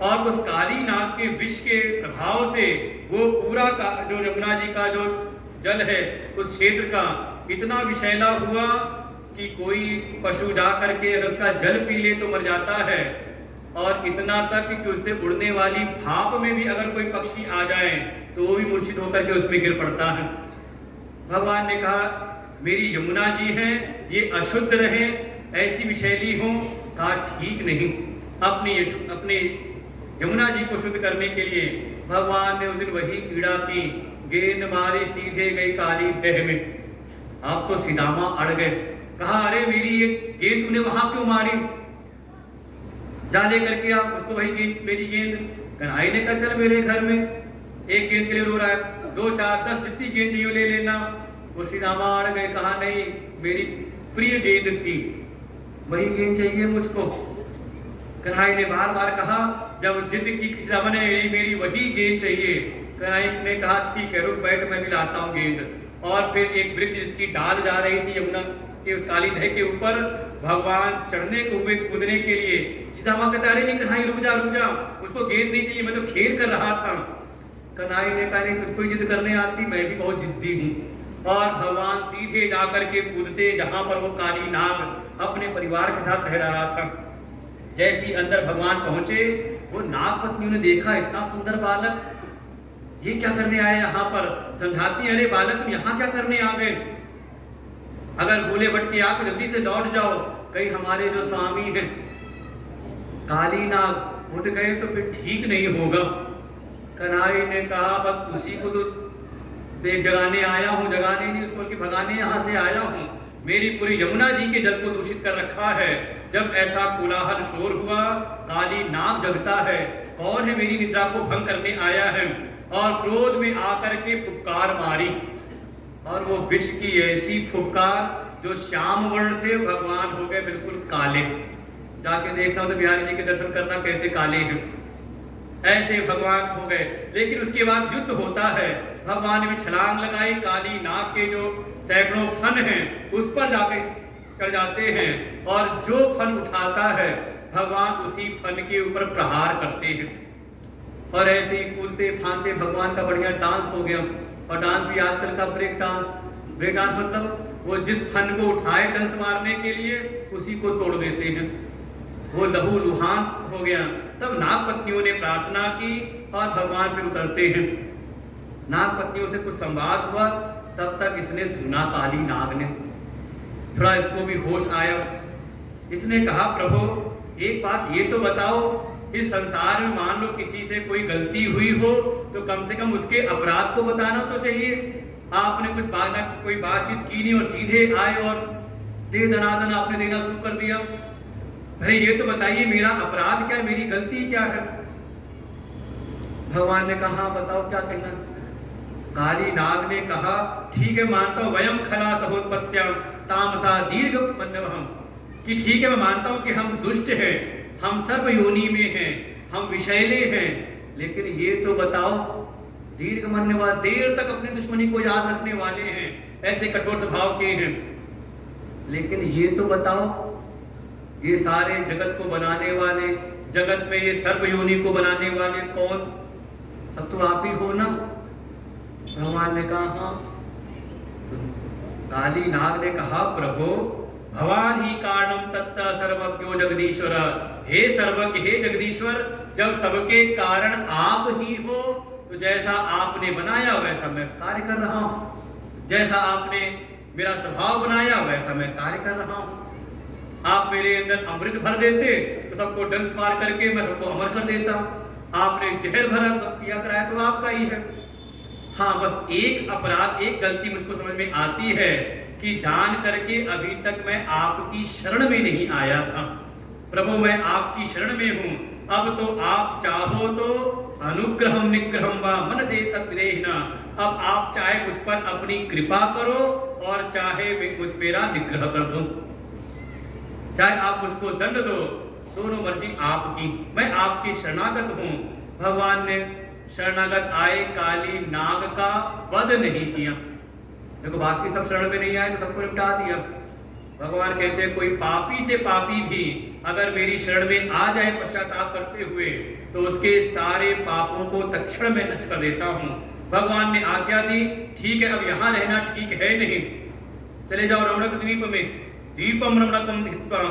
और उस काली नाग के विष के प्रभाव से वो पूरा का जो यमुना जी का जो जल है उस क्षेत्र का इतना विषैला हुआ कि कोई पशु जा करके अगर उसका जल पी ले तो मर जाता है, और इतना तक कि उससे उड़ने वाली भाप में भी अगर कोई पक्षी आ जाए तो वो भी मूर्छित होकर के उसमें गिर पड़ता है। भगवान ने कहा मेरी यमुना जी हैं, ये अशुद्ध रहे, ऐसी विषैली हो, कहा ठीक नहीं। अपने यमुना जी को शुद्ध करने के लिए भगवान ने उस दिन वही पीड़ा की, गेंद मारी सीधे गई काली देह में। अब तो सीधामा अड़ गए, कहा अरे मेरी ये गेंद तूने वहां क्यों मारी, जा ले करके आप उसको वही गेंद, मेरी गेंद। कन्हई ने कहा चल मेरे घर में, एक गेंद के लिए रो रहा है, 2 4 10 जितनी गेंद चाहिए ले लेना। वो सीधामा अड़ गए, कहा नहीं मेरी प्रिय गेंद थी, वही गेंद चाहिए मुझको। कन्हई ने बार बार कहा, जब जिद की किसी ने मेरी वही गेंद चाहिए, कन्हई ने कहा ठीक है रुक बैठ, मैं भी लाता हूँ गेंद। और फिर एक वृक्ष जिसकी डाल जा रही थी यमुना के उस काली दह के ऊपर, भगवान चढ़ने को हुए कूदने के लिए, सीधामा कहता अरे नहीं कन्हई रुक जा, उसको गेंद नहीं चाहिए, मैं तो खेल कर रहा था। कन्हई ने कहा नहीं तुझको जिद करने आती, मैं भी बहुत जिद्दी हूँ। और भगवान सीधे जाकर के कूदते जहां पर वो काली नाग अपने परिवार के साथ रह रहा था। जैसे ही अंदर भगवान पहुंचे, वो नाग पत्नियों ने देखा इतना सुंदर बालक, ये क्या करने आए यहाँ पर। समझाती अरे बालक तुम यहाँ क्या करने आ गए, अगर भूले भटके आकर जल्दी से लौट जाओ, कहीं हमारे जो स्वामी हैं काली नाग उठ गए तो फिर ठीक नहीं होगा। कन्हई ने कहा बस उसी को तो देख जगाने आया हूँ, जगाने नहीं उसको कि भगाने यहाँ से आया हूँ। मेरी पूरी यमुना जी के जल को दूषित कर रखा है। जब ऐसा कोलाहल शोर हुआ, काली नाग जगता है, कौन है मेरी निद्रा को भंग करने आया है, और क्रोध में आकर के फुफकार मारी। और वो विष की ऐसी फुफकार, जो श्याम वर्ण थे भगवान हो गए बिल्कुल काले। जाके देखना हो तो बिहारी जी के दर्शन करना कैसे काले हैं, ऐसे भगवान हो गए। लेकिन उसके बाद युद्ध होता है, भगवान ने भी छलांग लगाई, काली नाग के जो सैकड़ों फन हैं उस पर जाके चढ़ जाते हैं, और जो फन उठाता है भगवान उसी फन के ऊपर प्रहार करते हैं। और ऐसे ही कूदते फांदते भगवान का बढ़िया डांस हो गया। और डांस भी आजकल का ब्रेक डांस। ब्रेक डांस मतलब वो जिस फन को उठाए डंस मारने के लिए उसी को तोड़ देते हैं, वो लहू लुहान हो गया। तब नागपत्नियों ने प्रार्थना की और भगवान फिर उतरते हैं। नागपत्नियों से कुछ संवाद हुआ, तब तक इसने सुना काली नाग ने, थोड़ा इसको भी होश आया। इसने कहा प्रभु एक बात ये तो बताओ, इस संसार में मान लो किसी से कोई गलती हुई हो तो कम से कम उसके अपराध को बताना तो चाहिए। आपने कोई बातचीत की नहीं और सीधे आए और दे दनादन आपने देना शुरू कर दिया। अरे ये तो बताइए मेरा अपराध क्या है, मेरी गलती क्या है। भगवान ने कहा बताओ क्या कहना। काली नाग ने कहा ठीक है मानता हूं, वयम खला सहोत्पत्त्या तामसा दीर्घ मन्यवहम, कि ठीक है मैं मानता हूं कि हम दुष्ट हैं, हम सर्व योनि में हैं, हम विषैले हैं, लेकिन ये तो बताओ दीर्घ मन्यवा, देर तक अपनी दुश्मनी को याद रखने वाले हैं, ऐसे कठोर स्वभाव के हैं। लेकिन ये तो बताओ ये सारे जगत को बनाने वाले, जगत में ये सर्व योनि को बनाने वाले कौन, सब तो आप ही हो ना। भगवान ने कहा हाँ। तो काली नाग ने कहा प्रभु भवान ही कारणम तत्त सर्वज्ञो जगदीश्वर, हे सर्वज्ञ हे जगदीश्वर, जब सबके कारण आप ही हो तो जैसा आपने बनाया वैसा मैं कार्य कर रहा हूं, जैसा आपने मेरा स्वभाव बनाया वैसा मैं कार्य कर रहा हूं। आप मेरे अंदर अमृत भर देते तो सबको डंस मार करके मैं सबको अमर कर देता, आपने जहर भरा सब किया कराया तो आपका ही है। हाँ बस एक अपराध, एक गलती मुझको समझ में आती है कि जान करके अभी तक मैं आपकी शरण में नहीं आया था। प्रभु मैं आपकी शरण में हूं, अब तो आप चाहो तो अनुग्रहम निग्रहम वा मन से तत्रेहना, अब आप चाहे मुझ पर अपनी कृपा करो और चाहे मुझ मेरा निग्रह कर दो, चाहे आप मुझको दंड दो, दोनों मर्जी आपकी, मैं आपकी शरणागत हूं। भगवान ने शरणागत आए काली नाग का वध नहीं किया। देखो बाकी सब शरण में नहीं आए तो सबको निपटा दिया। भगवान कहते हैं कोई पापी से पापी भी अगर मेरी शरण में आ जाए पश्चाताप करते हुए तो उसके सारे पापों को तत्क्षण में नष्ट कर देता हूं। भगवान ने आज्ञा दी ठीक है अब यहां रहना ठीक है नहीं, चले जाओ रमणक द्वीप में, द्वीपम रमणकम हित्वा,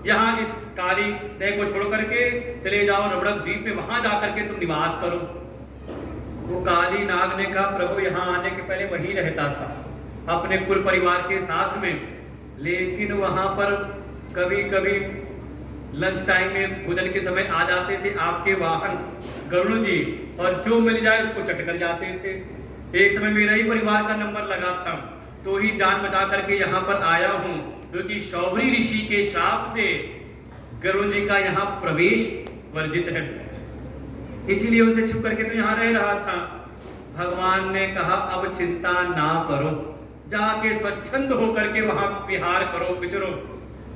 यहाँ इस काली तह को छोड़ करके चले जाओ रमणक द्वीप में, वहां जाकर के तुम निवास करो। वो काली नाग ने कहा प्रभु यहाँ आने के पहले वही रहता था अपने कुल परिवार के साथ में, लेकिन वहां पर कभी कभी लंच टाइम में भोजन के समय आ जाते थे आपके वाहन गरुड़ जी, और जो मिल जाए उसको चट कर जाते थे। एक समय मेरा ही परिवार का नंबर लगा था तो ही जान बचा करके यहाँ पर आया हूँ, क्योंकि शौभरी ऋषि के श्राप से गरुड़ जी का यहाँ प्रवेश वर्जित है, इसीलिए उनसे छुप करके तो यहाँ रह रहा था। भगवान ने कहा अब चिंता ना करो, जाके स्वच्छंद होकर के वहां विहार करो विचरो।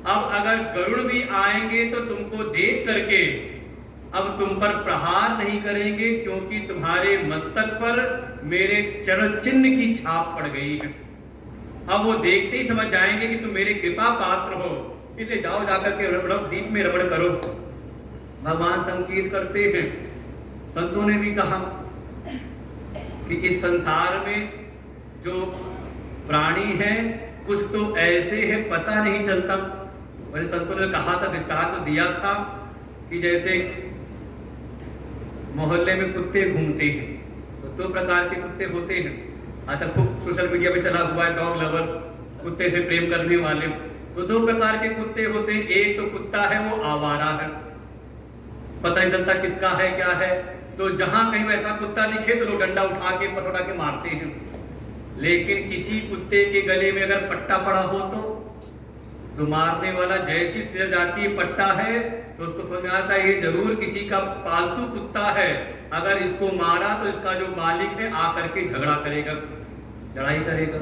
अब अगर गरुड़ भी आएंगे तो तुमको देख करके अब तुम पर प्रहार नहीं करेंगे, क्योंकि तुम्हारे मस्तक पर मेरे चरण चिन्ह की छाप पड़ गई है। अब वो देखते ही समझ जाएंगे कि तुम मेरे कृपा पात्र हो, इसलिए जाओ जाकर के रमण द्वीप में रमण करो। भगवान संकेत करते हैं। संतों ने भी कहा कि इस संसार में जो प्राणी है कुछ तो ऐसे है पता नहीं चलता। वैसे संतों ने कहा था, दृष्टांत तो दिया था कि जैसे मोहल्ले में कुत्ते घूमते हैं तो दो प्रकार के कुत्ते होते हैं। आज खूब सोशल मीडिया पे चला हुआ है डॉग लवर, कुत्ते से प्रेम करने वाले। तो दो प्रकार के कुत्ते होते हैं, एक तो कुत्ता है वो आवारा है, पता नहीं चलता किसका है क्या है, तो जहां कहीं वैसा कुत्ता दिखे तो लोग डंडा उठा के पथौड़ा के मारते हैं। लेकिन किसी कुत्ते के गले में अगर पट्टा पड़ा हो तो मारने वाला जैसी समझ जाती है पट्टा है तो उसको समझ में आता है ये जरूर किसी का पालतू कुत्ता है, अगर इसको मारा तो इसका जो मालिक है आकर के झगड़ा करेगा, लड़ाई करेगा।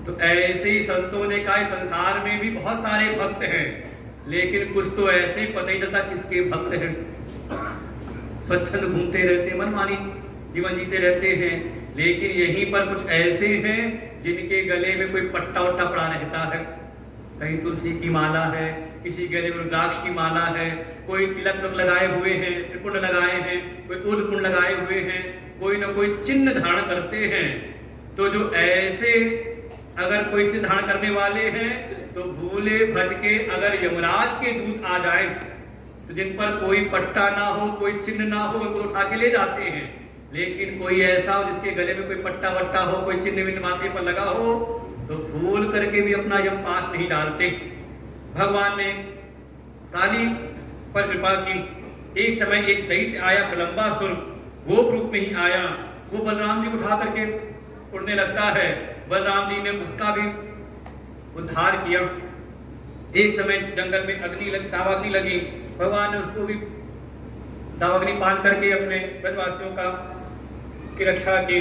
तो ऐसे ही संतों ने कहा संसार में भी बहुत सारे भक्त हैं, लेकिन कुछ तो ऐसे पता ही चलता किसके भक्त हैं। स्वच्छंद घूमते रहते, मनमानी जीवन जीते रहते हैं, लेकिन यहीं पर कुछ ऐसे हैं जिनके गले में कोई पट्टा वट्टा पड़ा रहता है। कहीं तुलसी की माला है, किसी गले में रुद्राक्ष की माला है, कोई तिलक लगाए हुए हैं, त्रिपुंड लगाए हैं, कोई उर्धपुंड लगाए हुए हैं, कोई ना कोई चिन्ह धारण करते हैं। तो जो ऐसे अगर कोई चिन्ह धारण करने वाले हैं तो भूले भटके अगर यमराज के दूत आ जाए तो जिन पर कोई पट्टा ना हो, कोई चिन्ह ना हो, उनको उठा के ले जाते हैं। लेकिन कोई ऐसा हो जिसके गले में कोई पट्टा वट्टा हो, कोई चिन्ह विन्ह माथे पर लगा हो, तो भूल करके भी अपना यम पास नहीं डालते। भगवान ने काली पर कृपा की। एक समय एक दैत्य आया, प्रलंबासुर, गोप रूप में ही आया। वो बलराम जी को उठा करके उड़ने लगता है। बलराम जी ने उसका भी उद्धार किया। एक समय जंगल में दावाग्नि लगी, भगवान ने उसको भी दावाग्नि पान करके अपने ब्रजवासियों की रक्षा की।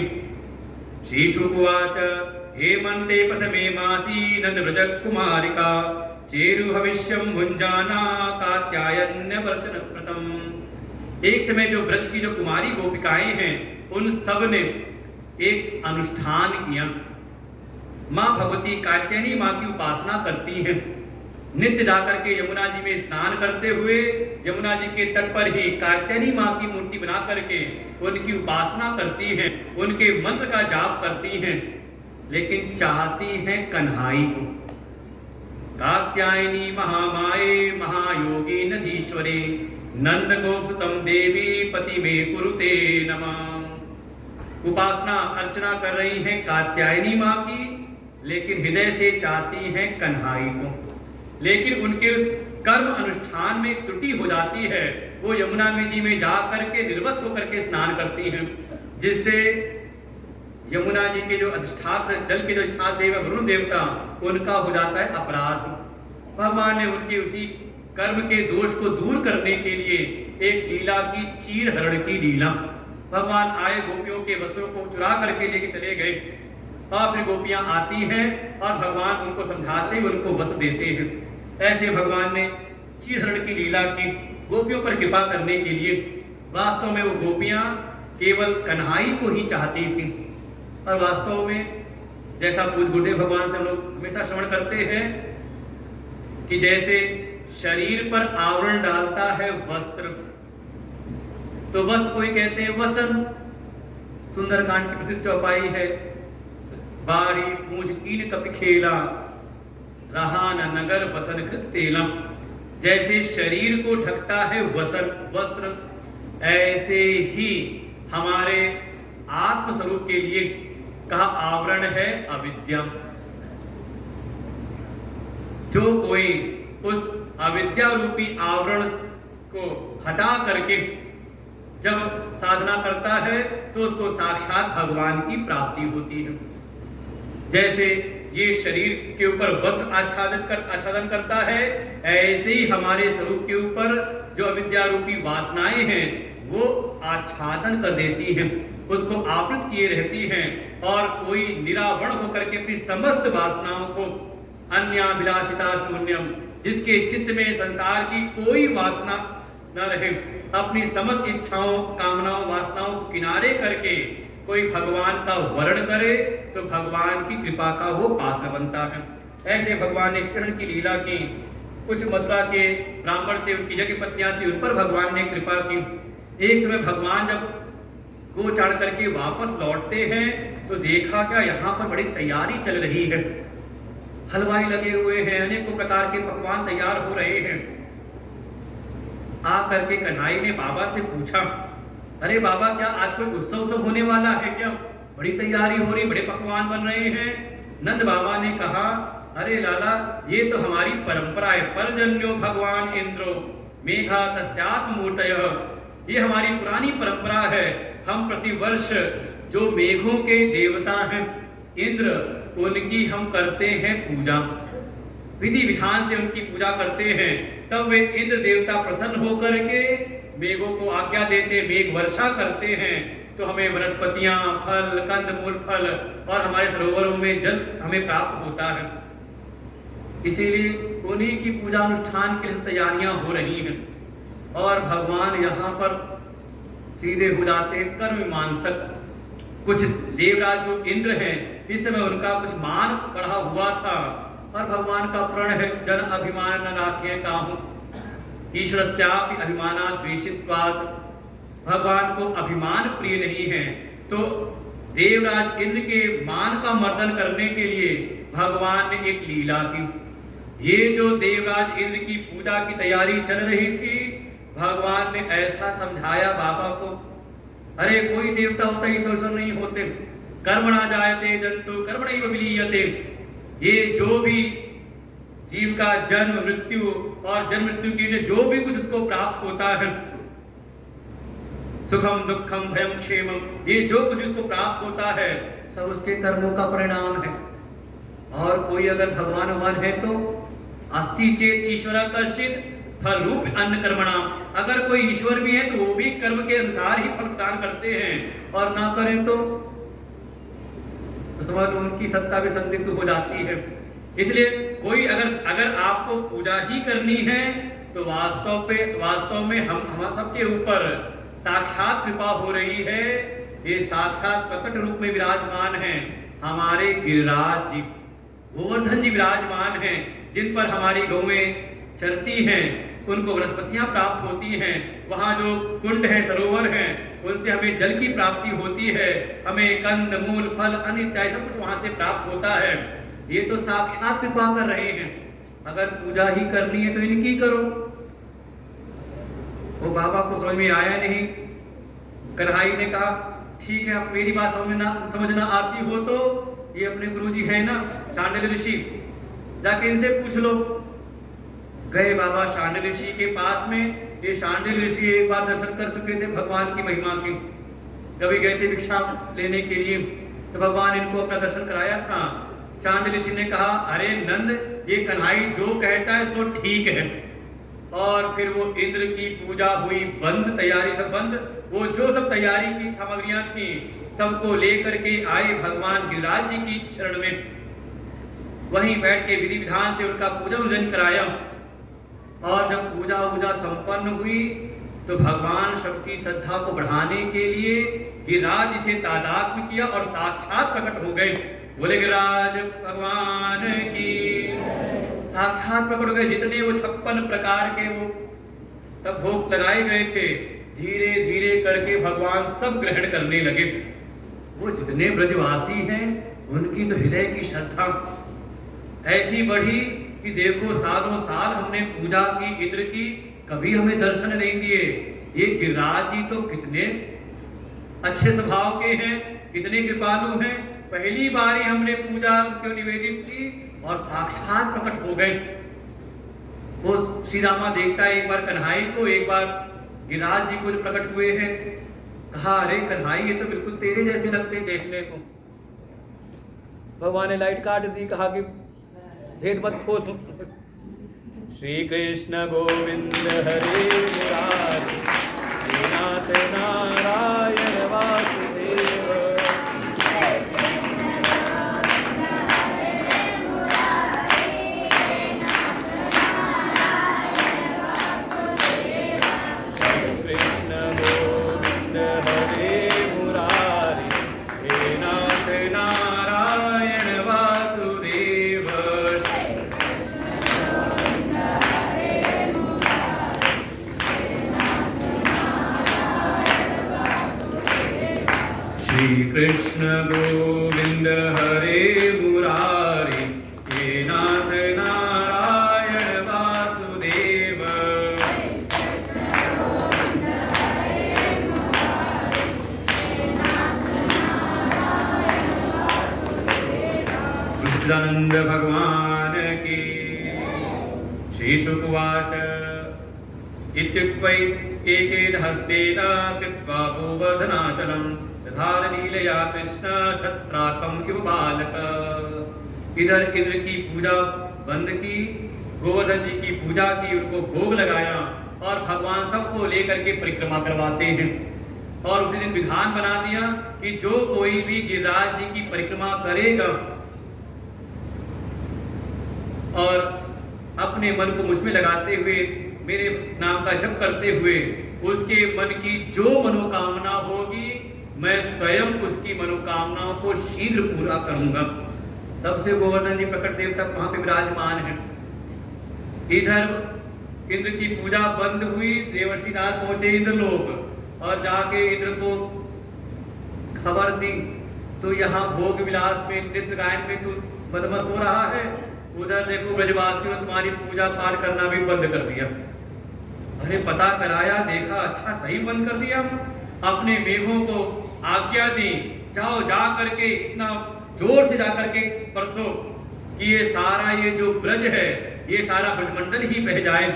श्री शुकुवाच हेमंते प्रथमे मासी नंद व्रज कुमारिका चेरु हविष्यम भुंजाना कात्यायन्य वचन प्रथम। एक समय जो ब्रज की जो कुमारी गोपिकाएं हैं उन सब ने एक अनुष्ठान किया। माँ भगवती कात्यायनी माँ की उपासना करती हैं। नित्य जाकर के यमुना जी में स्नान करते हुए यमुना जी के तट पर ही कात्यायनी माँ की मूर्ति बना करके उनकी उपासना करती हैं, उनके मंत्र का जाप करती हैं, लेकिन चाहती हैं कन्हाई को। कात्यायनी महामाये महायोगी नधीश्वरे नंद गोपसुतम देवी पति में कुरुते नमः। उपासना अर्चना कर रही हैं कात्यायनी माँ की, लेकिन हृदय से चाहती हैं कन्हाई को। लेकिन उनके उस कर्म अनुष्ठान में त्रुटि हो जाती है। वो यमुना में जी में जा करके निर्वस्त्र होकर के स्नान करती हैं, जिससे यमुना जी के जो अधिष्ठात्र जल के जो अधिष्ठात्र देव वरुण देवता, उनका हो जाता है अपराध। भगवान ने उनके उसी कर्म के दोष को दूर करने के लिए एक लीला की, चीर हरण की लीला। भगवान आए, गोपियों के वस्त्रों को चुरा करके लेके चले गए, और फिर गोपियां आती हैं और भगवान उनको समझाते हुए उनको वस्त्र देते हैं। ऐसे भगवान ने चीरहरण की लीला की गोपियों पर कृपा करने के लिए। वास्तव में वो गोपियां केवल कन्हाई को ही चाहती थी, और वास्तव में जैसा पूज्य गुरुदेव भगवान से हम लोग हमेशा श्रवण करते हैं कि जैसे शरीर पर आवरण डालता है वस्त्र, तो वस्त्र कोई कहते हैं वसन। सुंदरकांड की प्रसिद्ध चौपाई है, बाड़ी पूंछ कीन कपि खेला रहा न नगर वसन कृत तेला। जैसे शरीर को ढकता है वस्त्र, ऐसे ही हमारे आत्म स्वरूप के लिए कहा आवरण है अविद्या। जो कोई उस अविद्या रूपी आवरण को हटा करके जब साधना करता है तो उसको साक्षात भगवान की प्राप्ति होती है। जैसे ये शरीर के ऊपर वस्त्र आच्छादन करता है, ऐसे ही हमारे स्वरूप के ऊपर जो अविद्या रूपी वासनाएं हैं वो आच्छादन कर देती हैं, उसको आवृत किए रहती हैं, और कोई निरावरण होकर के अपनी समस्त वासनाओं को अन्याभिलाषिता शून्यम, जिसके चित्त में संसार की कोई वासना न रहे, अपनी समस्त इच्छाओं कामनाओं वासनाओं को किनारे करके कोई भगवान का वर्ण करे तो भगवान की कृपा का वो पात्र बनता है। ऐसे भगवान ने चरण की लीला की। कुछ मथुरा के ब्राह्मण थे, उनकी जगह पत्नियां थी, उन पर भगवान ने कृपा की। एक समय भगवान जब गो चढ़ करके वापस लौटते हैं तो देखा क्या यहाँ पर बड़ी तैयारी चल रही है, हलवाई लगे हुए हैं, अनेकों प्रकार के पकवान तैयार हो रहे हैं। आ करके कन्हाई ने बाबा से पूछा, अरे बाबा क्या आज कोई उत्सव होने वाला है क्या? बड़ी तैयारी हो रही, बड़े पकवान बन रहे हैं। नंद बाबा ने कहा, अरे लाला ये तो हमारी परंपरा है, परजन्यो भगवान इंद्रो मेघा तस्यात्म मूर्तयः। ये हमारी पुरानी परंपरा है। हम प्रतिवर्ष जो मेघों के देवता हैं इंद्र, उनकी हम करते हैं पूजा, विधि विधान से उनकी पूजा करते हैं। तब वे इंद्र देवता प्रसन्न होकर के मेघों को आज्ञा देते, मेघ वर्षा करते हैं। तो हमें वनस्पतियां, फल, कंद मूल फल और हमारे सरोवरों में जल हमें प्राप्त होता है। इसीलिए उन्हीं की पूजा अनुष्ठान के लिए तैयारियां हो रही हैं और भगवान यहाँ पर सीधे हो जाते हैं कर्म मीमांसक। कुछ देवराज जो इंद्र हैं, इस समय उनका कुछ मान बढ़ा हुआ था और भगवान का प्रण है, जन अभिमान न राखे काहू ईश्वरस्यापि अभिमानात् द्वेषित्वात्। भगवान को अभिमान प्रिय नहीं है, तो देवराज इंद्र के मान का मर्दन करने के लिए भगवान ने एक लीला की। ये जो देवराज इंद्र की पूजा की तैयारी चल रही थी, भगवान ने ऐसा समझाया बाबा को, अरे कोई देवता होता ईश्वर नहीं होते, कर्म ना जायते जंतु कर्मणैव विलीयते। ये जो भी जीव का जन्म मृत्यु और जन्म मृत्यु के लिए जो भी कुछ उसको प्राप्त होता है, सुखम दुखम भयम क्षेमम, ये जो कुछ उसको प्राप्त होता है सब उसके कर्मों का परिणाम है। और कोई अगर भगवान है तो अस्ति चेत ईश्वर कश्चित फल रूप अन्न कर्मणा, अगर कोई ईश्वर भी है तो वो भी कर्म के अनुसार ही फल प्रदान करते हैं, और ना करें तो समझ उनकी सत्ता भी संदिग्ध हो जाती है। इसलिए कोई अगर आपको पूजा ही करनी है तो वास्तव में हम सबके ऊपर साक्षात कृपा हो रही है। ये साक्षात प्रकट रूप में विराजमान है हमारे गिरिराज जी, गोवर्धन जी विराजमान हैं, जिन पर हमारी गौएं चरती हैं, उनको वनस्पतियां प्राप्त होती हैं, वहां जो कुंड है, सरोवर हैं, उनसे हमें जल की प्राप्ति होती है, हमें कंद मूल फल अन्न इत्यादि सब कुछ वहां से प्राप्त होता है। ये तो साक्षात कृपा कर रहे हैं। अगर पूजा ही करनी है तो इनकी करो। वो बाबा को समझ में आया नहीं। कन्हई ने कहा ठीक है, आप मेरी बात समझना आती हो तो ये अपने गुरुजी है ना शांडिल्य ऋषि, जाके इनसे पूछ लो। गए बाबा शांडिल्य ऋषि के पास में। ये शांडिल्य ऋषि एक बार दर्शन कर चुके थे भगवान की महिमा के, कभी गए थे भिक्षा लेने के लिए, तो भगवान इनको अपना दर्शन कराया था। शांडिल्य ऋषि ने कहा, अरे नंद, ये कन्हई जो कहता है सो ठीक है। और फिर वो इंद्र की पूजा हुई बंद, तैयारी सब बंद। वो जो सब तैयारी की सामग्रियां थी सबको लेकर के आए भगवान गिरिराज जी की शरण में। वहीं बैठ के विधि विधान से उनका पूजन उजन कराया। और जब पूजा वूजा संपन्न हुई तो भगवान सबकी श्रद्धा को बढ़ाने के लिए गिरिराज से तादात्म्य किया और साक्षात प्रकट हो गए। बोले गिरिराज भगवान की साक्षात प्रकट हो गए। जितने वो 56 प्रकार के वो सब भोग लगाए गए थे, धीरे धीरे करके भगवान सब ग्रहण करने लगे। वो जितने ब्रजवासी हैं उनकी तो हृदय की श्रद्धा ऐसी बढ़ी कि देखो सालों साल हमने पूजा की इंद्र की, कभी हमें दर्शन नहीं दिए। ये गिरिराज जी तो कितने अच्छे स्वभाव के हैं, कितने कृपालु हैं। पहली बार ही हमने पूजा क्यों निवेदित की और साक्षात प्रकट हो गए। वो श्री रामा देखता है एक बार कन्हई को, एक बार गिरिराज जी को जो प्रकट हुए हैं। कहा, अरे कन्हई ये तो बिल्कुल तेरे जैसे लगते देखने को। भगवान ने लाइट काट दी, कहा कि भेद मत खोल। श्री कृष्ण गोविंद हरे मुरारी, नाथ नारायण वासुदेव। कृष्ण गोविंद हरे मुरारी, हे नाथ नारायण वासुदेव। सच्चिदानंद भगवान की। श्री शुक उवाच इत्युक्त्वै एकेन हस्तेन कृत्वा गोवर्धनाचलं लीलया कृष्ण छत्राकम इव बालक। इधर इंद्र की पूजा बंद की, गोवर्धन जी की पूजा की, उनको भोग लगाया और भगवान सबको लेकर के परिक्रमा करवाते हैं। और उसी दिन विधान बना दिया कि जो कोई भी गिरिराज जी की परिक्रमा करेगा और अपने मन को मुझ में लगाते हुए मेरे नाम का जप करते हुए उसके मन की जो मनोकामना होगी मैं स्वयं उसकी मनोकामनाओं को शीघ्र पूरा करूंगा। सबसे गोवर्धन जी प्रकट देवता वहां पे विराजमान है। इधर इंद्र की पूजा बंद हुई, देवर्षि नाथ पहुंचे इंद्रलोक और जाके इंद्र को खबर दी तो यहाँ भोग विलास में नृत्य गायन में तू मदमस्त हो रहा है, उधर देखो ब्रजवासियों ने तुम्हारी पूजा पाठ करना भी बंद कर दिया। अरे पता कराया, देखा अच्छा सही बंद कर दिया। अपने मेघों को आज्ञा दी, जाओ जा करके इतना जोर से जा करके परसो कि ये सारा ये जो ब्रज है ये सारा ब्रजमंडल ही बह जाए।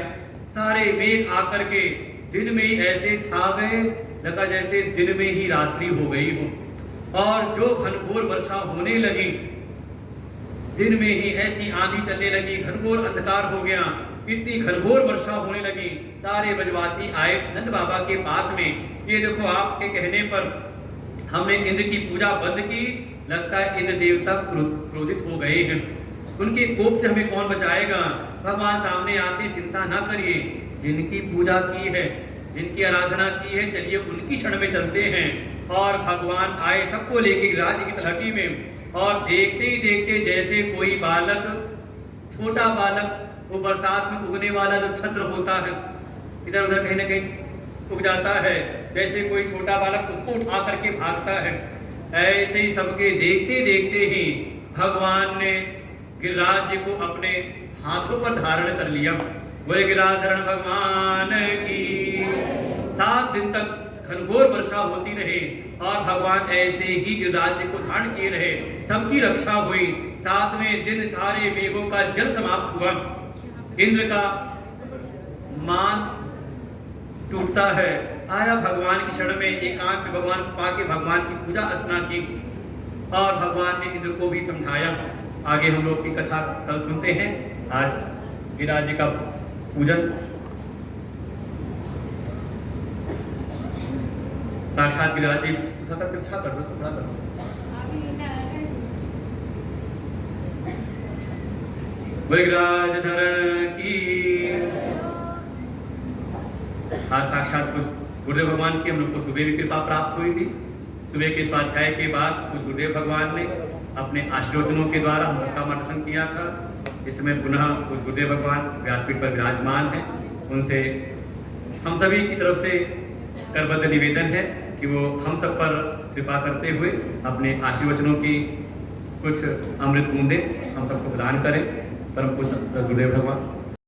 सारे मेघ आकर के दिन में ही ऐसे छा गए, लगा जैसे दिन में ही रात्रि हो गई हो। और जो घनघोर वर्षा होने लगी, दिन में ही ऐसी आंधी चलने लगी, घनघोर अंधकार हो गया, इतनी घनघोर वर्षा होने लगी। सारे ब्रजवासी आए नंद बाबा के पास में, ये देखो आपके कहने पर हमने इंद्र की पूजा बंद की, लगता है इंद्र देवता क्रोधित हो गए हैं, उनके कोप से हमें कौन बचाएगा। भगवान सामने आते, चिंता ना करिए, जिनकी पूजा की है, जिनकी आराधना की है, चलिए उनकी शरण में चलते हैं। और भगवान आए सबको लेके राज्य की तलहटी में, और देखते ही देखते जैसे कोई बालक, छोटा बालक, वो बरसात में उगने वाला जो छत्र होता है, इधर उधर कहीं ना कहीं उग जाता है, जैसे कोई छोटा बालक उसको उठा करके भागता है, ऐसे ही सबके देखते देखते ही भगवान ने गिरिराज जी को अपने हाथों पर धारण कर लिया। बोले गिरिराधरण भगवान की। 7 दिन तक घनघोर वर्षा होती रही और भगवान ऐसे ही गिरिराज जी को धारण किए रहे, सबकी रक्षा हुई। 7वें दिन सारे मेघों का जल समाप्त हुआ, इंद्र का मान टूटता है। आया भगवान की शरण में, एकांत में भगवान पाके भगवान की पूजा अर्चना की और भगवान ने इंद्र को भी समझाया। आगे हम लोग की कथा कल सुनते हैं। आज गिरिराज जी का पूजन साक्षात गिरिराज जी तिरछा कर दो, थोड़ा कर दो। गिरिराज धरण की। आज साक्षात गुरुदेव भगवान की हम लोग को सुबह भी कृपा प्राप्त हुई थी। सुबह के स्वाध्याय के बाद कुछ गुरुदेव भगवान ने अपने आशीर्वचनों के द्वारा हम सबका मार्गदर्शन किया था। इसमें पुनः कुछ गुरुदेव भगवान व्यासपीठ पर विराजमान है, उनसे हम सभी की तरफ से करबद्ध निवेदन है कि वो हम सब पर कृपा करते हुए अपने आशीर्वचनों की कुछ अमृत बूंदे हम सबको प्रदान करें। परम पूज्य गुरुदेव भगवान।